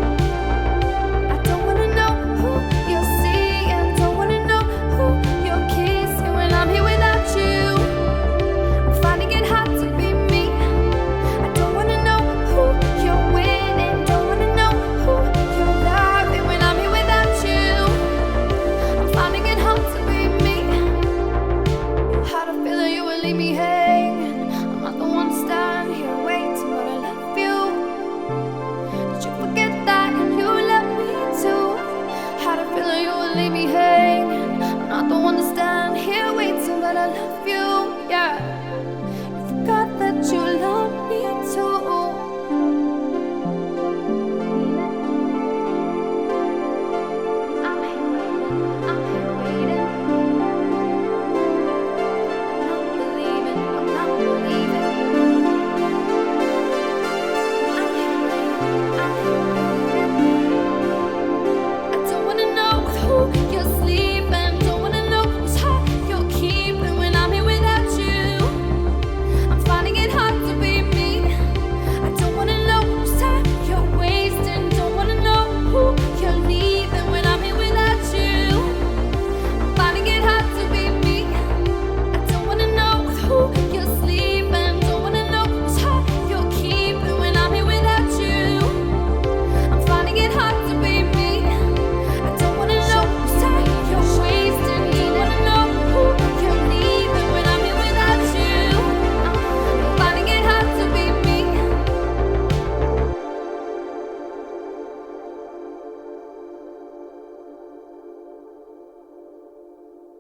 I don't wanna know who you're seeing, don't wanna know who you're kissing when I'm here without you. I'm finding it hard to be me. I don't wanna know who you're winning, don't wanna know who you're loving when I'm here without you. I'm finding it hard to be me. Had a feeling you would leave me hanging. I'm not the one to stand here waiting, but I love you. Did you forget that you love me too? Had a feeling you would leave me hanging. I'm not the one to stay.